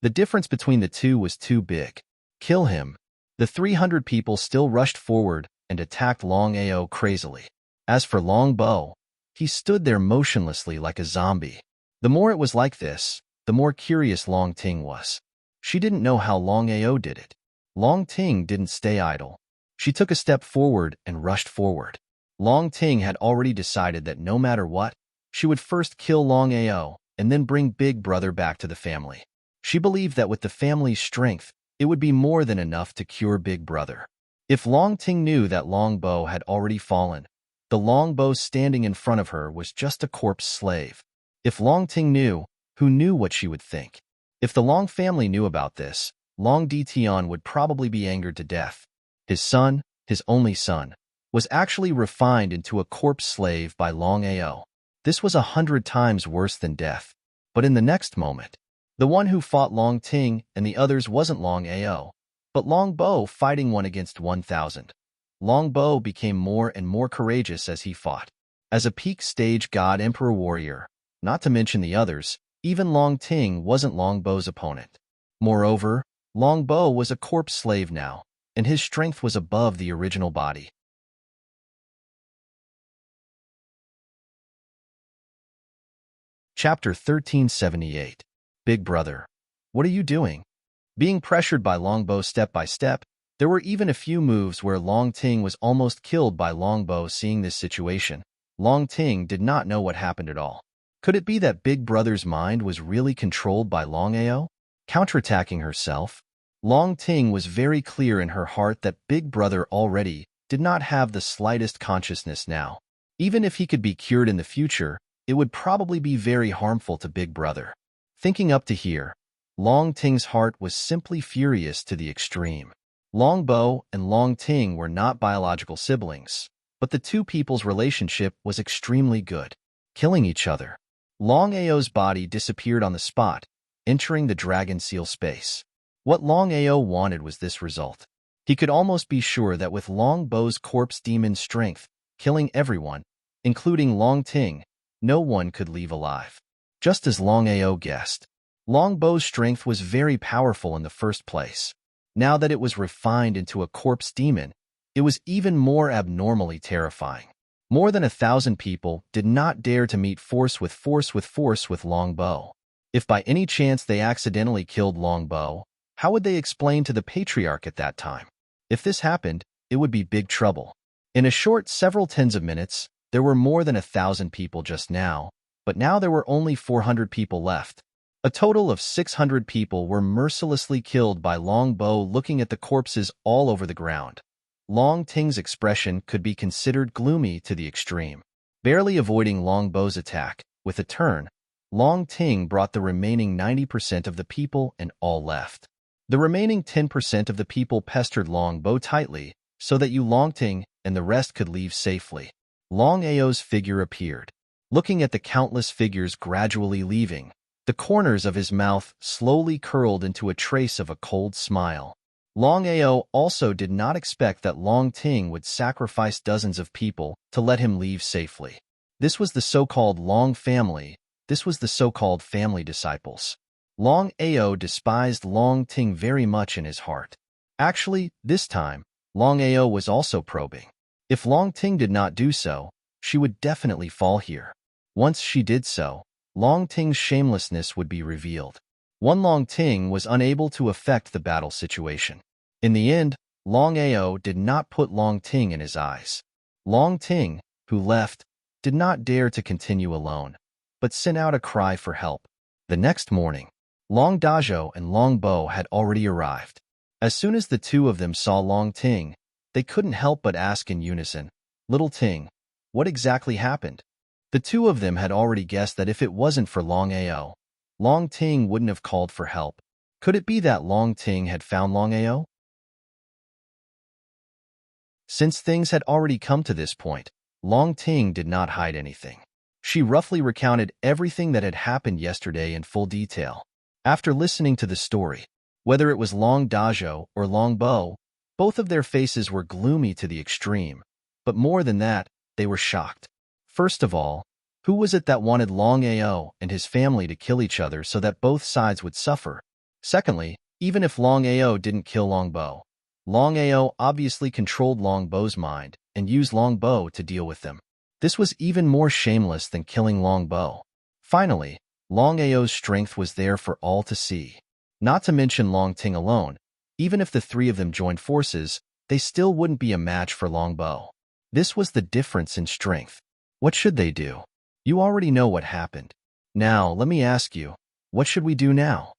The difference between the two was too big. Kill him. The 300 people still rushed forward and attacked Longao crazily. As for Longbo, he stood there motionlessly like a zombie. The more it was like this, the more curious Long Ting was. She didn't know how Longao did it. Long Ting didn't stay idle. She took a step forward and rushed forward. Long Ting had already decided that no matter what, she would first kill Longao and then bring Big Brother back to the family. She believed that with the family's strength, it would be more than enough to cure Big Brother. If Long Ting knew that Longbo had already fallen, the Longbo standing in front of her was just a corpse slave. If Long Ting knew, who knew what she would think? If the Long family knew about this, Long Dition would probably be angered to death. His son, his only son, was actually refined into a corpse slave by Longao. This was 100 times worse than death. But in the next moment, the one who fought Long Ting and the others wasn't Longao, but Longbo fighting 1 against 1,000. Longbo became more and more courageous as he fought. As a peak stage God Emperor warrior, not to mention the others, even Long Ting wasn't Longbo's opponent. Moreover, Longbo was a corpse slave now, and his strength was above the original body. Chapter 1378. Big Brother. What are you doing? Being pressured by Longbo step by step, there were even a few moves where Long Ting was almost killed by Longbo. Seeing this situation, Long Ting did not know what happened at all. Could it be that Big Brother's mind was really controlled by Longao? Counterattacking herself, Long Ting was very clear in her heart that Big Brother already did not have the slightest consciousness now. Even if he could be cured in the future, it would probably be very harmful to Big Brother. Thinking up to here, Long Ting's heart was simply furious to the extreme. Longbo and Long Ting were not biological siblings, but the two people's relationship was extremely good. Killing each other. Longao's body disappeared on the spot, entering the dragon seal space. What Longao wanted was this result. He could almost be sure that with Longbo's corpse demon strength, killing everyone, including Long Ting, no one could leave alive. Just as Longao guessed, Longbo's strength was very powerful in the first place. Now that it was refined into a corpse demon, it was even more abnormally terrifying. More than 1,000 people did not dare to meet force with Longbo. If by any chance they accidentally killed Longbo, how would they explain to the patriarch at that time? If this happened, it would be big trouble. In a short several tens of minutes, there were more than 1,000 people just now, but now there were only 400 people left. A total of 600 people were mercilessly killed by Longbo. Looking at the corpses all over the ground, Long Ting's expression could be considered gloomy to the extreme. Barely avoiding Longbo's attack, with a turn, Long Ting brought the remaining 90% of the people and all left. The remaining 10% of the people pestered Longbo tightly, so that Long Ting and the rest could leave safely. Longao's figure appeared. Looking at the countless figures gradually leaving, the corners of his mouth slowly curled into a trace of a cold smile. Longao also did not expect that Long Ting would sacrifice dozens of people to let him leave safely. This was the so-called Long family. This was the so-called family disciples. Longao despised Long Ting very much in his heart. Actually, this time, Longao was also probing. If Long Ting did not do so, she would definitely fall here. Once she did so, Long Ting's shamelessness would be revealed. One Long Ting was unable to affect the battle situation. In the end, Longao did not put Long Ting in his eyes. Long Ting, who left, did not dare to continue alone, but sent out a cry for help. The next morning, Long Dajo and Long Bo had already arrived. As soon as the two of them saw Long Ting, they couldn't help but ask in unison, "Little Ting, what exactly happened?" The two of them had already guessed that if it wasn't for Longao, Long Ting wouldn't have called for help. Could it be that Long Ting had found Longao? Since things had already come to this point, Long Ting did not hide anything. She roughly recounted everything that had happened yesterday in full detail. After listening to the story, whether it was Long Dajo or Long Bo, both of their faces were gloomy to the extreme. But more than that, they were shocked. First of all, who was it that wanted Long Ao and his family to kill each other so that both sides would suffer? Secondly, even if Long Ao didn't kill Long Bo, Long Ao obviously controlled Long Bo's mind and used Long Bo to deal with them. This was even more shameless than killing Long Bo. Finally, Long Ao's strength was there for all to see. Not to mention Long Ting alone. Even if the three of them joined forces, they still wouldn't be a match for Long Bo. This was the difference in strength. What should they do? You already know what happened. Now, let me ask you, what should we do now?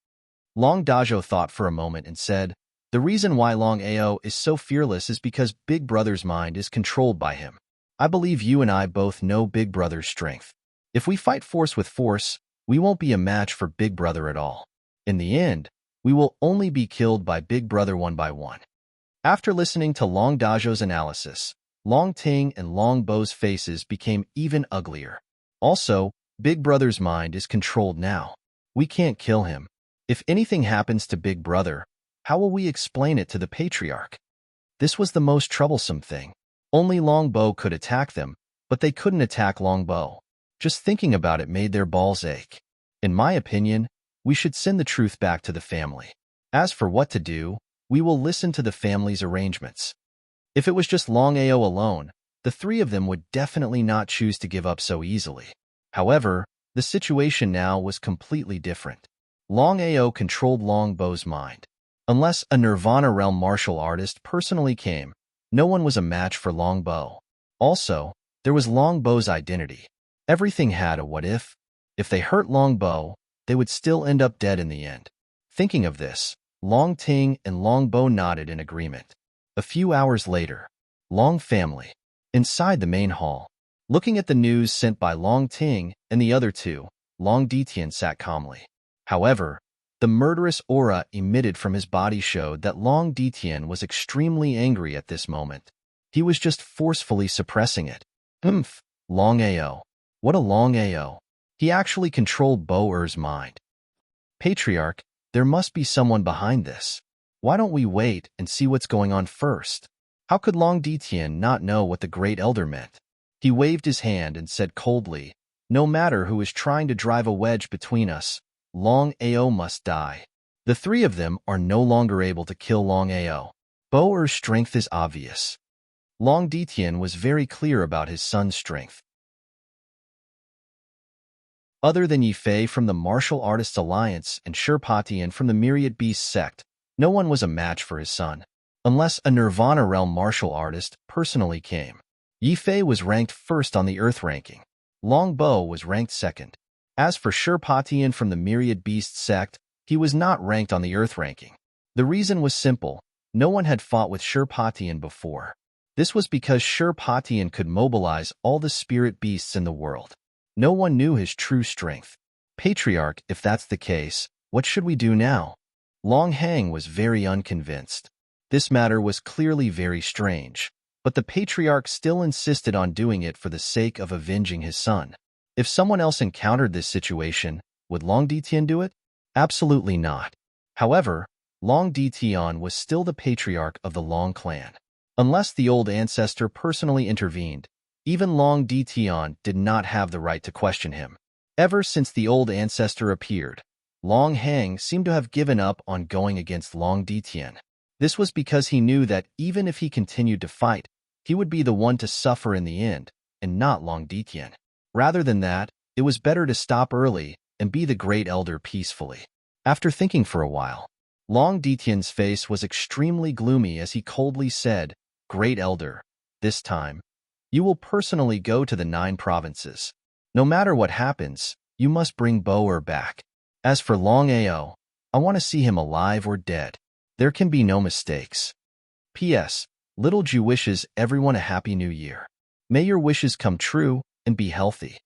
Long Dajo thought for a moment and said, "The reason why Long Ao is so fearless is because Big Brother's mind is controlled by him. I believe you and I both know Big Brother's strength. If we fight force with force, we won't be a match for Big Brother at all. In the end, we will only be killed by Big Brother one by one." After listening to Long Dajo's analysis, Long Ting and Long Bo's faces became even uglier. Also, Big Brother's mind is controlled now. We can't kill him. If anything happens to Big Brother, how will we explain it to the Patriarch? This was the most troublesome thing. Only Long Bo could attack them, but they couldn't attack Long Bo. Just thinking about it made their balls ache. In my opinion, we should send the truth back to the family. As for what to do, we will listen to the family's arrangements. If it was just Long Ao alone, the three of them would definitely not choose to give up so easily. However, the situation now was completely different. Long Ao controlled Long Bo's mind. Unless a Nirvana realm martial artist personally came, no one was a match for Long Bo. Also, there was Long Bo's identity. Everything had a what if. If they hurt Long Bo, they would still end up dead in the end. Thinking of this, Long Ting and Long Bo nodded in agreement. A few hours later, Long family, inside the main hall, looking at the news sent by Long Ting and the other two, Long Ditian sat calmly. However, the murderous aura emitted from his body showed that Long Ditian was extremely angry at this moment. He was just forcefully suppressing it. Long Ao. What a Long Ao. He actually controlled Bo-er's mind. Patriarch, there must be someone behind this. Why don't we wait and see what's going on first? How could Long Ditian not know what the Great Elder meant? He waved his hand and said coldly, "No matter who is trying to drive a wedge between us, Long Ao must die." The three of them are no longer able to kill Long Ao. Bo-er's strength is obvious. Long Ditian was very clear about his son's strength. Other than Yifei from the Martial Artists Alliance and Shirpatian from the Myriad Beasts sect, no one was a match for his son, unless a Nirvana realm martial artist personally came. Yifei was ranked first on the Earth ranking. Long Bo was ranked second. As for Shirpatian from the Myriad Beasts sect, he was not ranked on the Earth ranking. The reason was simple. No one had fought with Shirpatian before. This was because Shirpatian could mobilize all the spirit beasts in the world. No one knew his true strength. Patriarch, if that's the case, what should we do now? Long Hang was very unconvinced. This matter was clearly very strange, but the Patriarch still insisted on doing it for the sake of avenging his son. If someone else encountered this situation, would Long Ditian do it? Absolutely not. However, Long Ditian was still the Patriarch of the Long clan. Unless the old ancestor personally intervened, even Long Ditian did not have the right to question him. Ever since the old ancestor appeared, Long Hang seemed to have given up on going against Long Ditian. This was because he knew that even if he continued to fight, he would be the one to suffer in the end, and not Long Ditian. Rather than that, it was better to stop early and be the Great Elder peacefully. After thinking for a while, Long Detian's face was extremely gloomy as he coldly said, "Great Elder, this time, you will personally go to the 9 provinces. No matter what happens, you must bring Bo-er back. As for Longao, I want to see him alive or dead. There can be no mistakes. P.S. Little Ju wishes everyone a happy new year. May your wishes come true and be healthy."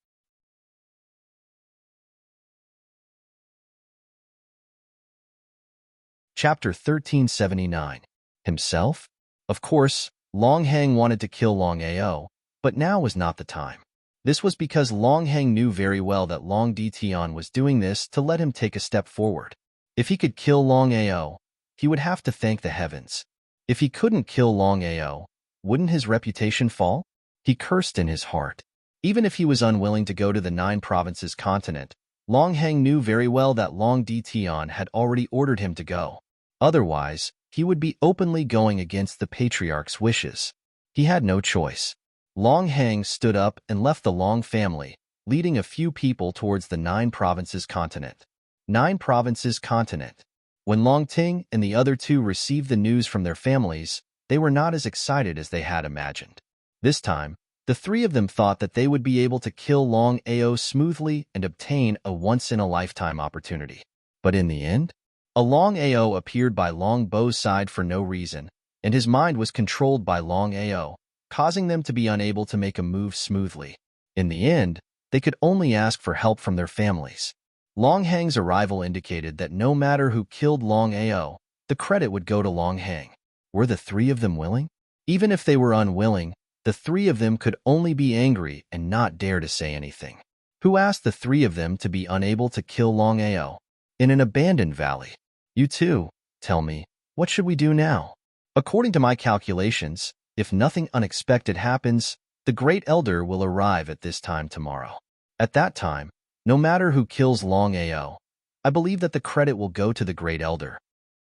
Chapter 1379. Himself? Of course, Long Hang wanted to kill Long Ao, but now was not the time. This was because Long Hang knew very well that Long Detian was doing this to let him take a step forward. If he could kill Long Ao, he would have to thank the heavens. If he couldn't kill Long Ao, wouldn't his reputation fall? He cursed in his heart. Even if he was unwilling to go to the 9 provinces continent, Long Hang knew very well that Long Detian had already ordered him to go. Otherwise, he would be openly going against the patriarch's wishes. He had no choice. Long Hang stood up and left the Long family, leading a few people towards the 9 provinces continent. 9 provinces continent. When Long Ting and the other 2 received the news from their families, they were not as excited as they had imagined. This time, the 3 of them thought that they would be able to kill Long Ao smoothly and obtain a once-in-a-lifetime opportunity. But in the end, a Long Ao appeared by Long Bo's side for no reason, and his mind was controlled by Long Ao, causing them to be unable to make a move smoothly. In the end, they could only ask for help from their families. Long Hang's arrival indicated that no matter who killed Long Ao, the credit would go to Long Hang. Were the 3 of them willing? Even if they were unwilling, the 3 of them could only be angry and not dare to say anything. Who asked the 3 of them to be unable to kill Long Ao? In an abandoned valley. You two, tell me, what should we do now? According to my calculations, if nothing unexpected happens, the Great Elder will arrive at this time tomorrow. At that time, no matter who kills Long Ao, I believe that the credit will go to the Great Elder.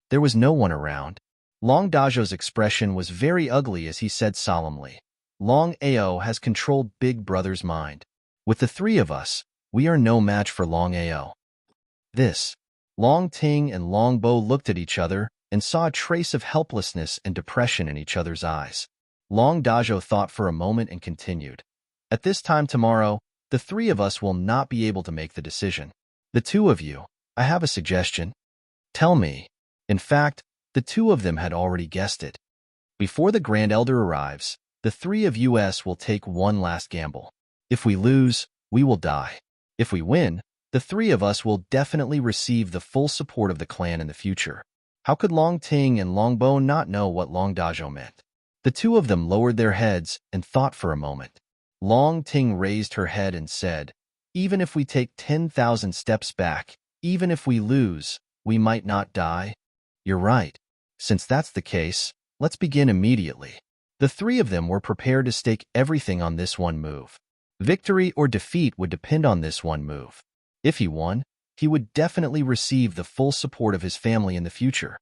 There was no one around. Long Dajo's expression was very ugly as he said solemnly, "Long Ao has controlled Big Brother's mind. With the 3 of us, we are no match for Long Ao." This. Long Ting and Long Bo looked at each other and saw a trace of helplessness and depression in each other's eyes. Long Dajo thought for a moment and continued, "At this time tomorrow, the 3 of us will not be able to make the decision. The 2 of you, I have a suggestion. Tell me." In fact, the 2 of them had already guessed it. Before the Grand Elder arrives, the 3 of us will take one last gamble. If we lose, we will die. If we win, the 3 of us will definitely receive the full support of the clan in the future. How could Long Ting and Long Bo not know what Long Dajo meant? The 2 of them lowered their heads and thought for a moment. Long Ting raised her head and said, "Even if we take 10,000 steps back, even if we lose, we might not die." "You're right. Since that's the case, let's begin immediately." The 3 of them were prepared to stake everything on this one move. Victory or defeat would depend on this one move. If he won, he would definitely receive the full support of his family in the future.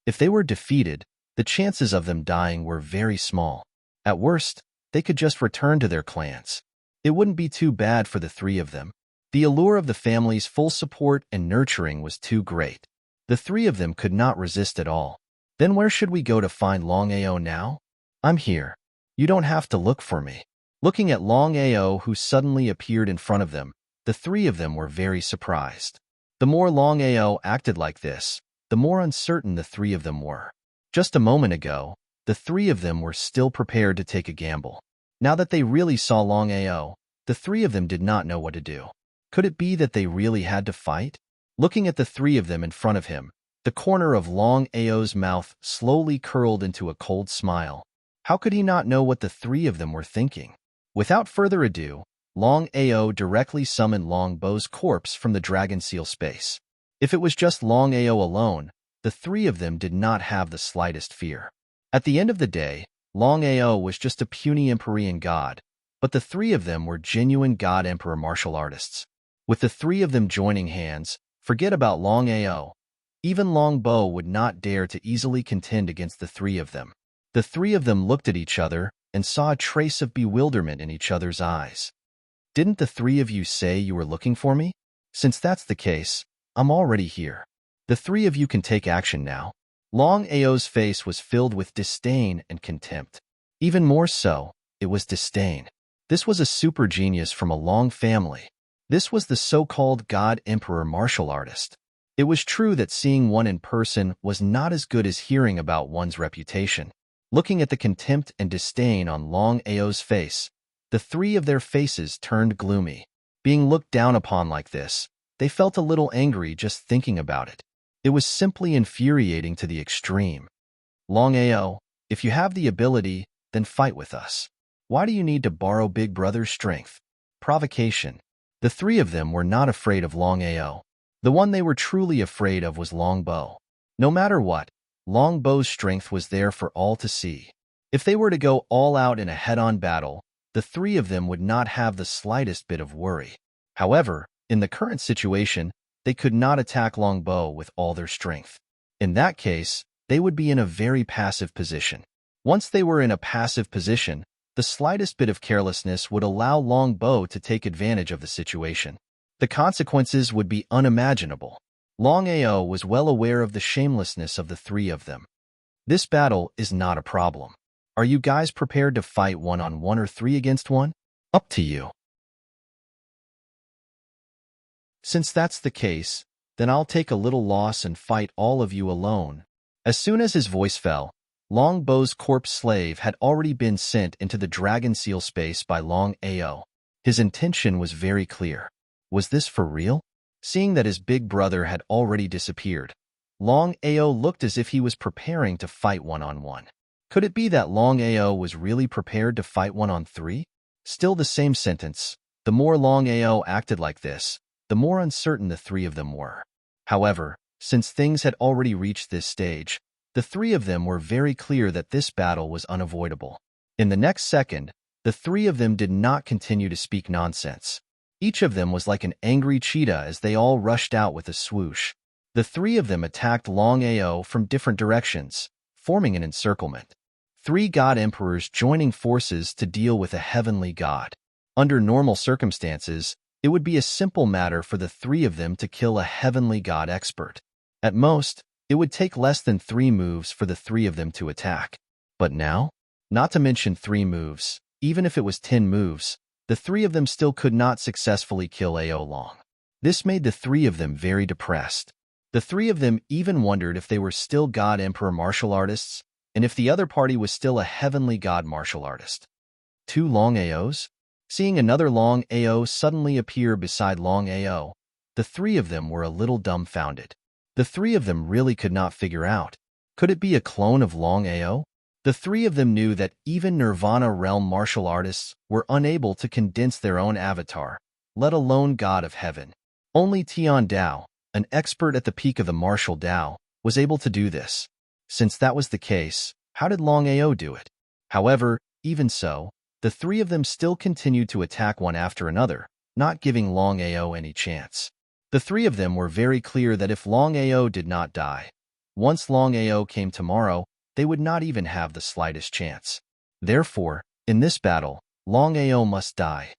If they were defeated, the chances of them dying were very small. At worst, they could just return to their clans. It wouldn't be too bad for the 3 of them. The allure of the family's full support and nurturing was too great. The 3 of them could not resist at all. Then where should we go to find Long Ao now? I'm here. You don't have to look for me. Looking at Long Ao, who suddenly appeared in front of them, the 3 of them were very surprised. The more Long Ao acted like this, the more uncertain the 3 of them were. Just a moment ago, the 3 of them were still prepared to take a gamble. Now that they really saw Long Ao, the 3 of them did not know what to do. Could it be that they really had to fight? Looking at the 3 of them in front of him, the corner of Long Ao's mouth slowly curled into a cold smile. How could he not know what the 3 of them were thinking? Without further ado, Long Ao directly summoned Long Bo's corpse from the dragon seal space. If it was just Long Ao alone, the 3 of them did not have the slightest fear. At the end of the day, Long Ao was just a puny Empyrean god, but the 3 of them were genuine god-emperor martial artists. With the 3 of them joining hands, forget about Long Ao. Even Long Bo would not dare to easily contend against the 3 of them. The 3 of them looked at each other and saw a trace of bewilderment in each other's eyes. "Didn't the 3 of you say you were looking for me?" Since that's the case, I'm already here. The three of you can take action now. Longao's face was filled with disdain and contempt. Even more so, it was disdain. This was a super genius from a Long family. This was the so-called God Emperor martial artist. It was true that seeing one in person was not as good as hearing about one's reputation. Looking at the contempt and disdain on Longao's face, the three of their faces turned gloomy. Being looked down upon like this, they felt a little angry just thinking about it. It was simply infuriating to the extreme. Longao, if you have the ability, then fight with us. Why do you need to borrow Big Brother's strength? Provocation. The three of them were not afraid of Longao. The one they were truly afraid of was Longbow. No matter what, Longbow's strength was there for all to see. If they were to go all out in a head-on battle, the three of them would not have the slightest bit of worry. However, in the current situation, they could not attack Longbow with all their strength. In that case, they would be in a very passive position. Once they were in a passive position, the slightest bit of carelessness would allow Longbow to take advantage of the situation. The consequences would be unimaginable. Longao was well aware of the shamelessness of the three of them. This battle is not a problem. Are you guys prepared to fight one-on-one or three against one? Up to you. Since that's the case, then I'll take a little loss and fight all of you alone. As soon as his voice fell, Longbow's corpse slave had already been sent into the dragon seal space by Longao. His intention was very clear. Was this for real? Seeing that his big brother had already disappeared, Longao looked as if he was preparing to fight one-on-one. Could it be that Longao was really prepared to fight one-on-three? Still the same sentence. The more Longao acted like this, the more uncertain the three of them were. However, since things had already reached this stage, the three of them were very clear that this battle was unavoidable. In the next second, the three of them did not continue to speak nonsense. Each of them was like an angry cheetah as they all rushed out with a swoosh. The three of them attacked Longao from different directions, forming an encirclement. Three god emperors joining forces to deal with a heavenly god. Under normal circumstances, it would be a simple matter for the three of them to kill a heavenly god expert. At most, it would take less than 3 moves for the three of them to attack. But now, not to mention 3 moves, even if it was 10 moves, the three of them still could not successfully kill Ao Long. This made the three of them very depressed. The three of them even wondered if they were still God Emperor martial artists, and if the other party was still a heavenly god martial artist. 2 Longaos? Seeing another Longao suddenly appear beside Longao, the three of them were a little dumbfounded. The three of them really could not figure out. Could it be a clone of Longao? The three of them knew that even Nirvana realm martial artists were unable to condense their own avatar, let alone God of Heaven. Only Tian Dao, an expert at the peak of the martial Dao, was able to do this. Since that was the case, how did Longao do it? However, even so, the three of them still continued to attack one after another, not giving Longao any chance. The three of them were very clear that if Longao did not die, once Longao came tomorrow, they would not even have the slightest chance. Therefore, in this battle, Longao must die.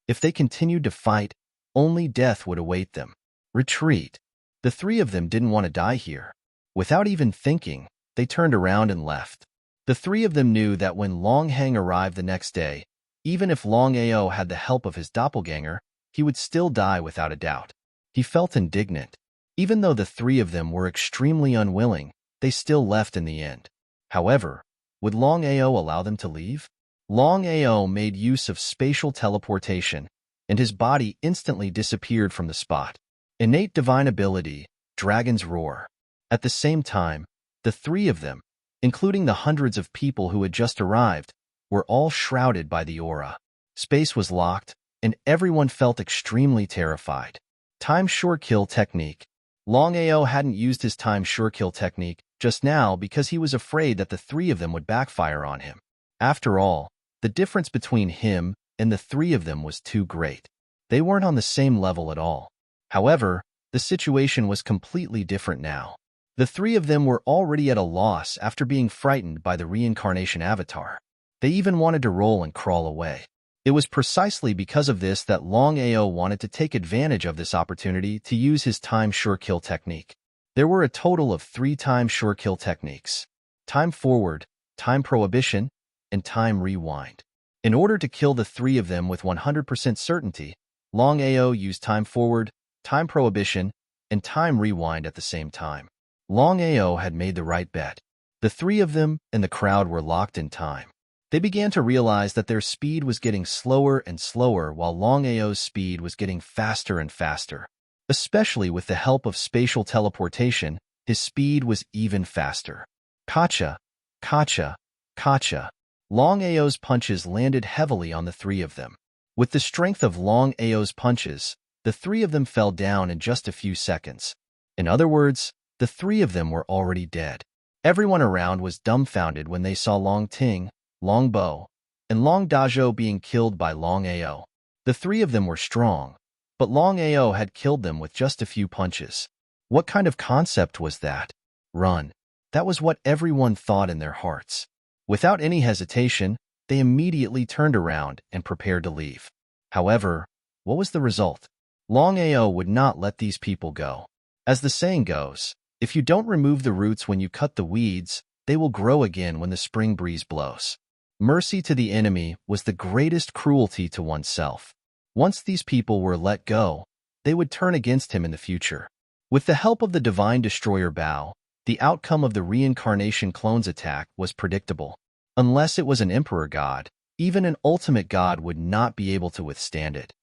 If they continued to fight, only death would await them. Retreat. The three of them didn't want to die here. Without even thinking, they turned around and left. The three of them knew that when Longhang arrived the next day, even if Longao had the help of his doppelganger, he would still die without a doubt. He felt indignant. Even though the three of them were extremely unwilling, they still left in the end. However, would Longao allow them to leave? Longao made use of spatial teleportation, and his body instantly disappeared from the spot. Innate divine ability, Dragon's Roar. At the same time, the three of them, including the hundreds of people who had just arrived, were all shrouded by the aura. Space was locked, and everyone felt extremely terrified. Time Sure Kill Technique. Longao hadn't used his Time Sure Kill technique just now because he was afraid that the three of them would backfire on him. After all, the difference between him and the three of them was too great. They weren't on the same level at all. However, the situation was completely different now. The three of them were already at a loss after being frightened by the reincarnation avatar. They even wanted to roll and crawl away. It was precisely because of this that Longao wanted to take advantage of this opportunity to use his time sure kill technique. There were a total of 3 time sure kill techniques: time forward, time prohibition, and time rewind. In order to kill the three of them with 100% certainty, Longao used time forward, time prohibition, and time rewind at the same time. Longao had made the right bet. The three of them and the crowd were locked in time. They began to realize that their speed was getting slower and slower while Longao's speed was getting faster and faster. Especially with the help of spatial teleportation, his speed was even faster. Kacha, kacha, kacha. Longao's punches landed heavily on the three of them. With the strength of Longao's punches, the three of them fell down in just a few seconds. In other words, the three of them were already dead. Everyone around was dumbfounded when they saw Long Ting, Long Bo, and Long Dajo being killed by Longao. The three of them were strong, but Longao had killed them with just a few punches. What kind of concept was that? Run. That was what everyone thought in their hearts. Without any hesitation, they immediately turned around and prepared to leave. However, what was the result? Longao would not let these people go. As the saying goes, if you don't remove the roots when you cut the weeds, they will grow again when the spring breeze blows. Mercy to the enemy was the greatest cruelty to oneself. Once these people were let go, they would turn against him in the future. With the help of the Divine Destroyer Bow, the outcome of the reincarnation clone's attack was predictable. Unless it was an emperor god, even an ultimate god would not be able to withstand it.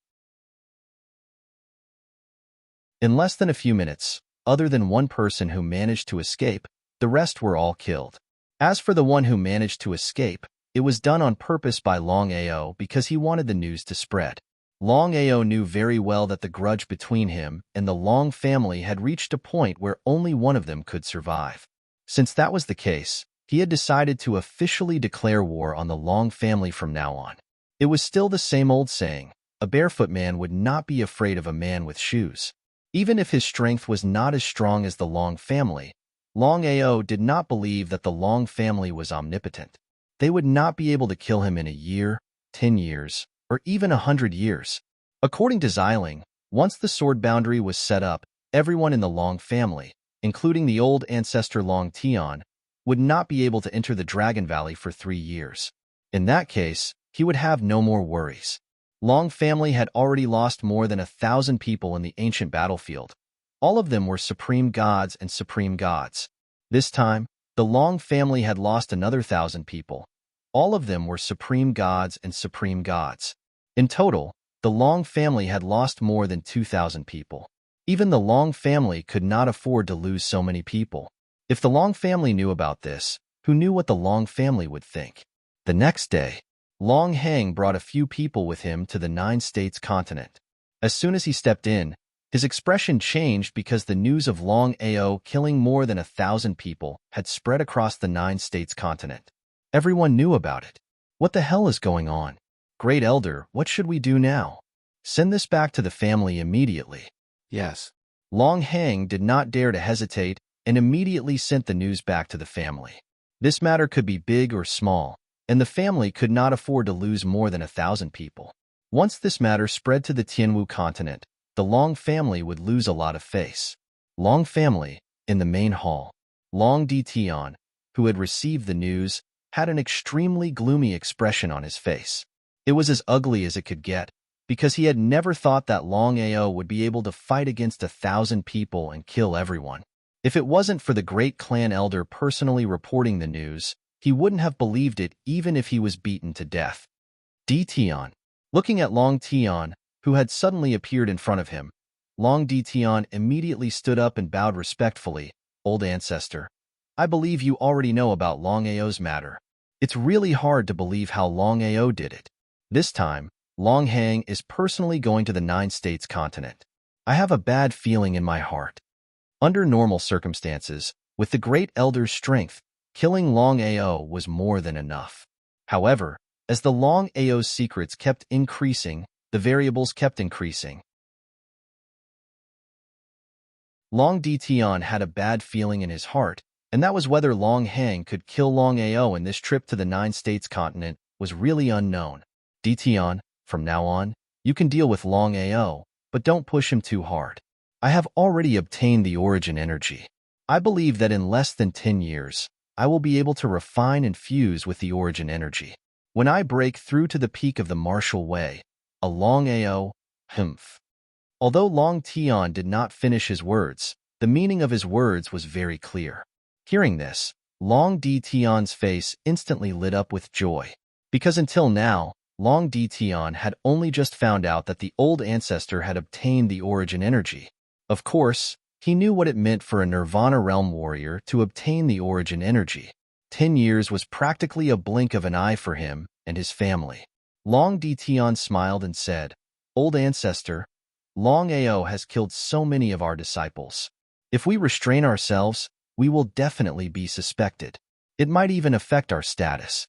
In less than a few minutes, other than one person who managed to escape, the rest were all killed. As for the one who managed to escape, it was done on purpose by Longao because he wanted the news to spread. Longao knew very well that the grudge between him and the Long family had reached a point where only one of them could survive. Since that was the case, he had decided to officially declare war on the Long family from now on. It was still the same old saying, a barefoot man would not be afraid of a man with shoes. Even if his strength was not as strong as the Long family, Longao did not believe that the Long family was omnipotent. They would not be able to kill him in a year, 10 years, or even 100 years. According to Xiling, once the sword boundary was set up, everyone in the Long family, including the old ancestor Long Tian, would not be able to enter the Dragon Valley for 3 years. In that case, he would have no more worries. Long family had already lost more than 1,000 people in the ancient battlefield. All of them were supreme gods and supreme gods. This time, the Long family had lost another 1,000 people. All of them were supreme gods and supreme gods. In total, the Long family had lost more than 2,000 people. Even the Long family could not afford to lose so many people. If the Long family knew about this, who knew what the Long family would think? The next day, Long Hang brought a few people with him to the 9 states continent. As soon as he stepped in, his expression changed because the news of Longao killing more than 1,000 people had spread across the 9 states continent. Everyone knew about it. What the hell is going on? Great Elder, what should we do now? Send this back to the family immediately. Yes. Long Hang did not dare to hesitate and immediately sent the news back to the family. This matter could be big or small, and the family could not afford to lose more than 1,000 people. Once this matter spread to the Tianwu continent, the Long family would lose a lot of face. Long family, in the main hall, Long Di Tian, who had received the news, had an extremely gloomy expression on his face. It was as ugly as it could get, because he had never thought that Longao would be able to fight against 1,000 people and kill everyone. If it wasn't for the great clan elder personally reporting the news, he wouldn't have believed it even if he was beaten to death. Di Tian. Looking at Long Tian, who had suddenly appeared in front of him, Long Di Tian immediately stood up and bowed respectfully. Old ancestor, I believe you already know about Longao's matter. It's really hard to believe how Longao did it. This time, Long Hang is personally going to the 9 states continent. I have a bad feeling in my heart. Under normal circumstances, with the great elder's strength, killing Longao was more than enough. However, as the Longao's secrets kept increasing, the variables kept increasing. Long Dtian had a bad feeling in his heart, and that was whether Long Hang could kill Long Ao, and this trip to the Nine States continent was really unknown. Dtian, from now on, you can deal with Long Ao, but don't push him too hard. I have already obtained the origin energy. I believe that in less than 10 years, I will be able to refine and fuse with the origin energy. When I break through to the peak of the martial way, a Long Ao, humph. Although Long Tian did not finish his words, the meaning of his words was very clear. Hearing this, Long Dtian's face instantly lit up with joy, because until now, Long Dtian had only just found out that the old ancestor had obtained the origin energy. Of course, he knew what it meant for a Nirvana realm warrior to obtain the origin energy. 10 years was practically a blink of an eye for him and his family. Long Dtian smiled and said, "Old ancestor, Long Ao has killed so many of our disciples. If we restrain ourselves, we will definitely be suspected. It might even affect our status."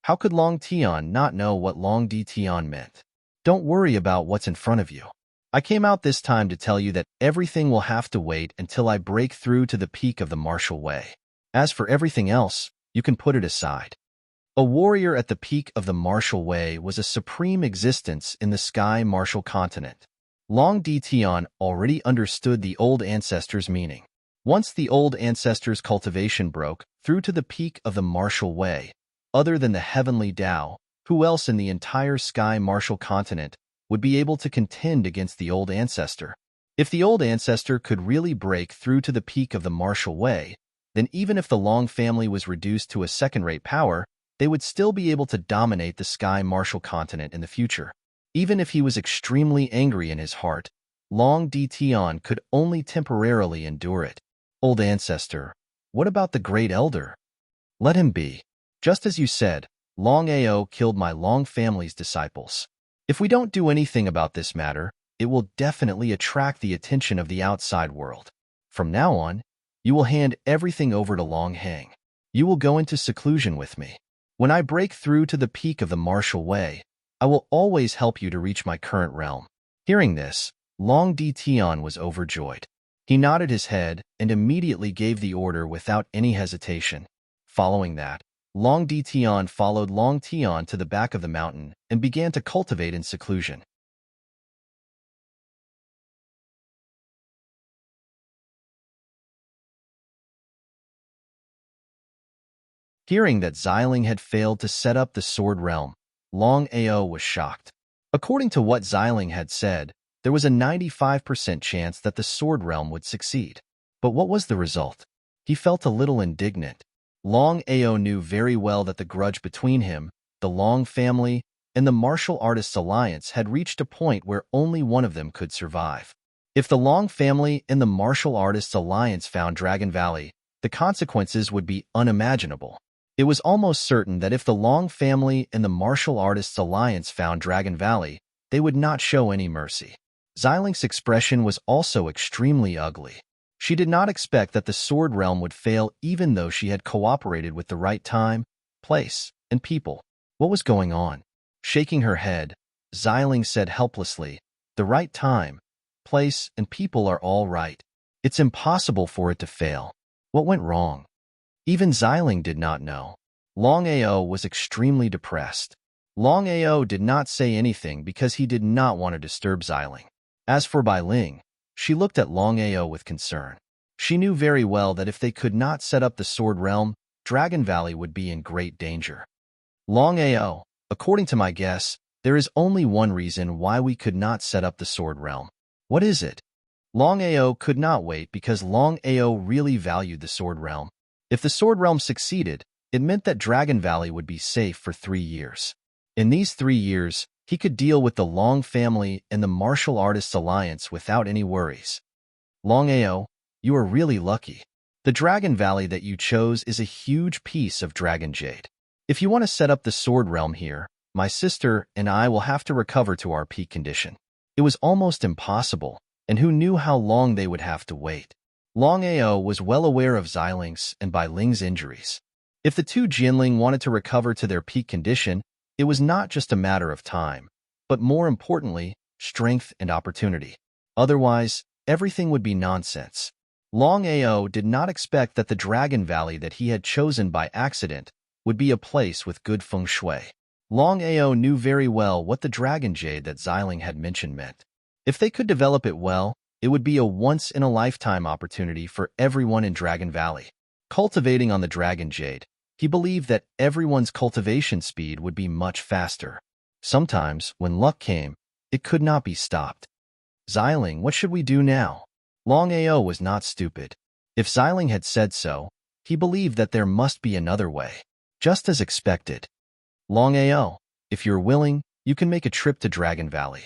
How could Long Tian not know what Long Dtian meant? Don't worry about what's in front of you. I came out this time to tell you that everything will have to wait until I break through to the peak of the martial way. As for everything else, you can put it aside. A warrior at the peak of the martial way was a supreme existence in the sky martial continent. Long Dtian already understood the old ancestor's meaning. Once the old ancestor's cultivation broke through to the peak of the martial way, other than the heavenly Tao, who else in the entire sky martial continent would be able to contend against the old ancestor? If the old ancestor could really break through to the peak of the martial way, then even if the Long family was reduced to a second-rate power, they would still be able to dominate the sky martial continent in the future. Even if he was extremely angry in his heart, Long Dtian could only temporarily endure it. Old ancestor, what about the great elder? Let him be. Just as you said, Long Ao killed my Long family's disciples. If we don't do anything about this matter, it will definitely attract the attention of the outside world. From now on, you will hand everything over to Long Hang. You will go into seclusion with me. When I break through to the peak of the martial way, I will always help you to reach my current realm. Hearing this, Long Dtian was overjoyed. He nodded his head and immediately gave the order without any hesitation. Following that, Long Dtian followed Long Tian to the back of the mountain and began to cultivate in seclusion. Hearing that Xiling had failed to set up the sword realm, Long Ao was shocked. According to what Xiling had said, there was a 95% chance that the sword realm would succeed. But what was the result? He felt a little indignant. Long Ao knew very well that the grudge between him, the Long family, and the Martial Artists Alliance had reached a point where only one of them could survive. If the Long family and the Martial Artists Alliance found Dragon Valley, the consequences would be unimaginable. It was almost certain that if the Long family and the Martial Artists Alliance found Dragon Valley, they would not show any mercy. Xiling's expression was also extremely ugly. She did not expect that the Sword Realm would fail even though she had cooperated with the right time, place, and people. What was going on? Shaking her head, Xiling said helplessly, "The right time, place, and people are all right. It's impossible for it to fail. What went wrong?" Even Xiling did not know. Long Ao was extremely depressed. Long Ao did not say anything because he did not want to disturb Xiling. As for Bai Ling, she looked at Long Ao with concern. She knew very well that if they could not set up the Sword Realm, Dragon Valley would be in great danger. Long Ao, according to my guess, there is only one reason why we could not set up the Sword Realm. What is it? Long Ao could not wait because Long Ao really valued the Sword Realm. If the Sword Realm succeeded, it meant that Dragon Valley would be safe for 3 years. In these 3 years, he could deal with the Long family and the Martial Artists Alliance without any worries. Long Ao, you are really lucky. The Dragon Valley that you chose is a huge piece of Dragon Jade. If you want to set up the Sword Realm here, my sister and I will have to recover to our peak condition. It was almost impossible, and who knew how long they would have to wait. Long Ao was well aware of Xiling's and Bai Ling's injuries. If the two Jianling wanted to recover to their peak condition, it was not just a matter of time, but more importantly, strength and opportunity. Otherwise, everything would be nonsense. Longao did not expect that the Dragon Valley that he had chosen by accident would be a place with good feng shui. Longao knew very well what the dragon jade that Xiling had mentioned meant. If they could develop it well, it would be a once-in-a-lifetime opportunity for everyone in Dragon Valley. Cultivating on the dragon jade, he believed that everyone's cultivation speed would be much faster. Sometimes, when luck came, it could not be stopped. Xiling, what should we do now? Longao was not stupid. If Xiling had said so, he believed that there must be another way. Just as expected. Longao, if you're willing, you can make a trip to Dragon Valley.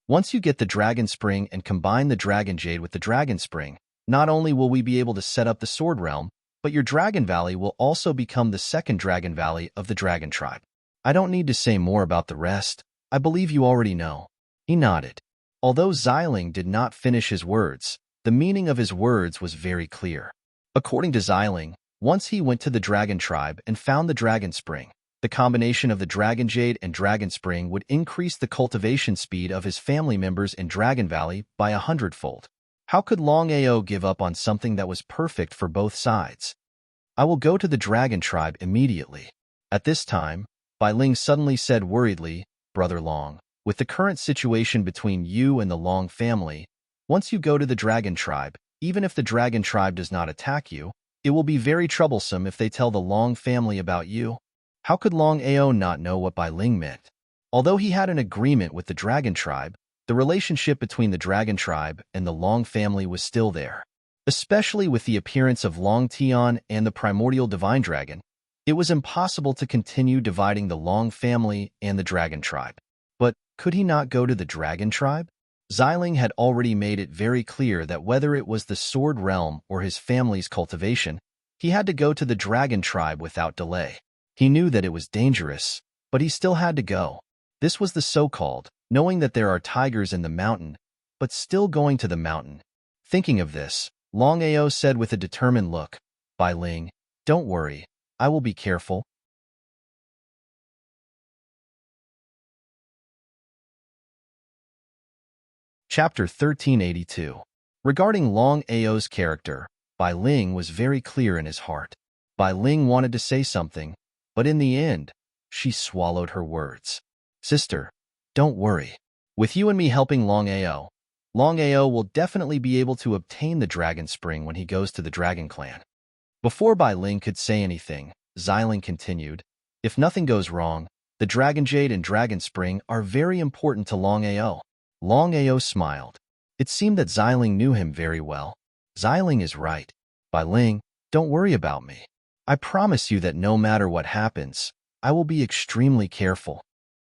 Once you get the Dragon Spring and combine the Dragon Jade with the Dragon Spring, not only will we be able to set up the Sword Realm, but your Dragon Valley will also become the second Dragon Valley of the Dragon Tribe. I don't need to say more about the rest. I believe you already know. He nodded. Although Xiling did not finish his words, the meaning of his words was very clear. According to Xiling, once he went to the Dragon Tribe and found the Dragon Spring, the combination of the Dragon Jade and Dragon Spring would increase the cultivation speed of his family members in Dragon Valley by 100-fold. How could Longao give up on something that was perfect for both sides? I will go to the Dragon Tribe immediately. At this time, Bai Ling suddenly said worriedly, Brother Long, with the current situation between you and the Long family, once you go to the Dragon Tribe, even if the Dragon Tribe does not attack you, it will be very troublesome if they tell the Long family about you. How could Longao not know what Bai Ling meant? Although he had an agreement with the Dragon Tribe, the relationship between the Dragon Tribe and the Long family was still there. Especially with the appearance of Long Tian and the primordial divine dragon, it was impossible to continue dividing the Long family and the Dragon Tribe. But could he not go to the Dragon Tribe? Xiling had already made it very clear that whether it was the Sword Realm or his family's cultivation, he had to go to the Dragon Tribe without delay. He knew that it was dangerous, but he still had to go. This was the so-called, knowing that there are tigers in the mountain, but still going to the mountain. Thinking of this, Longao said with a determined look, Bai Ling, don't worry, I will be careful. Chapter 1382. Regarding Longao's character, Bai Ling was very clear in his heart. Bai Ling wanted to say something, but in the end, she swallowed her words. Sister, don't worry. With you and me helping Longao, Longao will definitely be able to obtain the Dragon Spring when he goes to the Dragon Clan. Before Bai Ling could say anything, Xiling continued, if nothing goes wrong, the Dragon Jade and Dragon Spring are very important to Longao. Longao smiled. It seemed that Xiling knew him very well. Xiling is right. Bai Ling, don't worry about me. I promise you that no matter what happens, I will be extremely careful.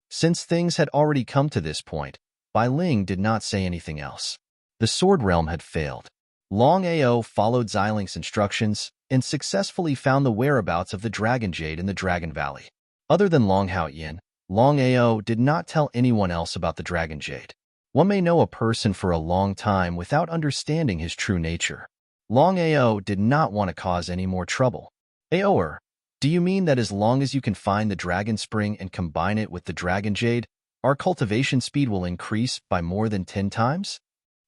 Since things had already come to this point, Bai Ling did not say anything else. The Sword Realm had failed. Longao followed Xiling's instructions and successfully found the whereabouts of the Dragon Jade in the Dragon Valley. Other than Long Haoyan, Longao did not tell anyone else about the Dragon Jade. One may know a person for a long time without understanding his true nature. Longao did not want to cause any more trouble. Aoer, do you mean that as long as you can find the Dragon Spring and combine it with the Dragon Jade, our cultivation speed will increase by more than 10 times?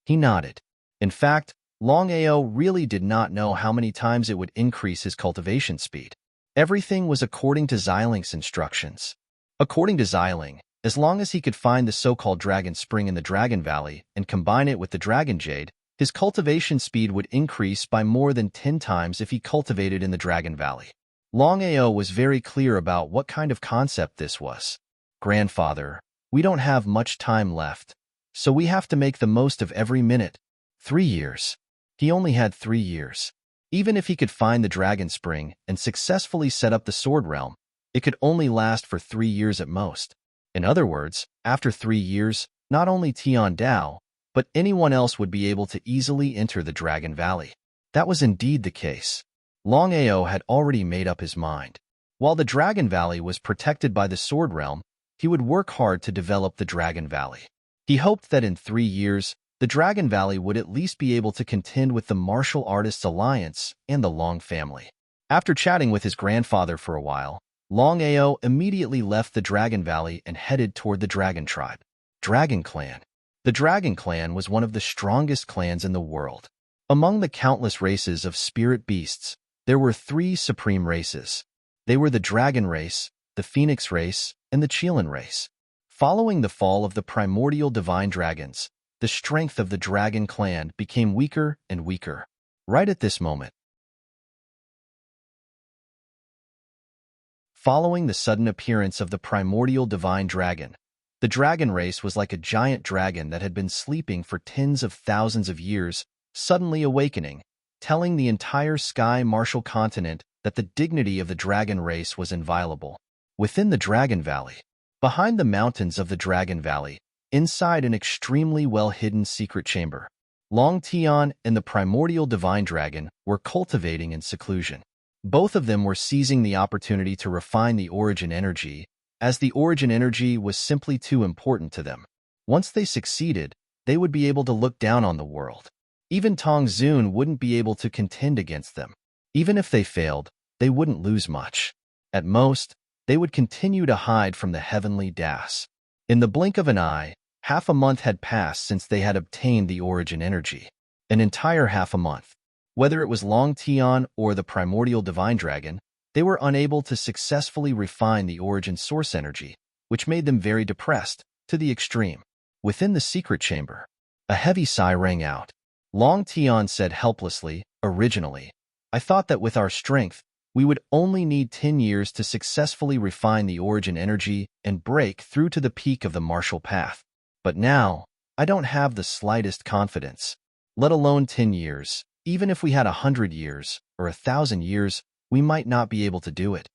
He nodded. In fact, Longao really did not know how many times it would increase his cultivation speed. Everything was according to Xiling's instructions. According to Xiling, as long as he could find the so-called Dragon Spring in the Dragon Valley and combine it with the Dragon Jade, his cultivation speed would increase by more than 10 times if he cultivated in the Dragon Valley. Longao was very clear about what kind of concept this was. Grandfather, we don't have much time left, so we have to make the most of every minute. 3 years. He only had 3 years. Even if he could find the Dragon Spring and successfully set up the Sword Realm, it could only last for 3 years at most. In other words, after 3 years, not only Tian Dao, but anyone else would be able to easily enter the Dragon Valley. That was indeed the case. Longao had already made up his mind. While the Dragon Valley was protected by the Sword Realm, he would work hard to develop the Dragon Valley. He hoped that in 3 years, the Dragon Valley would at least be able to contend with the Martial Artists Alliance and the Long family. After chatting with his grandfather for a while, Longao immediately left the Dragon Valley and headed toward the Dragon Tribe. Dragon Clan. The Dragon Clan was one of the strongest clans in the world. Among the countless races of spirit beasts, there were three supreme races. They were the Dragon race, the Phoenix race, and the Qilin race. Following the fall of the primordial divine dragons, the strength of the Dragon Clan became weaker and weaker. Right at this moment, following the sudden appearance of the primordial divine dragon, the dragon race was like a giant dragon that had been sleeping for tens of thousands of years, suddenly awakening, telling the entire sky martial continent that the dignity of the dragon race was inviolable. Within the Dragon Valley, behind the mountains of the Dragon Valley, inside an extremely well-hidden secret chamber, Longao and the primordial divine dragon were cultivating in seclusion. Both of them were seizing the opportunity to refine the origin energy, as the origin energy was simply too important to them. Once they succeeded, they would be able to look down on the world. Even Tong Zun wouldn't be able to contend against them. Even if they failed, they wouldn't lose much. At most, they would continue to hide from the heavenly Das. In the blink of an eye, half a month had passed since they had obtained the origin energy. An entire half a month. Whether it was Longao or the primordial divine dragon, they were unable to successfully refine the origin source energy, which made them very depressed, to the extreme. Within the secret chamber, a heavy sigh rang out. Longao said helplessly, "Originally, I thought that with our strength, we would only need 10 years to successfully refine the origin energy and break through to the peak of the martial path. But now, I don't have the slightest confidence. Let alone 10 years. Even if we had 100 years, or 1,000 years, we might not be able to do it."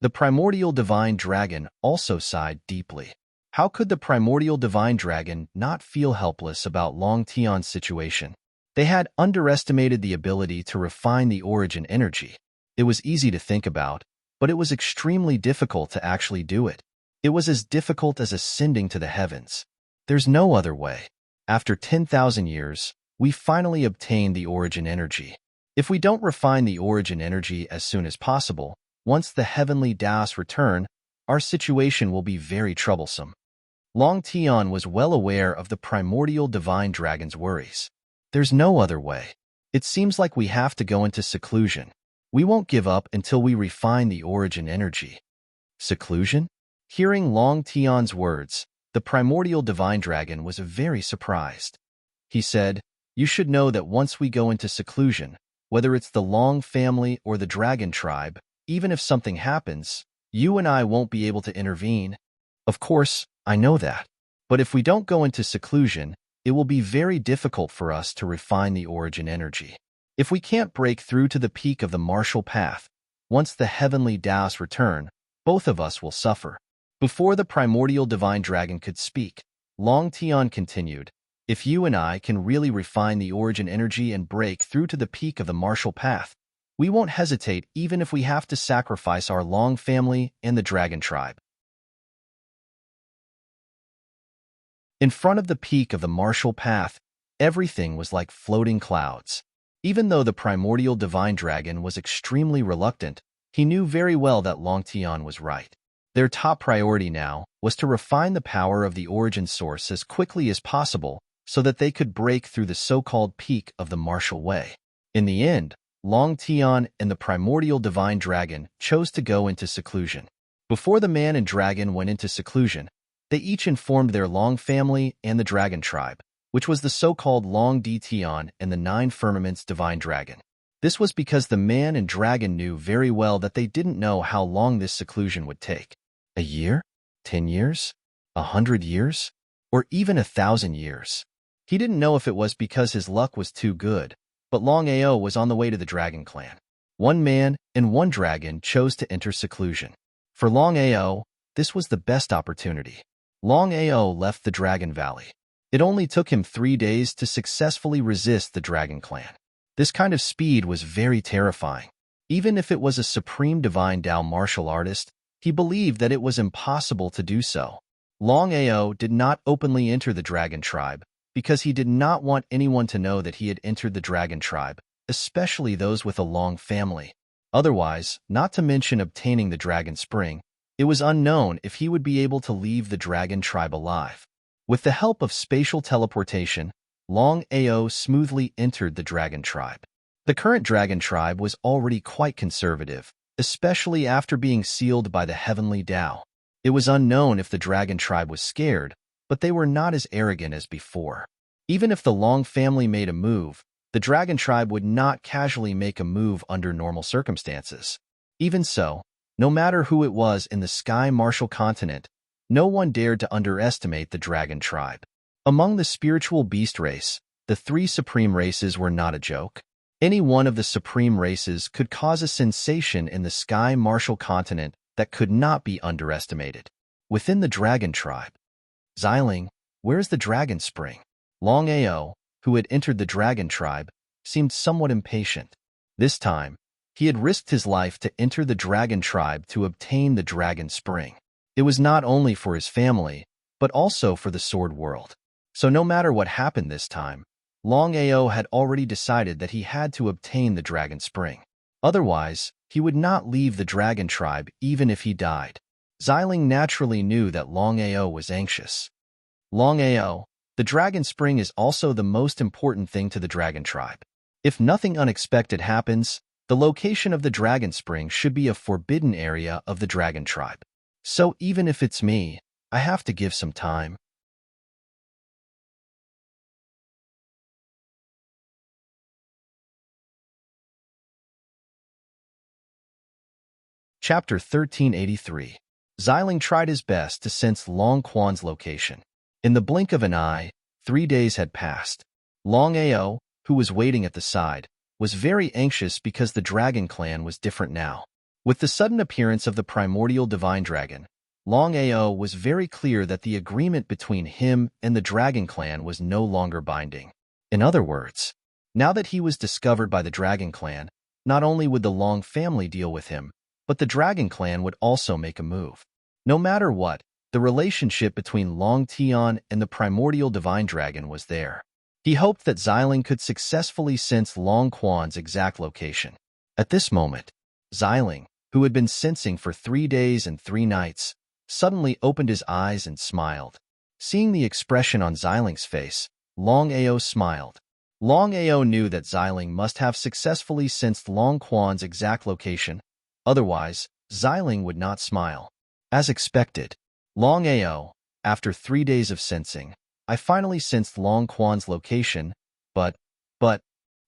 The primordial divine dragon also sighed deeply. How could the primordial divine dragon not feel helpless about Longtao's situation? They had underestimated the ability to refine the origin energy. It was easy to think about, but it was extremely difficult to actually do it. It was as difficult as ascending to the heavens. There's no other way. After 10,000 years, we finally obtained the origin energy. If we don't refine the origin energy as soon as possible, once the heavenly Daos return, our situation will be very troublesome. Longao was well aware of the primordial divine dragon's worries. There's no other way. It seems like we have to go into seclusion. We won't give up until we refine the origin energy. Seclusion? Hearing Longtao's words, the primordial divine dragon was very surprised. He said, "You should know that once we go into seclusion, whether it's the Long family or the dragon tribe, even if something happens, you and I won't be able to intervene." Of course, I know that. But if we don't go into seclusion, it will be very difficult for us to refine the origin energy. If we can't break through to the peak of the martial path, once the heavenly Daos return, both of us will suffer. Before the primordial divine dragon could speak, Longao continued, "If you and I can really refine the origin energy and break through to the peak of the martial path, we won't hesitate even if we have to sacrifice our Long family and the dragon tribe." In front of the peak of the martial path, everything was like floating clouds. Even though the primordial divine dragon was extremely reluctant, he knew very well that Longao was right. Their top priority now was to refine the power of the origin source as quickly as possible so that they could break through the so-called peak of the martial way. In the end, Longao and the primordial divine dragon chose to go into seclusion. Before the man and dragon went into seclusion, they each informed their Long family and the dragon tribe, which was the so-called Long Tion and the Nine Firmaments divine dragon. This was because the man and dragon knew very well that they didn't know how long this seclusion would take. A year? 10 years? 100 years? Or even 1,000 years? He didn't know if it was because his luck was too good, but Longao was on the way to the Dragon Clan. One man and one dragon chose to enter seclusion. For Longao, this was the best opportunity. Longao left the Dragon Valley. It only took him 3 days to successfully resist the Dragon Clan. This kind of speed was very terrifying. Even if it was a supreme divine Dao martial artist, he believed that it was impossible to do so. Longao did not openly enter the dragon tribe because he did not want anyone to know that he had entered the dragon tribe, especially those with a Long family. Otherwise, not to mention obtaining the dragon spring, it was unknown if he would be able to leave the dragon tribe alive. With the help of spatial teleportation, Longao smoothly entered the dragon tribe. The current dragon tribe was already quite conservative, especially after being sealed by the heavenly Tao. It was unknown if the dragon tribe was scared, but they were not as arrogant as before. Even if the Long family made a move, the dragon tribe would not casually make a move under normal circumstances. Even so, no matter who it was in the Sky Martial continent, no one dared to underestimate the dragon tribe. Among the spiritual beast race, the three supreme races were not a joke. Any one of the supreme races could cause a sensation in the Sky Martial continent that could not be underestimated. Within the dragon tribe, Xiling, where's the dragon spring? Longao, who had entered the dragon tribe, seemed somewhat impatient. This time, he had risked his life to enter the dragon tribe to obtain the dragon spring. It was not only for his family, but also for the sword world. So no matter what happened this time, Longao had already decided that he had to obtain the dragon spring. Otherwise, he would not leave the dragon tribe even if he died. Xiling naturally knew that Longao was anxious. Longao, the dragon spring is also the most important thing to the dragon tribe. If nothing unexpected happens, the location of the dragon spring should be a forbidden area of the dragon tribe. So even if it's me, I have to give some time. Chapter 1383. Xiling tried his best to sense Long Quan's location. In the blink of an eye, 3 days had passed. Longao, who was waiting at the side, was very anxious because the dragon clan was different now. With the sudden appearance of the primordial divine dragon, Longao was very clear that the agreement between him and the dragon clan was no longer binding. In other words, now that he was discovered by the dragon clan, not only would the Long family deal with him, but the dragon clan would also make a move. No matter what, the relationship between Long Tian and the primordial divine dragon was there. He hoped that Xiling could successfully sense Long Quan's exact location. At this moment, Xiling, who had been sensing for 3 days and 3 nights, suddenly opened his eyes and smiled. Seeing the expression on Xiling's face, Longao smiled. Longao knew that Xiling must have successfully sensed Long Quan's exact location, otherwise, Xiling would not smile. As expected, Longao, after 3 days of sensing, I finally sensed Long Quan's location, but,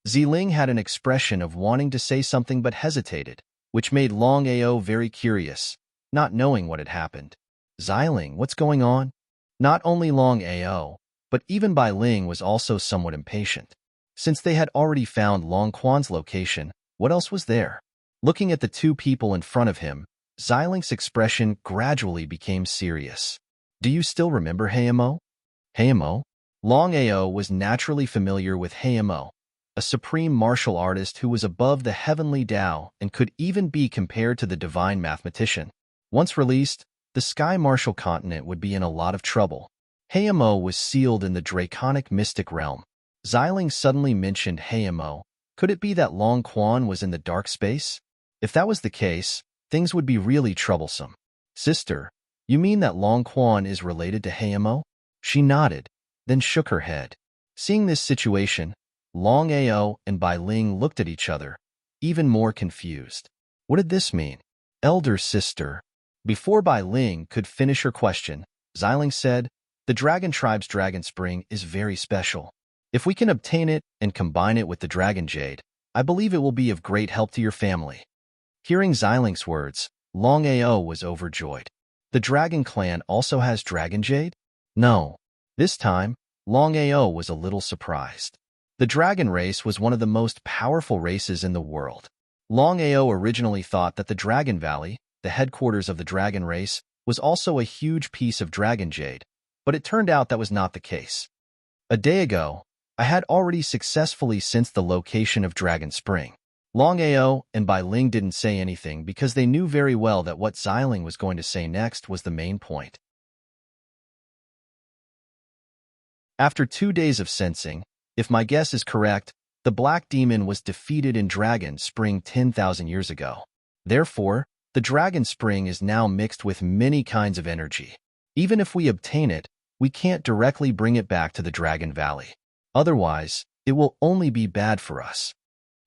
Xiling had an expression of wanting to say something but hesitated, which made Longao very curious, not knowing what had happened. Xiling, what's going on? Not only Longao, but even Bai Ling was also somewhat impatient. Since they had already found Long Quan's location, what else was there? Looking at the two people in front of him, Xiling's expression gradually became serious. Do you still remember Hayamo? Hayamo? Longao was naturally familiar with Hayamo, a supreme martial artist who was above the heavenly Tao and could even be compared to the divine mathematician. Once released, the Sky Martial continent would be in a lot of trouble. Hayamo was sealed in the draconic mystic realm. Xiling suddenly mentioned Hayamo. Could it be that Long Quan was in the dark space? If that was the case, things would be really troublesome. Sister, you mean that Long Quan is related to Hayamo? She nodded, then shook her head. Seeing this situation, Longao and Bai Ling looked at each other, even more confused. What did this mean? Elder sister. Before Bai Ling could finish her question, Xiling said, the dragon tribe's dragon spring is very special. If we can obtain it and combine it with the dragon jade, I believe it will be of great help to your family. Hearing Xiling's words, Longao was overjoyed. The dragon clan also has dragon jade? No. This time, Longao was a little surprised. The dragon race was one of the most powerful races in the world. Longao originally thought that the Dragon Valley, the headquarters of the dragon race, was also a huge piece of dragon jade, but it turned out that was not the case. A day ago, I had already successfully sensed the location of Dragon Spring. Longao and Bai Ling didn't say anything because they knew very well that what Xiling was going to say next was the main point. After 2 days of sensing, if my guess is correct, the Black Demon was defeated in Dragon Spring 10,000 years ago. Therefore, the Dragon Spring is now mixed with many kinds of energy. Even if we obtain it, we can't directly bring it back to the Dragon Valley. Otherwise, it will only be bad for us.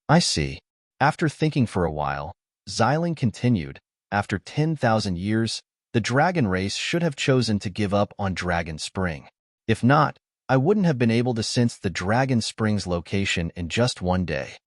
I see. After thinking for a while, Xiling continued, after 10,000 years, the dragon race should have chosen to give up on Dragon Spring. If not, I wouldn't have been able to sense the Dragon Spring's location in just one day.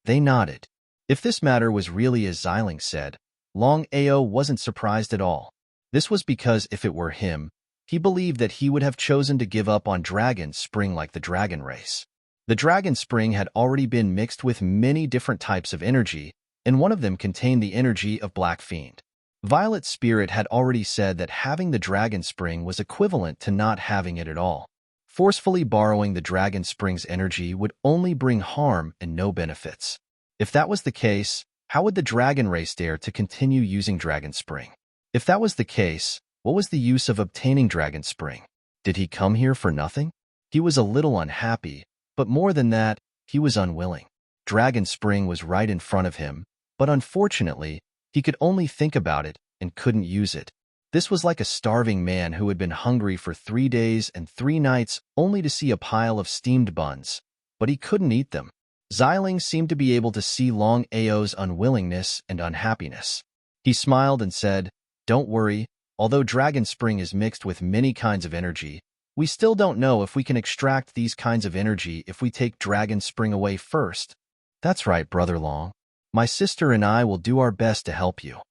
They nodded. If this matter was really as Xiling said, Longao wasn't surprised at all. This was because if it were him, he believed that he would have chosen to give up on Dragon Spring like the dragon race. The Dragon Spring had already been mixed with many different types of energy, and one of them contained the energy of Black Fiend. Violet Spirit had already said that having the Dragon Spring was equivalent to not having it at all. Forcefully borrowing the Dragon Spring's energy would only bring harm and no benefits. If that was the case, how would the dragon race dare to continue using Dragon Spring? If that was the case, what was the use of obtaining Dragon Spring? Did he come here for nothing? He was a little unhappy, but more than that, he was unwilling. Dragon Spring was right in front of him, but unfortunately, he could only think about it and couldn't use it. This was like a starving man who had been hungry for 3 days and 3 nights only to see a pile of steamed buns, but he couldn't eat them. Xiling seemed to be able to see Longao's unwillingness and unhappiness. He smiled and said, "Don't worry, although Dragon Spring is mixed with many kinds of energy, we still don't know if we can extract these kinds of energy if we take Dragon Spring away first." "That's right, Brother Long. My sister and I will do our best to help you."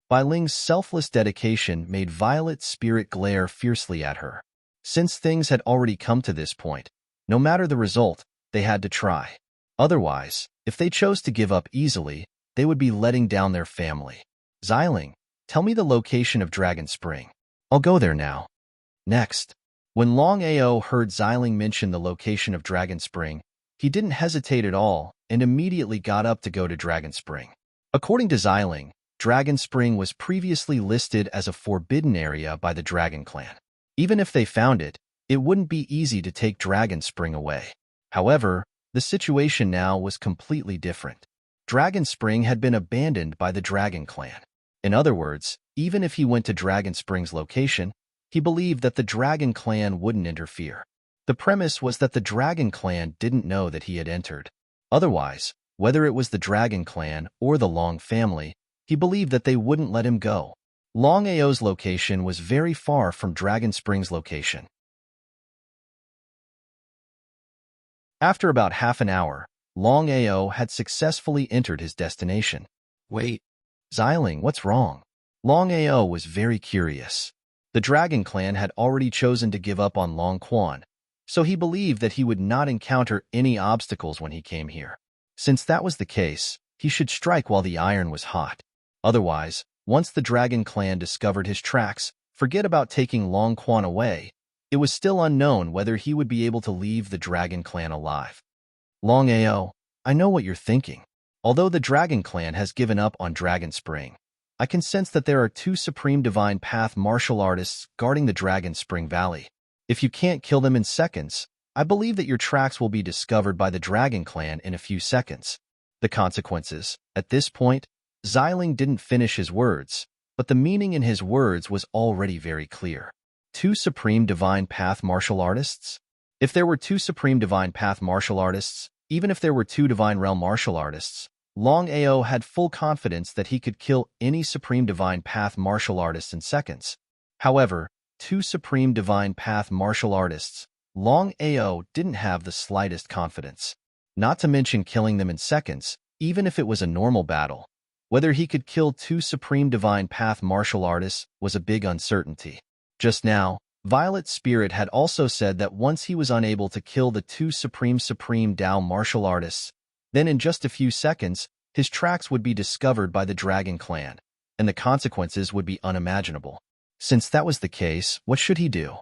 Bai Ling's selfless dedication made Violet Spirit glare fiercely at her. Since things had already come to this point, no matter the result, they had to try. Otherwise, if they chose to give up easily, they would be letting down their family. "Xiling, tell me the location of Dragon Spring. I'll go there now." Next, when Longao heard Xiling mention the location of Dragon Spring, he didn't hesitate at all and immediately got up to go to Dragon Spring. According to Xiling, Dragon Spring was previously listed as a forbidden area by the Dragon Clan. Even if they found it, it wouldn't be easy to take Dragon Spring away. However, the situation now was completely different. Dragon Spring had been abandoned by the Dragon Clan. In other words, even if he went to Dragon Spring's location, he believed that the Dragon Clan wouldn't interfere. The premise was that the Dragon Clan didn't know that he had entered. Otherwise, whether it was the Dragon Clan or the Long family, he believed that they wouldn't let him go. Longao's location was very far from Dragon Spring's location. After about half an hour, Longao had successfully entered his destination. "Wait, Xiling, what's wrong?" Longao was very curious. The Dragon Clan had already chosen to give up on Long Quan, so he believed that he would not encounter any obstacles when he came here. Since that was the case, he should strike while the iron was hot. Otherwise, once the Dragon Clan discovered his tracks, forget about taking Long Quan away. It was still unknown whether he would be able to leave the Dragon Clan alive. "Longao, I know what you're thinking. Although the Dragon Clan has given up on Dragon Spring, I can sense that there are 2 Supreme Divine Path martial artists guarding the Dragon Spring Valley. If you can't kill them in seconds, I believe that your tracks will be discovered by the Dragon Clan in a few seconds. The consequences." At this point, Xiling didn't finish his words, but the meaning in his words was already very clear. 2 Supreme Divine Path martial artists? If there were 2 Supreme Divine Path martial artists, even if there were 2 Divine Realm martial artists, Longao had full confidence that he could kill any Supreme Divine Path martial artist in seconds. However, 2 Supreme Divine Path martial artists, Longao didn't have the slightest confidence. Not to mention killing them in seconds, even if it was a normal battle. Whether he could kill 2 Supreme Divine Path martial artists was a big uncertainty. Just now, Violet Spirit had also said that once he was unable to kill the 2 Supreme Tao martial artists, then in just a few seconds, his tracks would be discovered by the Dragon Clan, and the consequences would be unimaginable. Since that was the case, what should he do?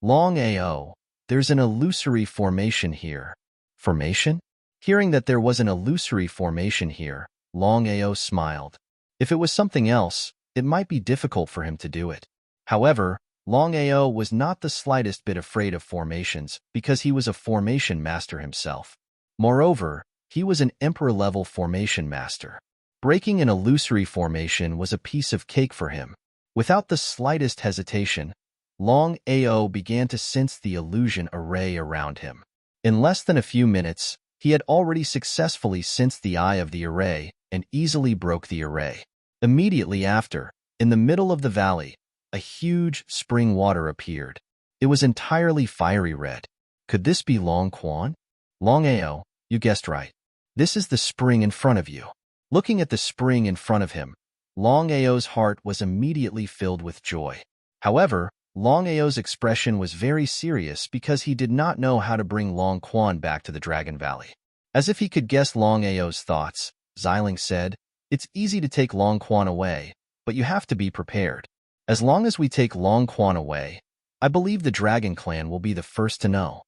Longao, there's an illusory formation here. Formation? Hearing that there was an illusory formation here, Longao smiled. If it was something else, it might be difficult for him to do it. However, Longao was not the slightest bit afraid of formations because he was a formation master himself. Moreover, He was an emperor-level formation master. Breaking an illusory formation was a piece of cake for him. Without the slightest hesitation, Longao began to sense the illusion array around him. In less than a few minutes, he had already successfully sensed the eye of the array and easily broke the array. Immediately after, in the middle of the valley, a huge spring water appeared. It was entirely fiery red. Could this be Long Quan? Longao, you guessed right. This is the spring in front of you. Looking at the spring in front of him, Longao's heart was immediately filled with joy. However, Longao's expression was very serious because he did not know how to bring Long Quan back to the Dragon Valley. As if he could guess Longao's thoughts, Xiling said, "It's easy to take Long Quan away, but you have to be prepared. As long as we take Long Quan away, I believe the Dragon Clan will be the first to know."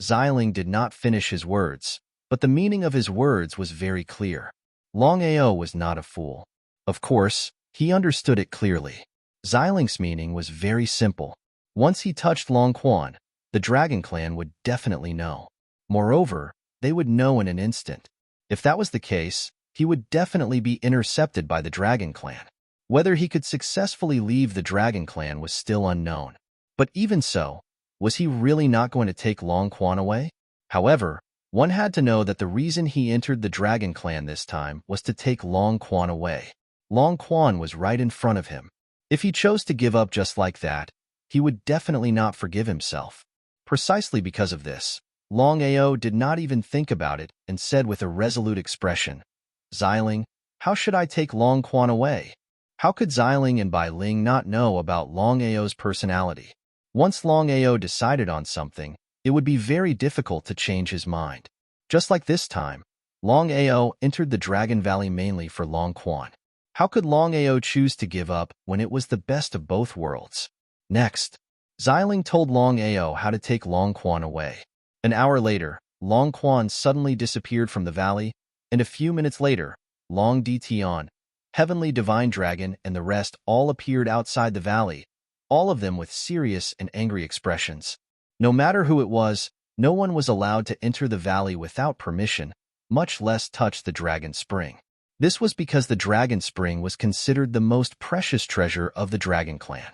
Xiling did not finish his words, but the meaning of his words was very clear. Longao was not a fool. Of course, he understood it clearly. Xiling's meaning was very simple. Once he touched Long Quan, the Dragon Clan would definitely know. Moreover, they would know in an instant. If that was the case, he would definitely be intercepted by the Dragon Clan. Whether he could successfully leave the Dragon Clan was still unknown. But even so, was he really not going to take Long Quan away? However, one had to know that the reason he entered the Dragon Clan this time was to take Long Quan away. Long Quan was right in front of him. If he chose to give up just like that, he would definitely not forgive himself. Precisely because of this, Longao did not even think about it and said with a resolute expression, "Xiling, how should I take Long Quan away?" How could Xiling and Bai Ling not know about Longao's personality? Once Longao decided on something, it would be very difficult to change his mind. Just like this time, Longao entered the Dragon Valley mainly for Long Quan. How could Longao choose to give up when it was the best of both worlds? Next, Xiling told Longao how to take Long Quan away. An hour later, Long Quan suddenly disappeared from the valley, and a few minutes later, Long Tian, Heavenly Divine Dragon, and the rest all appeared outside the valley, all of them with serious and angry expressions. No matter who it was, no one was allowed to enter the valley without permission, much less touch the Dragon Spring. This was because the Dragon Spring was considered the most precious treasure of the Dragon Clan.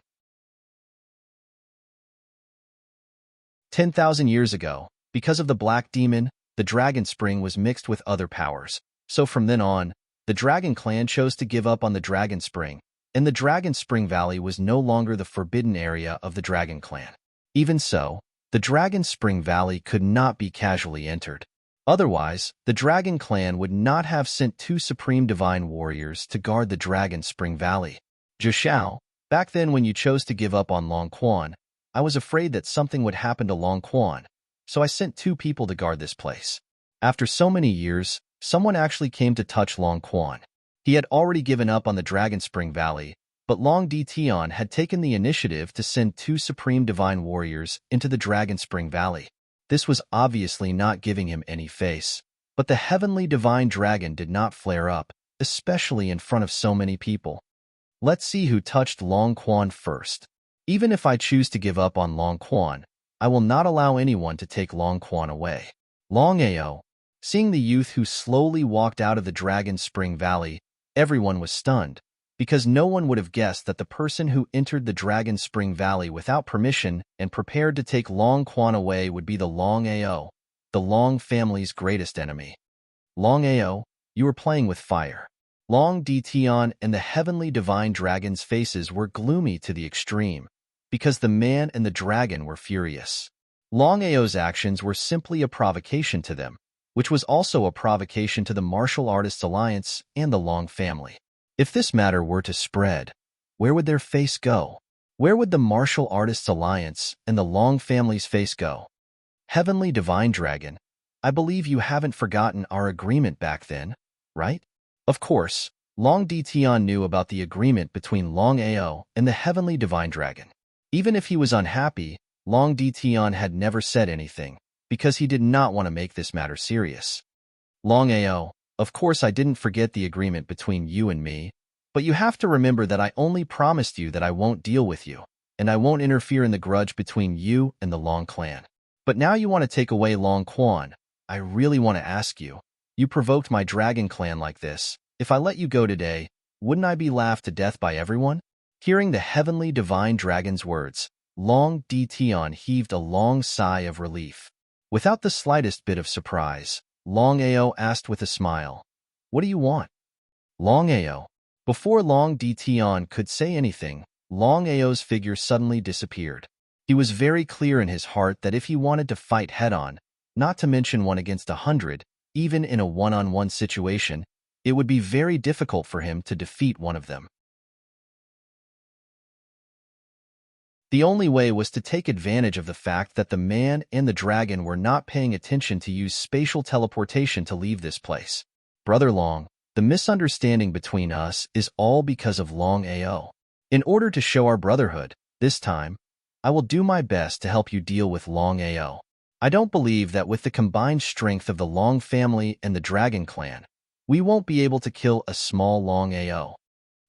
10,000 years ago, because of the Black Demon, the Dragon Spring was mixed with other powers. So from then on, the Dragon Clan chose to give up on the Dragon Spring, and the Dragon Spring Valley was no longer the forbidden area of the Dragon Clan. Even so, the Dragon Spring Valley could not be casually entered. Otherwise, the Dragon Clan would not have sent 2 Supreme Divine Warriors to guard the Dragon Spring Valley. Zhao, back then when you chose to give up on Long Quan, I was afraid that something would happen to Long Quan, so I sent 2 people to guard this place. After so many years, someone actually came to touch Long Quan. He had already given up on the Dragon Spring Valley, but Long Tian had taken the initiative to send 2 Supreme Divine Warriors into the Dragon Spring Valley. This was obviously not giving him any face, but the Heavenly Divine Dragon did not flare up, especially in front of so many people. Let's see who touched Long Quan first. Even if I choose to give up on Long Quan, I will not allow anyone to take Long Quan away. Longao. Seeing the youth who slowly walked out of the Dragon Spring Valley, everyone was stunned, because no one would have guessed that the person who entered the Dragon Spring Valley without permission and prepared to take Long Quan away would be the Longao, the Long family's greatest enemy. Longao, you were playing with fire. Long Tian and the Heavenly Divine Dragon's faces were gloomy to the extreme, because the man and the dragon were furious. Longao's actions were simply a provocation to them, which was also a provocation to the Martial Artists Alliance and the Long family. If this matter were to spread, where would their face go? Where would the Martial Artists Alliance and the Long family's face go? Heavenly Divine Dragon, I believe you haven't forgotten our agreement back then, right? Of course, Long Tian knew about the agreement between Longao and the Heavenly Divine Dragon. Even if he was unhappy, Long Tian had never said anything, because he did not want to make this matter serious. Longao, of course I didn't forget the agreement between you and me, but you have to remember that I only promised you that I won't deal with you, and I won't interfere in the grudge between you and the Long clan. But now you want to take away Long Quan. I really want to ask you, You provoked my dragon clan like this. If I let you go today, wouldn't I be laughed to death by everyone? Hearing the heavenly divine dragon's words, Long Tion heaved a long sigh of relief. Without the slightest bit of surprise, Longao asked with a smile, "What do you want?" Longao. Before Long Tion could say anything, Longao's figure suddenly disappeared. He was very clear in his heart that if he wanted to fight head-on, not to mention 1 against 100, even in a one-on-one situation, it would be very difficult for him to defeat one of them. The only way was to take advantage of the fact that the man and the dragon were not paying attention to use spatial teleportation to leave this place. Brother Long, the misunderstanding between us is all because of Longao. In order to show our brotherhood, this time, I will do my best to help you deal with Longao. I don't believe that with the combined strength of the Long family and the Dragon clan, we won't be able to kill a small Longao.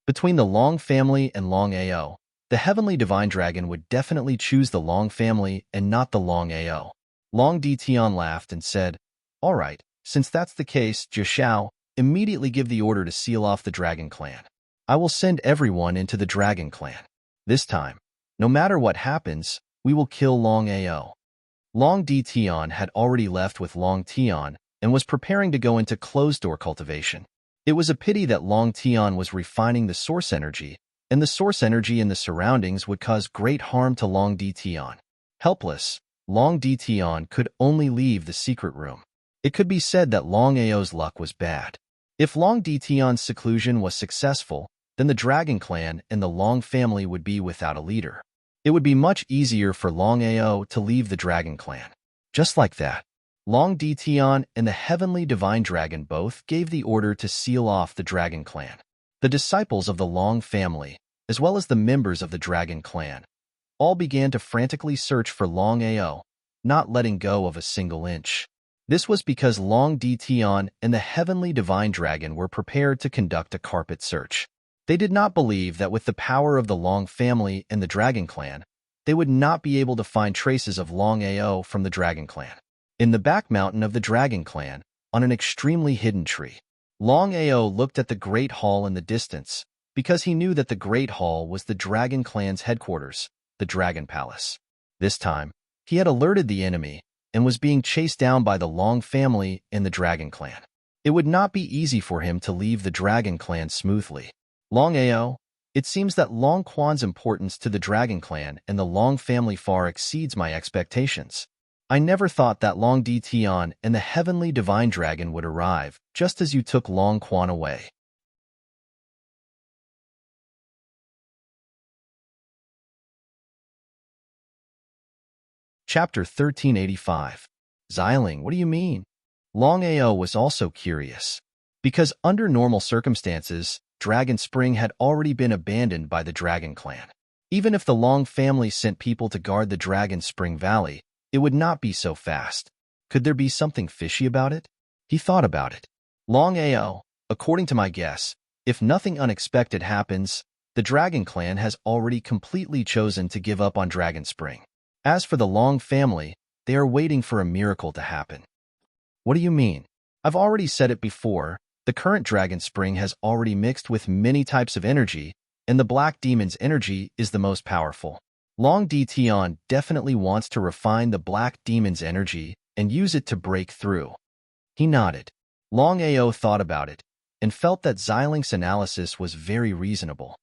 Between the Long family and Longao, the heavenly divine dragon would definitely choose the Long family and not the Longao. Long Tion laughed and said, "All right, since that's the case, Jiashao, immediately give the order to seal off the Dragon clan. I will send everyone into the Dragon clan. This time, no matter what happens, we will kill Longao." Long Tion had already left with Long Tion and was preparing to go into closed-door cultivation. It was a pity that Long Tion was refining the source energy, and the source energy in the surroundings would cause great harm to Long Tion. Helpless, Long Tion could only leave the secret room. It could be said that Longao's luck was bad. If Long Tion's seclusion was successful, then the Dragon clan and the Long family would be without a leader. It would be much easier for Longao to leave the Dragon clan. Just like that, Long Tion and the heavenly divine dragon both gave the order to seal off the Dragon clan. The disciples of the Long family, as well as the members of the Dragon clan, all began to frantically search for Longao, not letting go of a single inch. This was because Long Tion and the heavenly divine dragon were prepared to conduct a carpet search. They did not believe that with the power of the Long family and the Dragon clan, they would not be able to find traces of Longao from the Dragon clan. In the back mountain of the Dragon clan, on an extremely hidden tree, Longao looked at the Great Hall in the distance because he knew that the Great Hall was the Dragon clan's headquarters, the Dragon Palace. This time, he had alerted the enemy and was being chased down by the Long family and the Dragon clan. It would not be easy for him to leave the Dragon clan smoothly. Longao, it seems that Long Quan's importance to the Dragon clan and the Long family far exceeds my expectations. I never thought that Long Tion and the heavenly divine dragon would arrive just as you took Long Quan away. Chapter 1385. Xiling, what do you mean? Longao was also curious. Because under normal circumstances, Dragon Spring had already been abandoned by the Dragon clan. Even if the Long family sent people to guard the Dragon Spring Valley, it would not be so fast. Could there be something fishy about it? He thought about it. Longao, according to my guess, if nothing unexpected happens, the Dragon clan has already completely chosen to give up on Dragon Spring. As for the Long family, they are waiting for a miracle to happen. What do you mean? I've already said it before, the current Dragon Spring has already mixed with many types of energy, and the Black Demon's energy is the most powerful. Long Tion definitely wants to refine the Black Demon's energy and use it to break through. He nodded. Longao thought about it and felt that Xiling's analysis was very reasonable.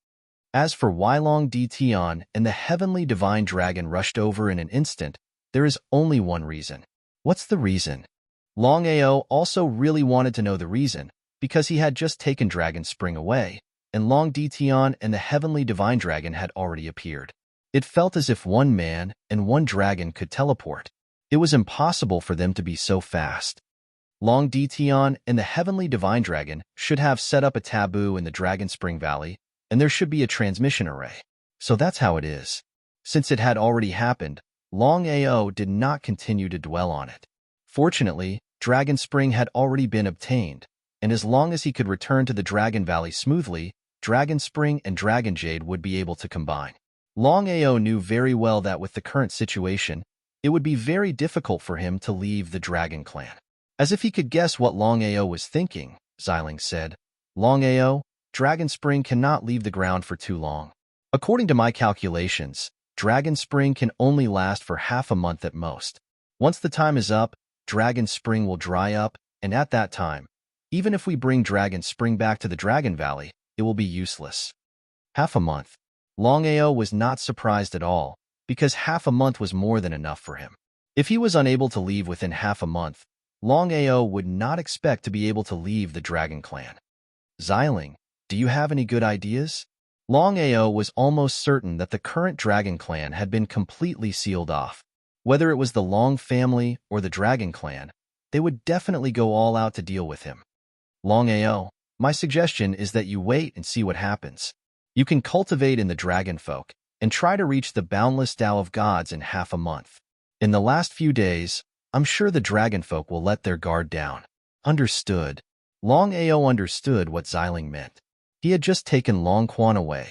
As for why Long Tion and the heavenly divine dragon rushed over in an instant, there is only one reason. What's the reason? Longao also really wanted to know the reason, because he had just taken Dragon Spring away, and Long Tion and the heavenly divine dragon had already appeared. It felt as if one man and one dragon could teleport. It was impossible for them to be so fast. Long Tion and the heavenly divine dragon should have set up a taboo in the Dragon Spring Valley, and there should be a transmission array. So that's how it is. Since it had already happened, Longao did not continue to dwell on it. Fortunately, Dragon Spring had already been obtained, and as long as he could return to the Dragon Valley smoothly, Dragon Spring and Dragon Jade would be able to combine. Longao knew very well that with the current situation, it would be very difficult for him to leave the Dragon clan. As if he could guess what Longao was thinking, Xiling said, Longao, Dragon Spring cannot leave the ground for too long. According to my calculations, Dragon Spring can only last for half a month at most. Once the time is up, Dragon Spring will dry up, and at that time, even if we bring Dragon Spring back to the Dragon Valley, it will be useless. Half a month. Longao was not surprised at all, because half a month was more than enough for him. If he was unable to leave within half a month, Longao would not expect to be able to leave the Dragon Clan. Xiling, do you have any good ideas? Longao was almost certain that the current Dragon Clan had been completely sealed off. Whether it was the Long family or the Dragon Clan, they would definitely go all out to deal with him. Longao, my suggestion is that you wait and see what happens. You can cultivate in the Dragon Folk and try to reach the boundless Tao of Gods in half a month. In the last few days, I'm sure the Dragon Folk will let their guard down. Understood. Longao understood what Xiling meant. He had just taken Long Quan away.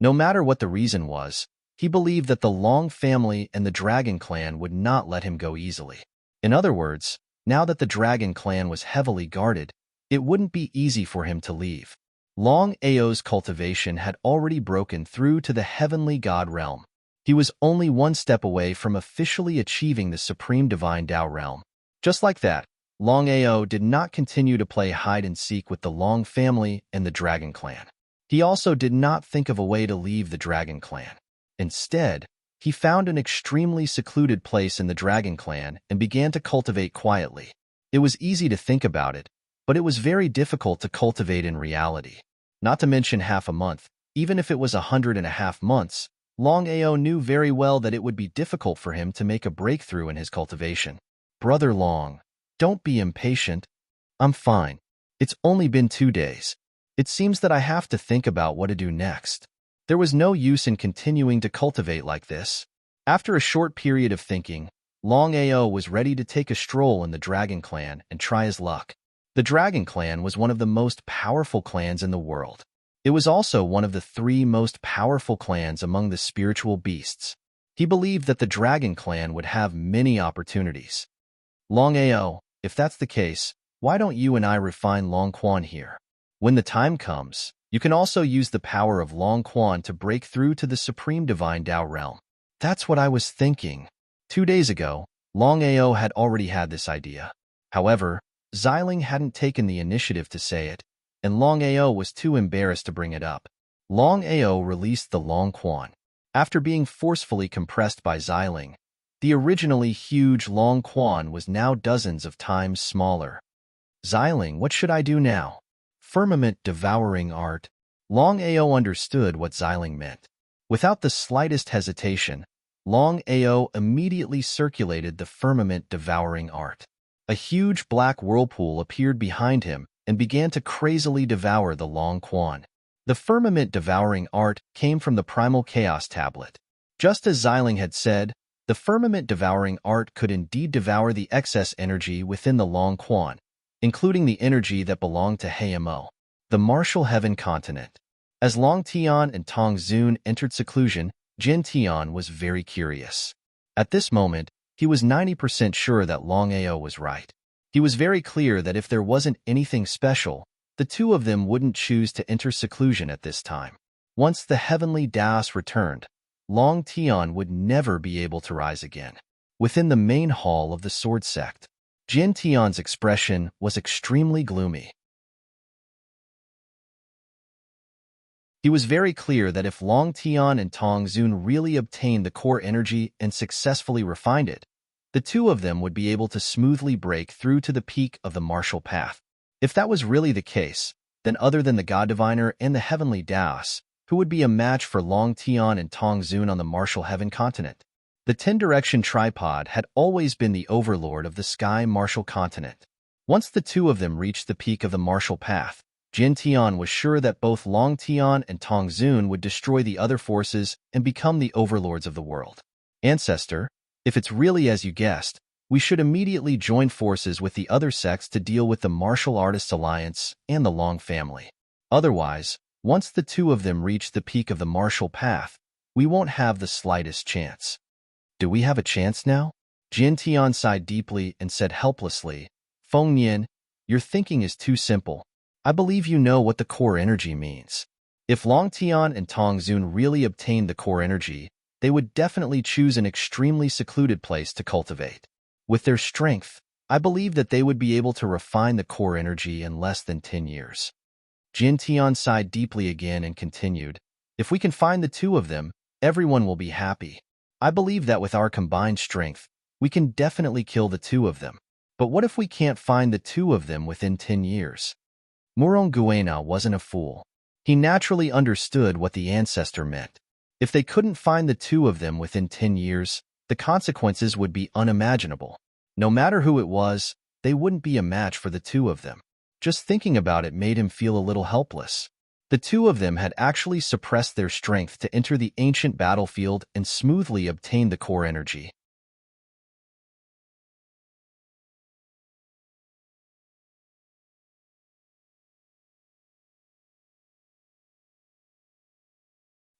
No matter what the reason was, he believed that the Long family and the Dragon Clan would not let him go easily. In other words, now that the Dragon Clan was heavily guarded, it wouldn't be easy for him to leave. Long Ao's cultivation had already broken through to the heavenly god realm. He was only one step away from officially achieving the supreme divine Tao realm. Just like that, Long Ao did not continue to play hide-and-seek with the Long family and the Dragon Clan. He also did not think of a way to leave the Dragon Clan. Instead, he found an extremely secluded place in the Dragon Clan and began to cultivate quietly. It was easy to think about it, but it was very difficult to cultivate in reality. Not to mention half a month, even if it was 100.5 months, Long Ao knew very well that it would be difficult for him to make a breakthrough in his cultivation. Brother Long, don't be impatient. I'm fine. It's only been 2 days. It seems that I have to think about what to do next. There was no use in continuing to cultivate like this. After a short period of thinking, Long Ao was ready to take a stroll in the Dragon Clan and try his luck. The Dragon Clan was one of the most powerful clans in the world. It was also one of the 3 most powerful clans among the spiritual beasts. He believed that the Dragon Clan would have many opportunities. Long Ao, if that's the case, why don't you and I refine Long Quan here? When the time comes, you can also use the power of Long Quan to break through to the supreme divine Tao realm. That's what I was thinking. 2 days ago, Long Ao had already had this idea. However, Xiling hadn't taken the initiative to say it, and Long Ao was too embarrassed to bring it up. Long Ao released the Long Quan. After being forcefully compressed by Xiling, the originally huge Long Quan was now dozens of times smaller. Xiling, what should I do now? Firmament devouring art. Long Ao understood what Xiling meant. Without the slightest hesitation, Long Ao immediately circulated the firmament devouring art. A huge black whirlpool appeared behind him and began to crazily devour the Long Quan. The firmament devouring art came from the primal chaos tablet. Just as Xiling had said, the firmament devouring art could indeed devour the excess energy within the Long Quan, including the energy that belonged to Hayamo, the martial heaven continent. As Long Tian and Tong Zun entered seclusion, Jin Tian was very curious. At this moment, he was 90% sure that Long Ao was right. He was very clear that if there wasn't anything special, the two of them wouldn't choose to enter seclusion at this time. Once the heavenly Daos returned, Long Tian would never be able to rise again. Within the main hall of the Sword Sect, Jin Tian's expression was extremely gloomy. He was very clear that if Long Tian and Tong Zun really obtained the core energy and successfully refined it, the two of them would be able to smoothly break through to the peak of the martial path. If that was really the case, then other than the God Diviner and the Heavenly Daos, who would be a match for Long Tian and Tong Zun on the martial heaven continent? The 10-direction tripod had always been the overlord of the sky martial continent. Once the two of them reached the peak of the martial path, Jin Tian was sure that both Long Tian and Tong Zun would destroy the other forces and become the overlords of the world. Ancestor, if it's really as you guessed, we should immediately join forces with the other sects to deal with the Martial Artists Alliance and the Long family. Otherwise, once the two of them reach the peak of the martial path, we won't have the slightest chance. Do we have a chance now? Jin Tian sighed deeply and said helplessly, Feng Nian, your thinking is too simple. I believe you know what the core energy means. If Long Tian and Tong Zun really obtained the core energy, they would definitely choose an extremely secluded place to cultivate. With their strength, I believe that they would be able to refine the core energy in less than 10 years. Jin Tian sighed deeply again and continued, if we can find the two of them, everyone will be happy. I believe that with our combined strength, we can definitely kill the two of them. But what if we can't find the two of them within 10 years? Murong Guena wasn't a fool. He naturally understood what the ancestor meant. If they couldn't find the two of them within 10 years, the consequences would be unimaginable. No matter who it was, they wouldn't be a match for the two of them. Just thinking about it made him feel a little helpless. The two of them had actually suppressed their strength to enter the ancient battlefield and smoothly obtain the core energy.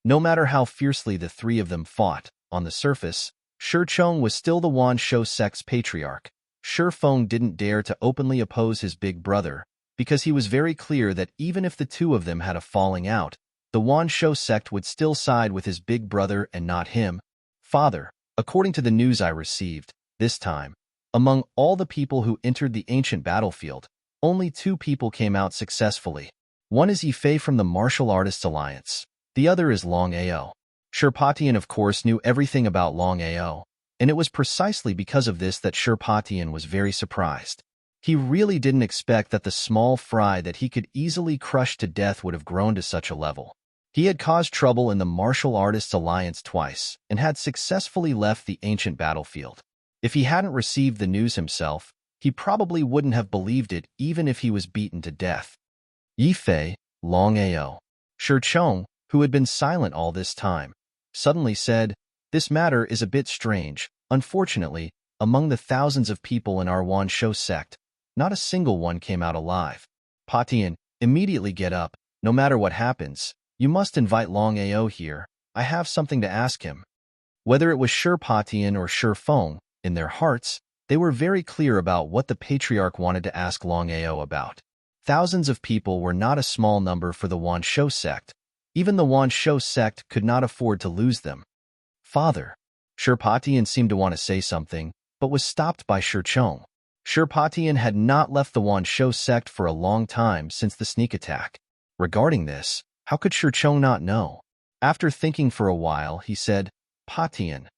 No matter how fiercely the three of them fought, on the surface, Shi Chong was still the Wan Shou sect's patriarch. Shi Feng didn't dare to openly oppose his big brother, because he was very clear that even if the two of them had a falling out, the Wan Shou sect would still side with his big brother and not him. Father, according to the news I received, this time, among all the people who entered the ancient battlefield, only 2 people came out successfully. One is Yifei from the Martial Artists Alliance. The other is Longao. Shirpatian, of course, knew everything about Longao, and it was precisely because of this that Shirpatian was very surprised. He really didn't expect that the small fry that he could easily crush to death would have grown to such a level. He had caused trouble in the Martial Artists Alliance twice and had successfully left the ancient battlefield. If he hadn't received the news himself, he probably wouldn't have believed it even if he was beaten to death. Yifei, Longao. Shi Chong, who had been silent all this time, suddenly said, this matter is a bit strange. Unfortunately, among the thousands of people in our Wan Shou sect, not a single one came out alive. Patian, immediately get up. No matter what happens, you must invite Longao here. I have something to ask him. Whether it was Shi Patian or Shi Feng, in their hearts, they were very clear about what the patriarch wanted to ask Longao about. Thousands of people were not a small number for the Wan Shou sect. Even the Wan Shou sect could not afford to lose them. Father. Shirpatian seemed to want to say something, but was stopped by Shi Chong. Shirpatian had not left the Wan Shou sect for a long time since the sneak attack. Regarding this, how could Shi Chong not know? After thinking for a while, he said, Patian,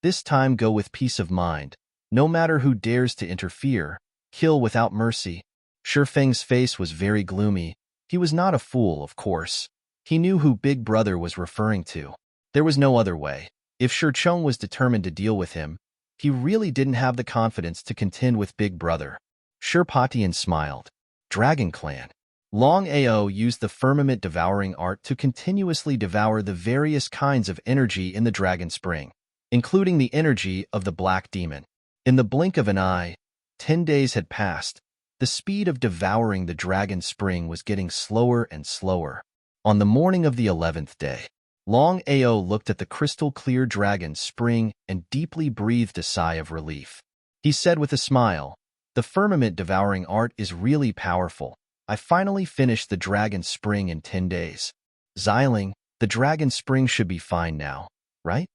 this time go with peace of mind. No matter who dares to interfere, kill without mercy. Shi Feng's face was very gloomy. He was not a fool, of course. He knew who Big Brother was referring to. There was no other way. If Shi Chong was determined to deal with him, he really didn't have the confidence to contend with Big Brother. Shirpatian smiled. Dragon Clan. Longao used the firmament devouring art to continuously devour the various kinds of energy in the Dragon Spring, including the energy of the Black Demon. In the blink of an eye, 10 days had passed. The speed of devouring the Dragon Spring was getting slower and slower. On the morning of the 11th day, Longao looked at the crystal-clear Dragon Spring and deeply breathed a sigh of relief. He said with a smile, the firmament-devouring art is really powerful. I finally finished the Dragon Spring in 10 days. Xiling, the Dragon Spring should be fine now, right?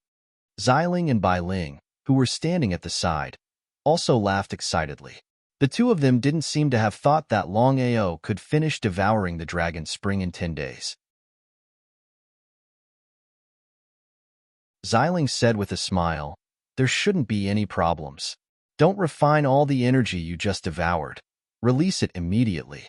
Xiling and Bai Ling, who were standing at the side, also laughed excitedly. The two of them didn't seem to have thought that Longao could finish devouring the Dragon Spring in 10 days. Xiling said with a smile, there shouldn't be any problems. Don't refine all the energy you just devoured. Release it immediately.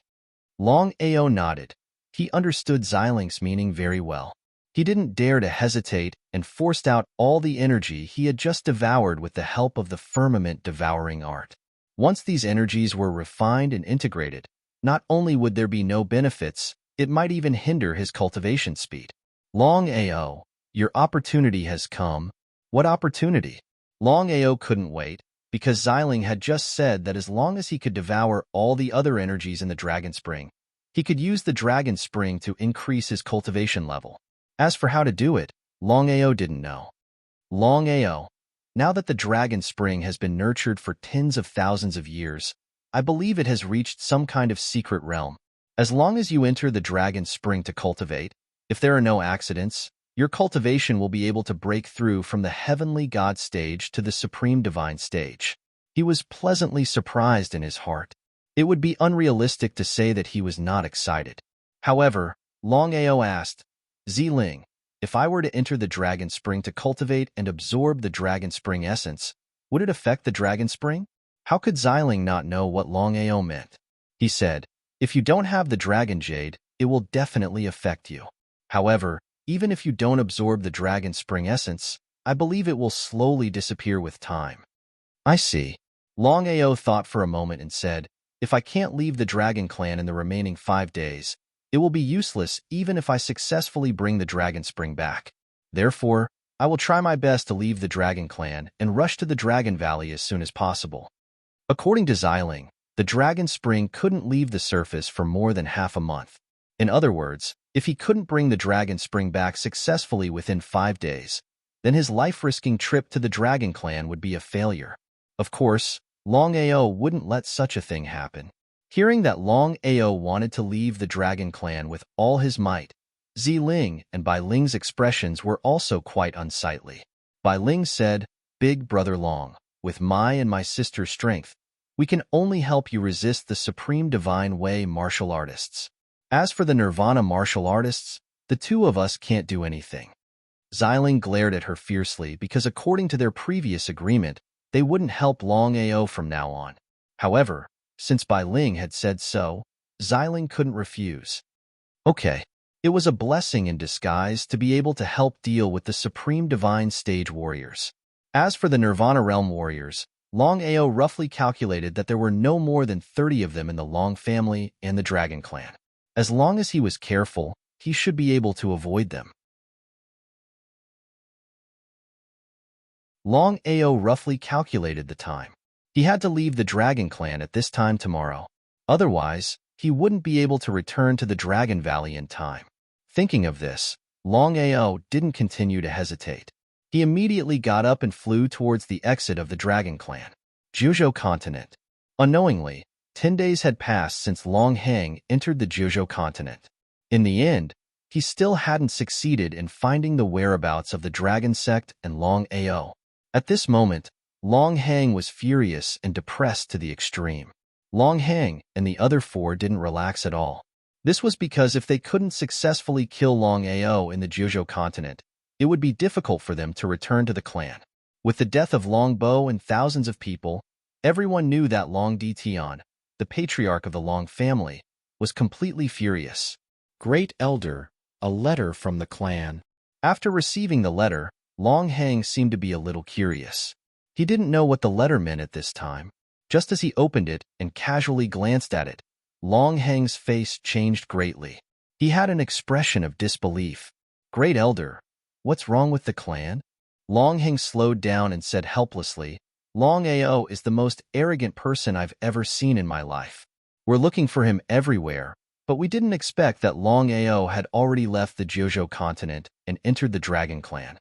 Longao nodded. He understood Xiling's meaning very well. He didn't dare to hesitate and forced out all the energy he had just devoured with the help of the firmament-devouring art. Once these energies were refined and integrated, not only would there be no benefits, it might even hinder his cultivation speed. Longao, your opportunity has come. What opportunity? Longao couldn't wait, because Xiling had just said that as long as he could devour all the other energies in the Dragon Spring, he could use the Dragon Spring to increase his cultivation level. As for how to do it, Longao didn't know. Longao, Now that the dragon spring has been nurtured for tens of thousands of years, I believe it has reached some kind of secret realm. As long as you enter the dragon spring to cultivate, if there are no accidents, your cultivation will be able to break through from the heavenly God stage to the supreme divine stage. He was pleasantly surprised in his heart. It would be unrealistic to say that he was not excited. However, Longao asked, Ziling, if I were to enter the dragon spring to cultivate and absorb the dragon spring essence, would it affect the dragon spring? How could Ziling not know what Longao meant? He said, if you don't have the dragon jade, it will definitely affect you. However, even if you don't absorb the dragon spring essence, I believe it will slowly disappear with time. I see. Longao thought for a moment and said, if I can't leave the dragon clan in the remaining 5 days, it will be useless even if I successfully bring the dragon spring back. Therefore, I will try my best to leave the dragon clan and rush to the dragon valley as soon as possible. According to Xiling, the dragon spring couldn't leave the surface for more than half a month. In other words, if he couldn't bring the dragon spring back successfully within 5 days, then his life-risking trip to the dragon clan would be a failure. Of course, Longao wouldn't let such a thing happen. Hearing that Longao wanted to leave the dragon clan with all his might, Ziling and Bai Ling's expressions were also quite unsightly. Bai Ling said, Big Brother Long, with my and my sister's strength, we can only help you resist the Supreme Divine Way martial artists. As for the Nirvana martial artists, the two of us can't do anything. Xiling glared at her fiercely because according to their previous agreement, they wouldn't help Longao from now on. However, since Bai Ling had said so, Xiling couldn't refuse. Okay, it was a blessing in disguise to be able to help deal with the Supreme Divine Stage warriors. As for the Nirvana Realm warriors, Longao roughly calculated that there were no more than 30 of them in the Long family and the Dragon clan. As long as he was careful, he should be able to avoid them. Longao roughly calculated the time. He had to leave the Dragon clan at this time tomorrow. Otherwise, he wouldn't be able to return to the Dragon Valley in time. Thinking of this, Longao didn't continue to hesitate. He immediately got up and flew towards the exit of the Dragon clan. Juzhou continent. Unknowingly, 10 days had passed since Long Hang entered the Juzhou continent. In the end, he still hadn't succeeded in finding the whereabouts of the Dragon sect and Longao. At this moment, Long Hang was furious and depressed to the extreme. Long Hang and the other 4 didn't relax at all. This was because if they couldn't successfully kill Longao in the Juzhou continent, it would be difficult for them to return to the clan. With the death of Longbo and thousands of people, everyone knew that Long Ditian, the patriarch of the Long family, was completely furious. Great Elder, a letter from the clan. After receiving the letter, Long Hang seemed to be a little curious. He didn't know what the letter meant at this time. Just as he opened it and casually glanced at it, Long Hang's face changed greatly. He had an expression of disbelief. Great Elder, what's wrong with the clan? Long Hang slowed down and said helplessly, Longao is the most arrogant person I've ever seen in my life. We're looking for him everywhere, but we didn't expect that Longao had already left the Juzhou continent and entered the Dragon clan.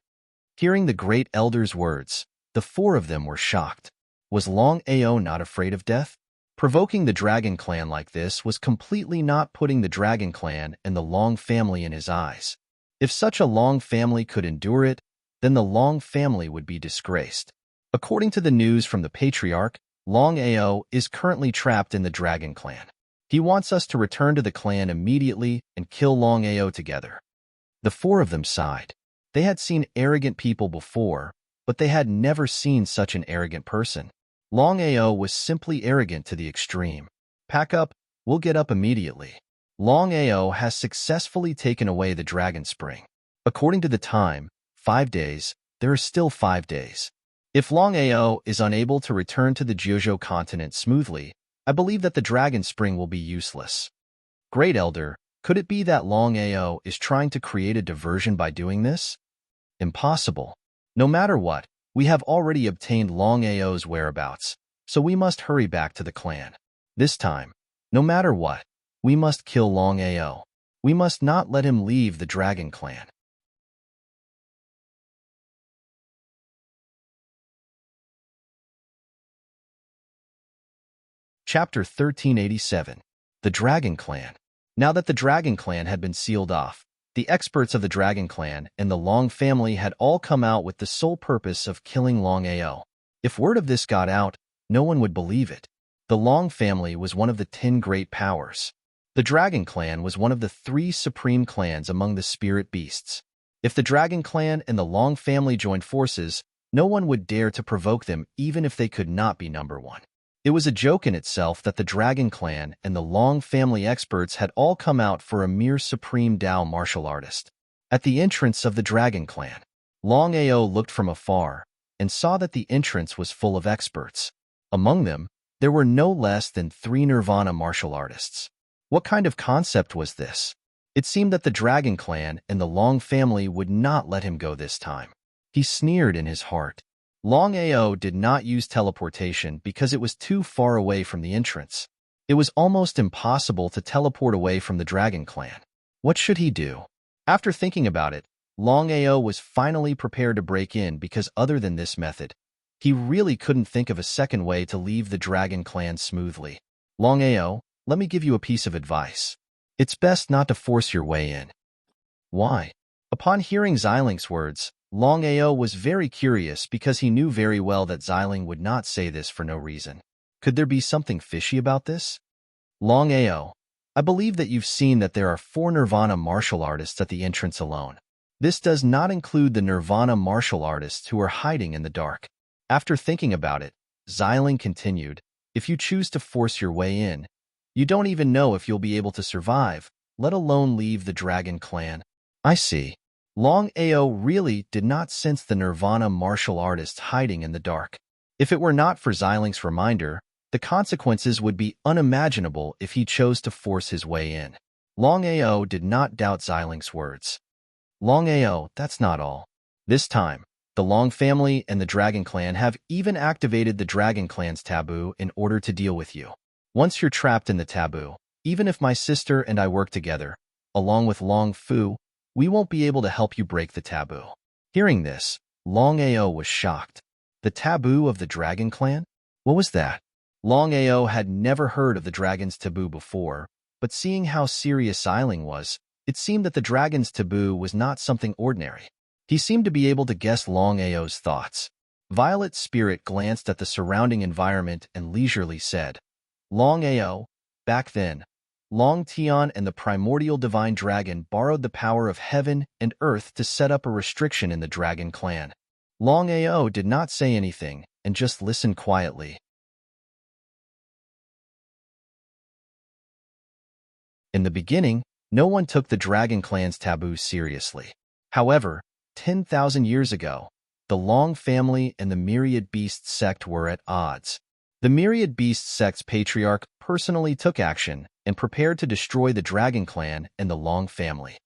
Hearing the Great Elder's words, the 4 of them were shocked. Was Longao not afraid of death? Provoking the Dragon clan like this was completely not putting the Dragon clan and the Long family in his eyes. If such a Long family could endure it, then the Long family would be disgraced. According to the news from the Patriarch, Longao is currently trapped in the Dragon clan. He wants us to return to the clan immediately and kill Longao together. The 4 of them sighed. They had seen arrogant people before, but they had never seen such an arrogant person. Longao was simply arrogant to the extreme. Pack up, we'll get up immediately. Longao has successfully taken away the Dragon Spring. According to the time, 5 days, there are still 5 days. If Longao is unable to return to the Juzhou continent smoothly, I believe that the Dragon Spring will be useless. Great Elder, could it be that Longao is trying to create a diversion by doing this? Impossible. No matter what, we have already obtained Longao's whereabouts, so we must hurry back to the clan. This time, no matter what, we must kill Longao. We must not let him leave the Dragon clan. Chapter 1387. The Dragon Clan. Now that the Dragon Clan had been sealed off, the experts of the Dragon Clan and the Long family had all come out with the sole purpose of killing Longao. If word of this got out, no one would believe it. The Long family was one of the 10 great powers. The Dragon Clan was one of the 3 supreme clans among the spirit beasts. If the Dragon Clan and the Long family joined forces, no one would dare to provoke them even if they could not be number 1. It was a joke in itself that the Dragon Clan and the Long family experts had all come out for a mere supreme Dao martial artist. At the entrance of the Dragon Clan, Longao looked from afar and saw that the entrance was full of experts. Among them, there were no less than 3 Nirvana martial artists. What kind of concept was this? It seemed that the Dragon Clan and the Long family would not let him go this time. He sneered in his heart. Longao did not use teleportation because it was too far away from the entrance. It was almost impossible to teleport away from the Dragon Clan. What should he do? After thinking about it, Longao was finally prepared to break in because other than this method, he really couldn't think of a second way to leave the Dragon Clan smoothly. Longao, let me give you a piece of advice. It's best not to force your way in. Why? Upon hearing Xilinx's words, Longao was very curious because he knew very well that Xiling would not say this for no reason. Could there be something fishy about this? Longao, I believe that you've seen that there are 4 Nirvana martial artists at the entrance alone. This does not include the Nirvana martial artists who are hiding in the dark. After thinking about it, Xiling continued, if you choose to force your way in, you don't even know if you'll be able to survive, let alone leave the Dragon Clan. I see. Longao really did not sense the Nirvana martial artist hiding in the dark. If it were not for Xilinx's reminder, the consequences would be unimaginable if he chose to force his way in. Longao did not doubt Xilinx's words. Longao, that's not all. This time, the Long family and the Dragon Clan have even activated the Dragon Clan's taboo in order to deal with you. Once you're trapped in the taboo, even if my sister and I work together, along with Long Fu, we won't be able to help you break the taboo. Hearing this, Longao was shocked. The taboo of the Dragon Clan? What was that? Longao had never heard of the dragon's taboo before, but seeing how serious Xiling was, it seemed that the dragon's taboo was not something ordinary. He seemed to be able to guess Longao's thoughts. Violet's spirit glanced at the surrounding environment and leisurely said, Longao, back then, Long Tian and the primordial divine dragon borrowed the power of heaven and earth to set up a restriction in the Dragon Clan. Longao did not say anything and just listened quietly. In the beginning, no one took the Dragon Clan's taboo seriously. However, 10,000 years ago, the Long family and the Myriad Beasts sect were at odds. The Myriad Beasts sect's patriarch personally took action and prepared to destroy the Dragon Clan and the Long family.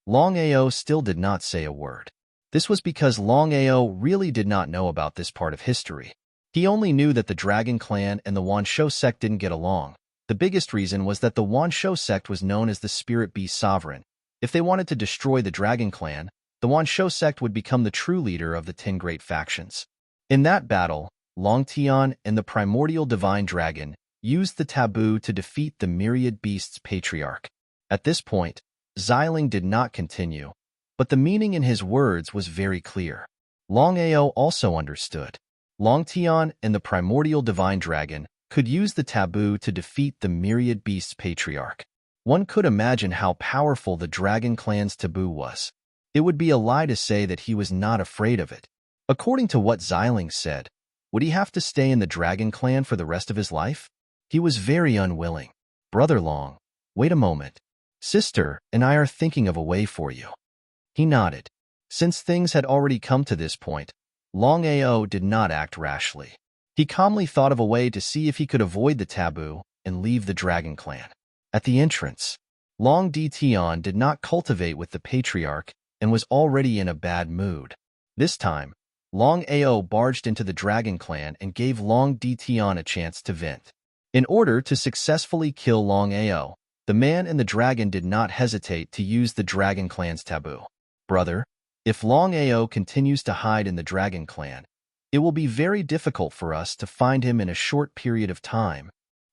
Longao still did not say a word. This was because Longao really did not know about this part of history. He only knew that the Dragon Clan and the Wanshou sect didn't get along. The biggest reason was that the Wanshou sect was known as the Spirit Beast Sovereign. If they wanted to destroy the Dragon Clan, the Wanshou sect would become the true leader of the 10 great factions. In that battle, Long Tian and the primordial divine dragon used the taboo to defeat the Myriad Beasts patriarch. At this point, Xiling did not continue, but the meaning in his words was very clear. Longao also understood. Long Tian and the primordial divine dragon could use the taboo to defeat the Myriad Beasts patriarch. One could imagine how powerful the Dragon Clan's taboo was. It would be a lie to say that he was not afraid of it. According to what Xiling said, would he have to stay in the Dragon Clan for the rest of his life? He was very unwilling. Brother Long, wait a moment. Sister and I are thinking of a way for you. He nodded. Since things had already come to this point, Longao did not act rashly. He calmly thought of a way to see if he could avoid the taboo and leave the Dragon Clan. At the entrance, Long Tian did not cultivate with the patriarch and was already in a bad mood. This time, Longao barged into the Dragon Clan and gave Long Tian a chance to vent. In order to successfully kill Longao, the man and the dragon did not hesitate to use the Dragon Clan's taboo. Brother, if Longao continues to hide in the Dragon Clan, it will be very difficult for us to find him in a short period of time.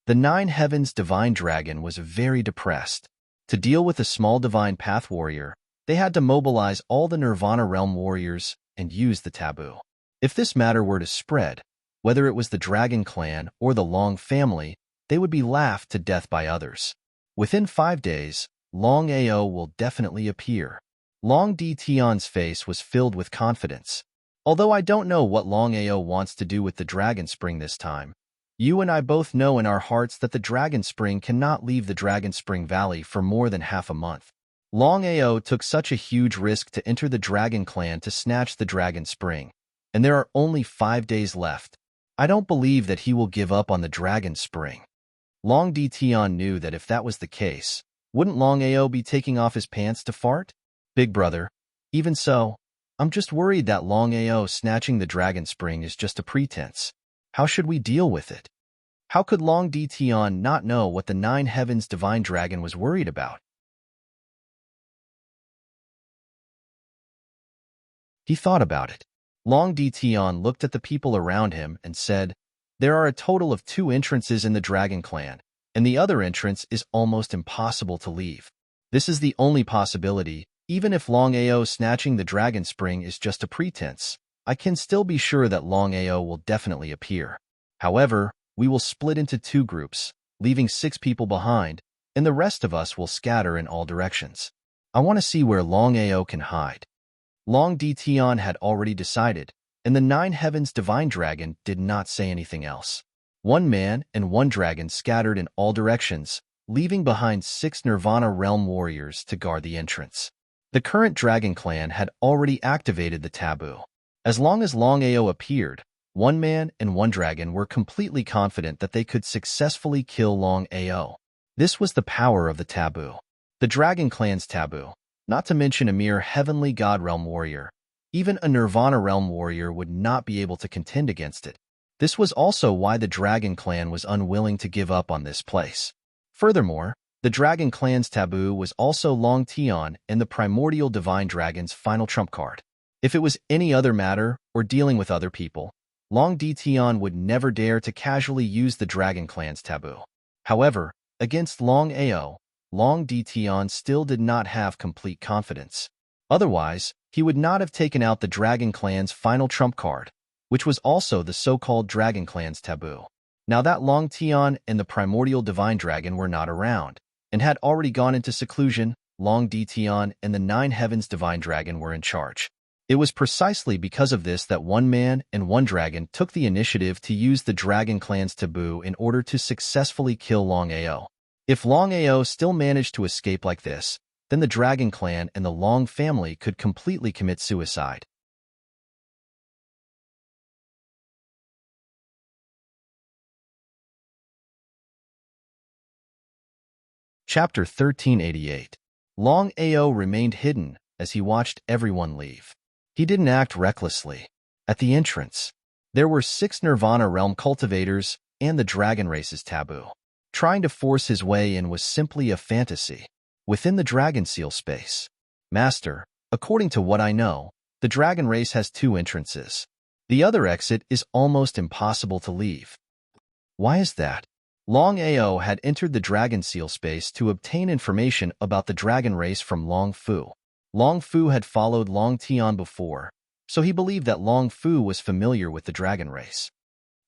The Nine Heavens divine dragon was very depressed. To deal with the small divine path warrior, they had to mobilize all the Nirvana realm warriors and use the taboo. If this matter were to spread, whether it was the Dragon Clan or the Long family, they would be laughed to death by others. Within 5 days, Longao will definitely appear. Long Tion's face was filled with confidence. Although I don't know what Longao wants to do with the Dragon Spring this time, you and I both know in our hearts that the Dragon Spring cannot leave the Dragon Spring Valley for more than half a month. Longao took such a huge risk to enter the Dragon Clan to snatch the Dragon Spring, and there are only 5 days left. I don't believe that he will give up on the Dragon Spring. Long Tion knew that if that was the case, wouldn't Longao be taking off his pants to fart? Big brother, even so, I'm just worried that Longao snatching the Dragon Spring is just a pretense. How should we deal with it? How could Long Tion not know what the Nine Heavens divine dragon was worried about? He thought about it. Long Tion looked at the people around him and said, "There are a total of 2 entrances in the Dragon Clan, and the other entrance is almost impossible to leave. This is the only possibility. Even if Longao snatching the Dragon Spring is just a pretense, I can still be sure that Longao will definitely appear. However, we will split into 2 groups, leaving 6 people behind, and the rest of us will scatter in all directions. I want to see where Longao can hide." Long Tion had already decided, and the Nine Heavens divine dragon did not say anything else. 1 man and 1 dragon scattered in all directions, leaving behind 6 Nirvana realm warriors to guard the entrance. The current Dragon Clan had already activated the taboo. As long as Longao appeared, 1 man and 1 dragon were completely confident that they could successfully kill Longao. This was the power of the taboo. The Dragon Clan's taboo, not to mention a mere heavenly god realm warrior. Even a Nirvana realm warrior would not be able to contend against it. This was also why the Dragon Clan was unwilling to give up on this place. Furthermore, the Dragon Clan's taboo was also Long Tion and the primordial divine dragon's final trump card. If it was any other matter or dealing with other people, Long Tion would never dare to casually use the Dragon Clan's taboo. However, against Longao, Long Tion still did not have complete confidence. Otherwise, he would not have taken out the Dragon Clan's final trump card, which was also the so-called Dragon Clan's taboo. Now that Long Tion and the primordial divine dragon were not around, and had already gone into seclusion, Long Tion and the Nine Heavens divine dragon were in charge. It was precisely because of this that 1 man and 1 dragon took the initiative to use the Dragon Clan's taboo in order to successfully kill Longao. If Longao still managed to escape like this, then the Dragon Clan and the Long family could completely commit suicide. Chapter 1388. Longao remained hidden as he watched everyone leave. He didn't act recklessly. At the entrance, there were 6 Nirvana realm cultivators and the dragon race's taboo. Trying to force his way in was simply a fantasy. Within the dragon seal space, "Master, according to what I know, the dragon race has 2 entrances. The other exit is almost impossible to leave." Why is that? Longao had entered the dragon seal space to obtain information about the dragon race from Long Fu. Long Fu had followed Long Tion before, so he believed that Long Fu was familiar with the dragon race.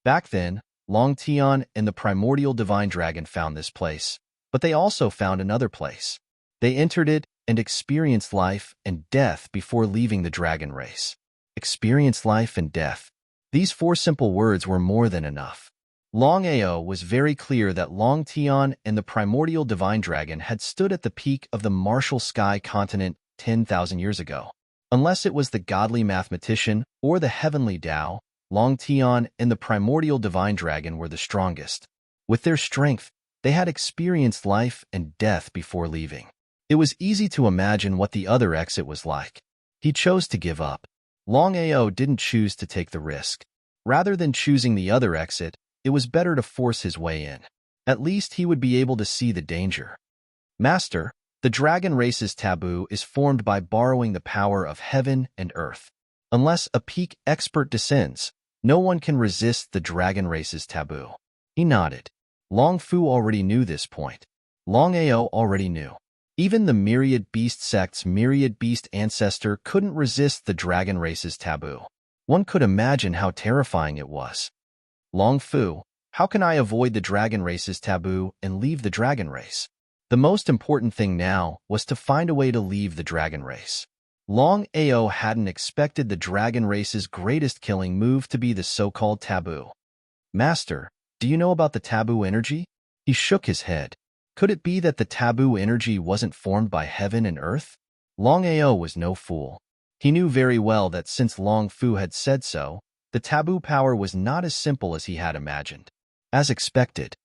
Back then, Long Tion and the primordial divine dragon found this place, but they also found another place. They entered it and experienced life and death before leaving the dragon race. Experienced life and death. These 4 simple words were more than enough. Longao was very clear that Long Tion and the primordial divine dragon had stood at the peak of the martial sky continent 10,000 years ago. Unless it was the godly mathematician or the heavenly Tao, Long Tion and the primordial divine dragon were the strongest. With their strength, they had experienced life and death before leaving. It was easy to imagine what the other exit was like. He chose to give up. Longao didn't choose to take the risk. Rather than choosing the other exit, it was better to force his way in. At least he would be able to see the danger. "Master, the dragon race's taboo is formed by borrowing the power of heaven and earth. Unless a peak expert descends, no one can resist the dragon race's taboo." He nodded. Long Fu already knew this point. Longao already knew. Even the myriad beast sect's myriad beast ancestor couldn't resist the dragon race's taboo. One could imagine how terrifying it was. Long Fu, how can I avoid the dragon race's taboo and leave the dragon race? The most important thing now was to find a way to leave the dragon race. Long Ao hadn't expected the dragon race's greatest killing move to be the so-called taboo. Master, do you know about the taboo energy? He shook his head. Could it be that the taboo energy wasn't formed by heaven and earth? Long Ao was no fool. He knew very well that since Long Fu had said so, the taboo power was not as simple as he had imagined. As expected.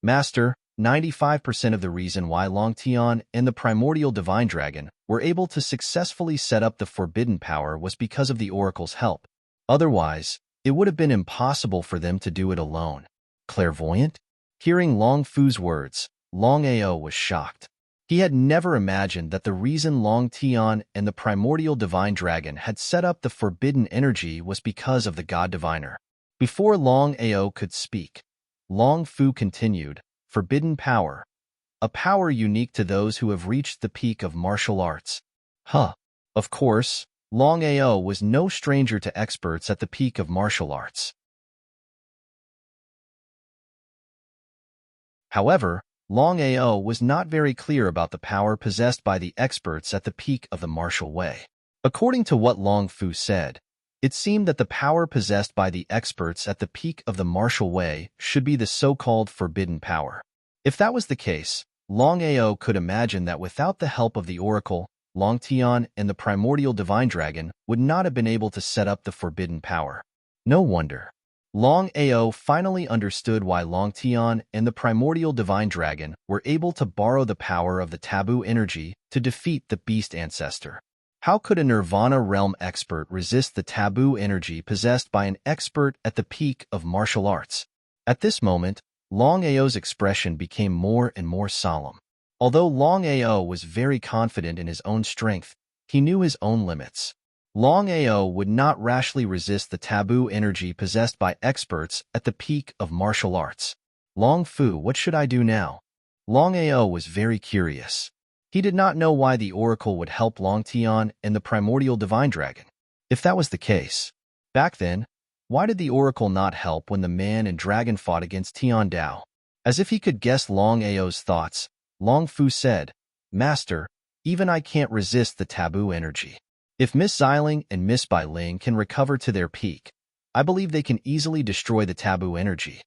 Master, 95% of the reason why Long Tian and the primordial divine dragon were able to successfully set up the forbidden power was because of the oracle's help. Otherwise, it would have been impossible for them to do it alone. Clairvoyant? Hearing Long Fu's words, Long Ao was shocked. He had never imagined that the reason Long Tian and the primordial divine dragon had set up the forbidden energy was because of the god diviner. Before Long Ao could speak, Long Fu continued, forbidden power, a power unique to those who have reached the peak of martial arts. Of course, Long Ao was no stranger to experts at the peak of martial arts. However, Long Ao was not very clear about the power possessed by the experts at the peak of the martial way. According to what Long Fu said, it seemed that the power possessed by the experts at the peak of the martial way should be the so-called forbidden power. If that was the case, Long Ao could imagine that without the help of the oracle, Long Tian and the primordial divine dragon would not have been able to set up the forbidden power. No wonder. Long Ao finally understood why Long Tian and the primordial divine dragon were able to borrow the power of the taboo energy to defeat the beast ancestor. How could a Nirvana realm expert resist the taboo energy possessed by an expert at the peak of martial arts? At this moment, Long Ao's expression became more and more solemn. Although Long Ao was very confident in his own strength, he knew his own limits. Long Ao would not rashly resist the taboo energy possessed by experts at the peak of martial arts. Long Fu, what should I do now? Long Ao was very curious. He did not know why the oracle would help Long Tian and the primordial divine dragon. If that was the case, back then, why did the oracle not help when the man and dragon fought against Tian Dao? As if he could guess Long Ao's thoughts, Long Fu said, Master, even I can't resist the taboo energy. If Miss Xiling and Miss Bai Ling can recover to their peak, I believe they can easily destroy the taboo energy.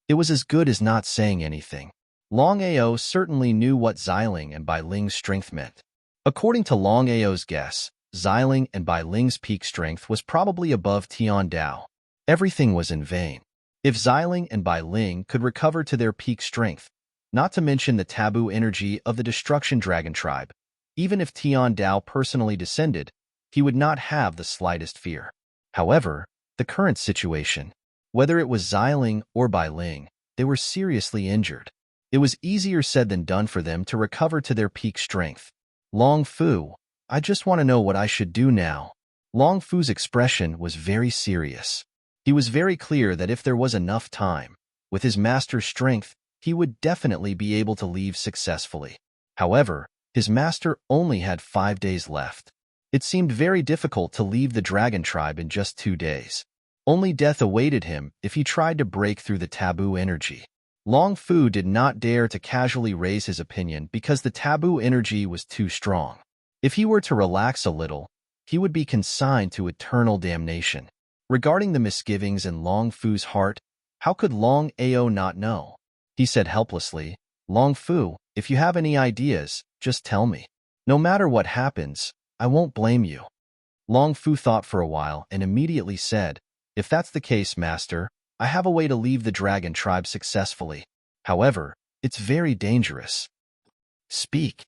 It was as good as not saying anything. Long Ao certainly knew what Xiling and Bai Ling's strength meant. According to Long Ao's guess, Xiling and Bai Ling's peak strength was probably above Tian Dao. Everything was in vain. If Xiling and Bai Ling could recover to their peak strength, not to mention the taboo energy of the Destruction Dragon tribe, even if Tian Dao personally descended, he would not have the slightest fear. However, the current situation, whether it was Xiling or Bai Ling, they were seriously injured. It was easier said than done for them to recover to their peak strength. Long Fu, I just want to know what I should do now. Long Fu's expression was very serious. He was very clear that if there was enough time, with his master's strength, he would definitely be able to leave successfully. However, his master only had 5 days left. It seemed very difficult to leave the dragon tribe in just 2 days. Only death awaited him if he tried to break through the taboo energy. Long Fu did not dare to casually raise his opinion because the taboo energy was too strong. If he were to relax a little, he would be consigned to eternal damnation. Regarding the misgivings in Long Fu's heart, how could Long Ao not know? He said helplessly, Long Fu, if you have any ideas, just tell me. No matter what happens, I won't blame you. Long Fu thought for a while and immediately said, If that's the case, Master, I have a way to leave the dragon tribe successfully. However, it's very dangerous. Speak.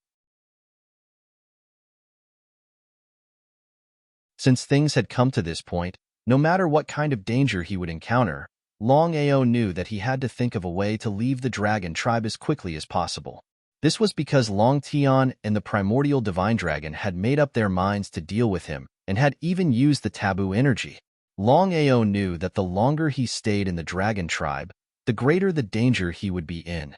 Since things had come to this point, no matter what kind of danger he would encounter, Long Ao knew that he had to think of a way to leave the dragon tribe as quickly as possible. This was because Long Tian and the primordial divine dragon had made up their minds to deal with him and had even used the taboo energy. Long Ao knew that the longer he stayed in the dragon tribe, the greater the danger he would be in.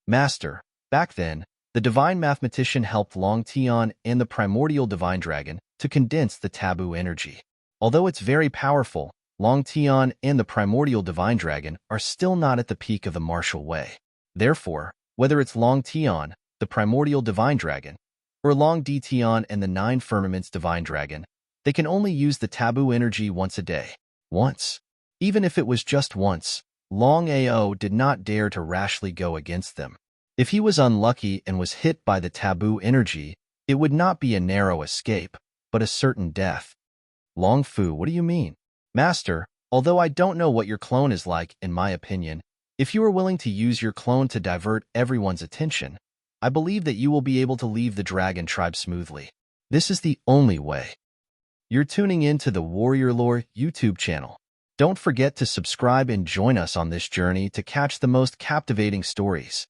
Master, back then, the divine mathematician helped Long Tian and the primordial divine dragon to condense the taboo energy. Although it's very powerful, Long Tian and the primordial divine dragon are still not at the peak of the martial way. Therefore, whether it's Long Tian, the primordial divine dragon, or Long Di Tian and the Nine Firmaments divine dragon, they can only use the taboo energy once a day. Once. Even if it was just once, Long Ao did not dare to rashly go against them. If he was unlucky and was hit by the taboo energy, it would not be a narrow escape, but a certain death. Long Fu, what do you mean? Master, although I don't know what your clone is like, in my opinion, if you are willing to use your clone to divert everyone's attention, I believe that you will be able to leave the dragon tribe smoothly. This is the only way. You're tuning in to the Warrior Lore YouTube channel. Don't forget to subscribe and join us on this journey to catch the most captivating stories.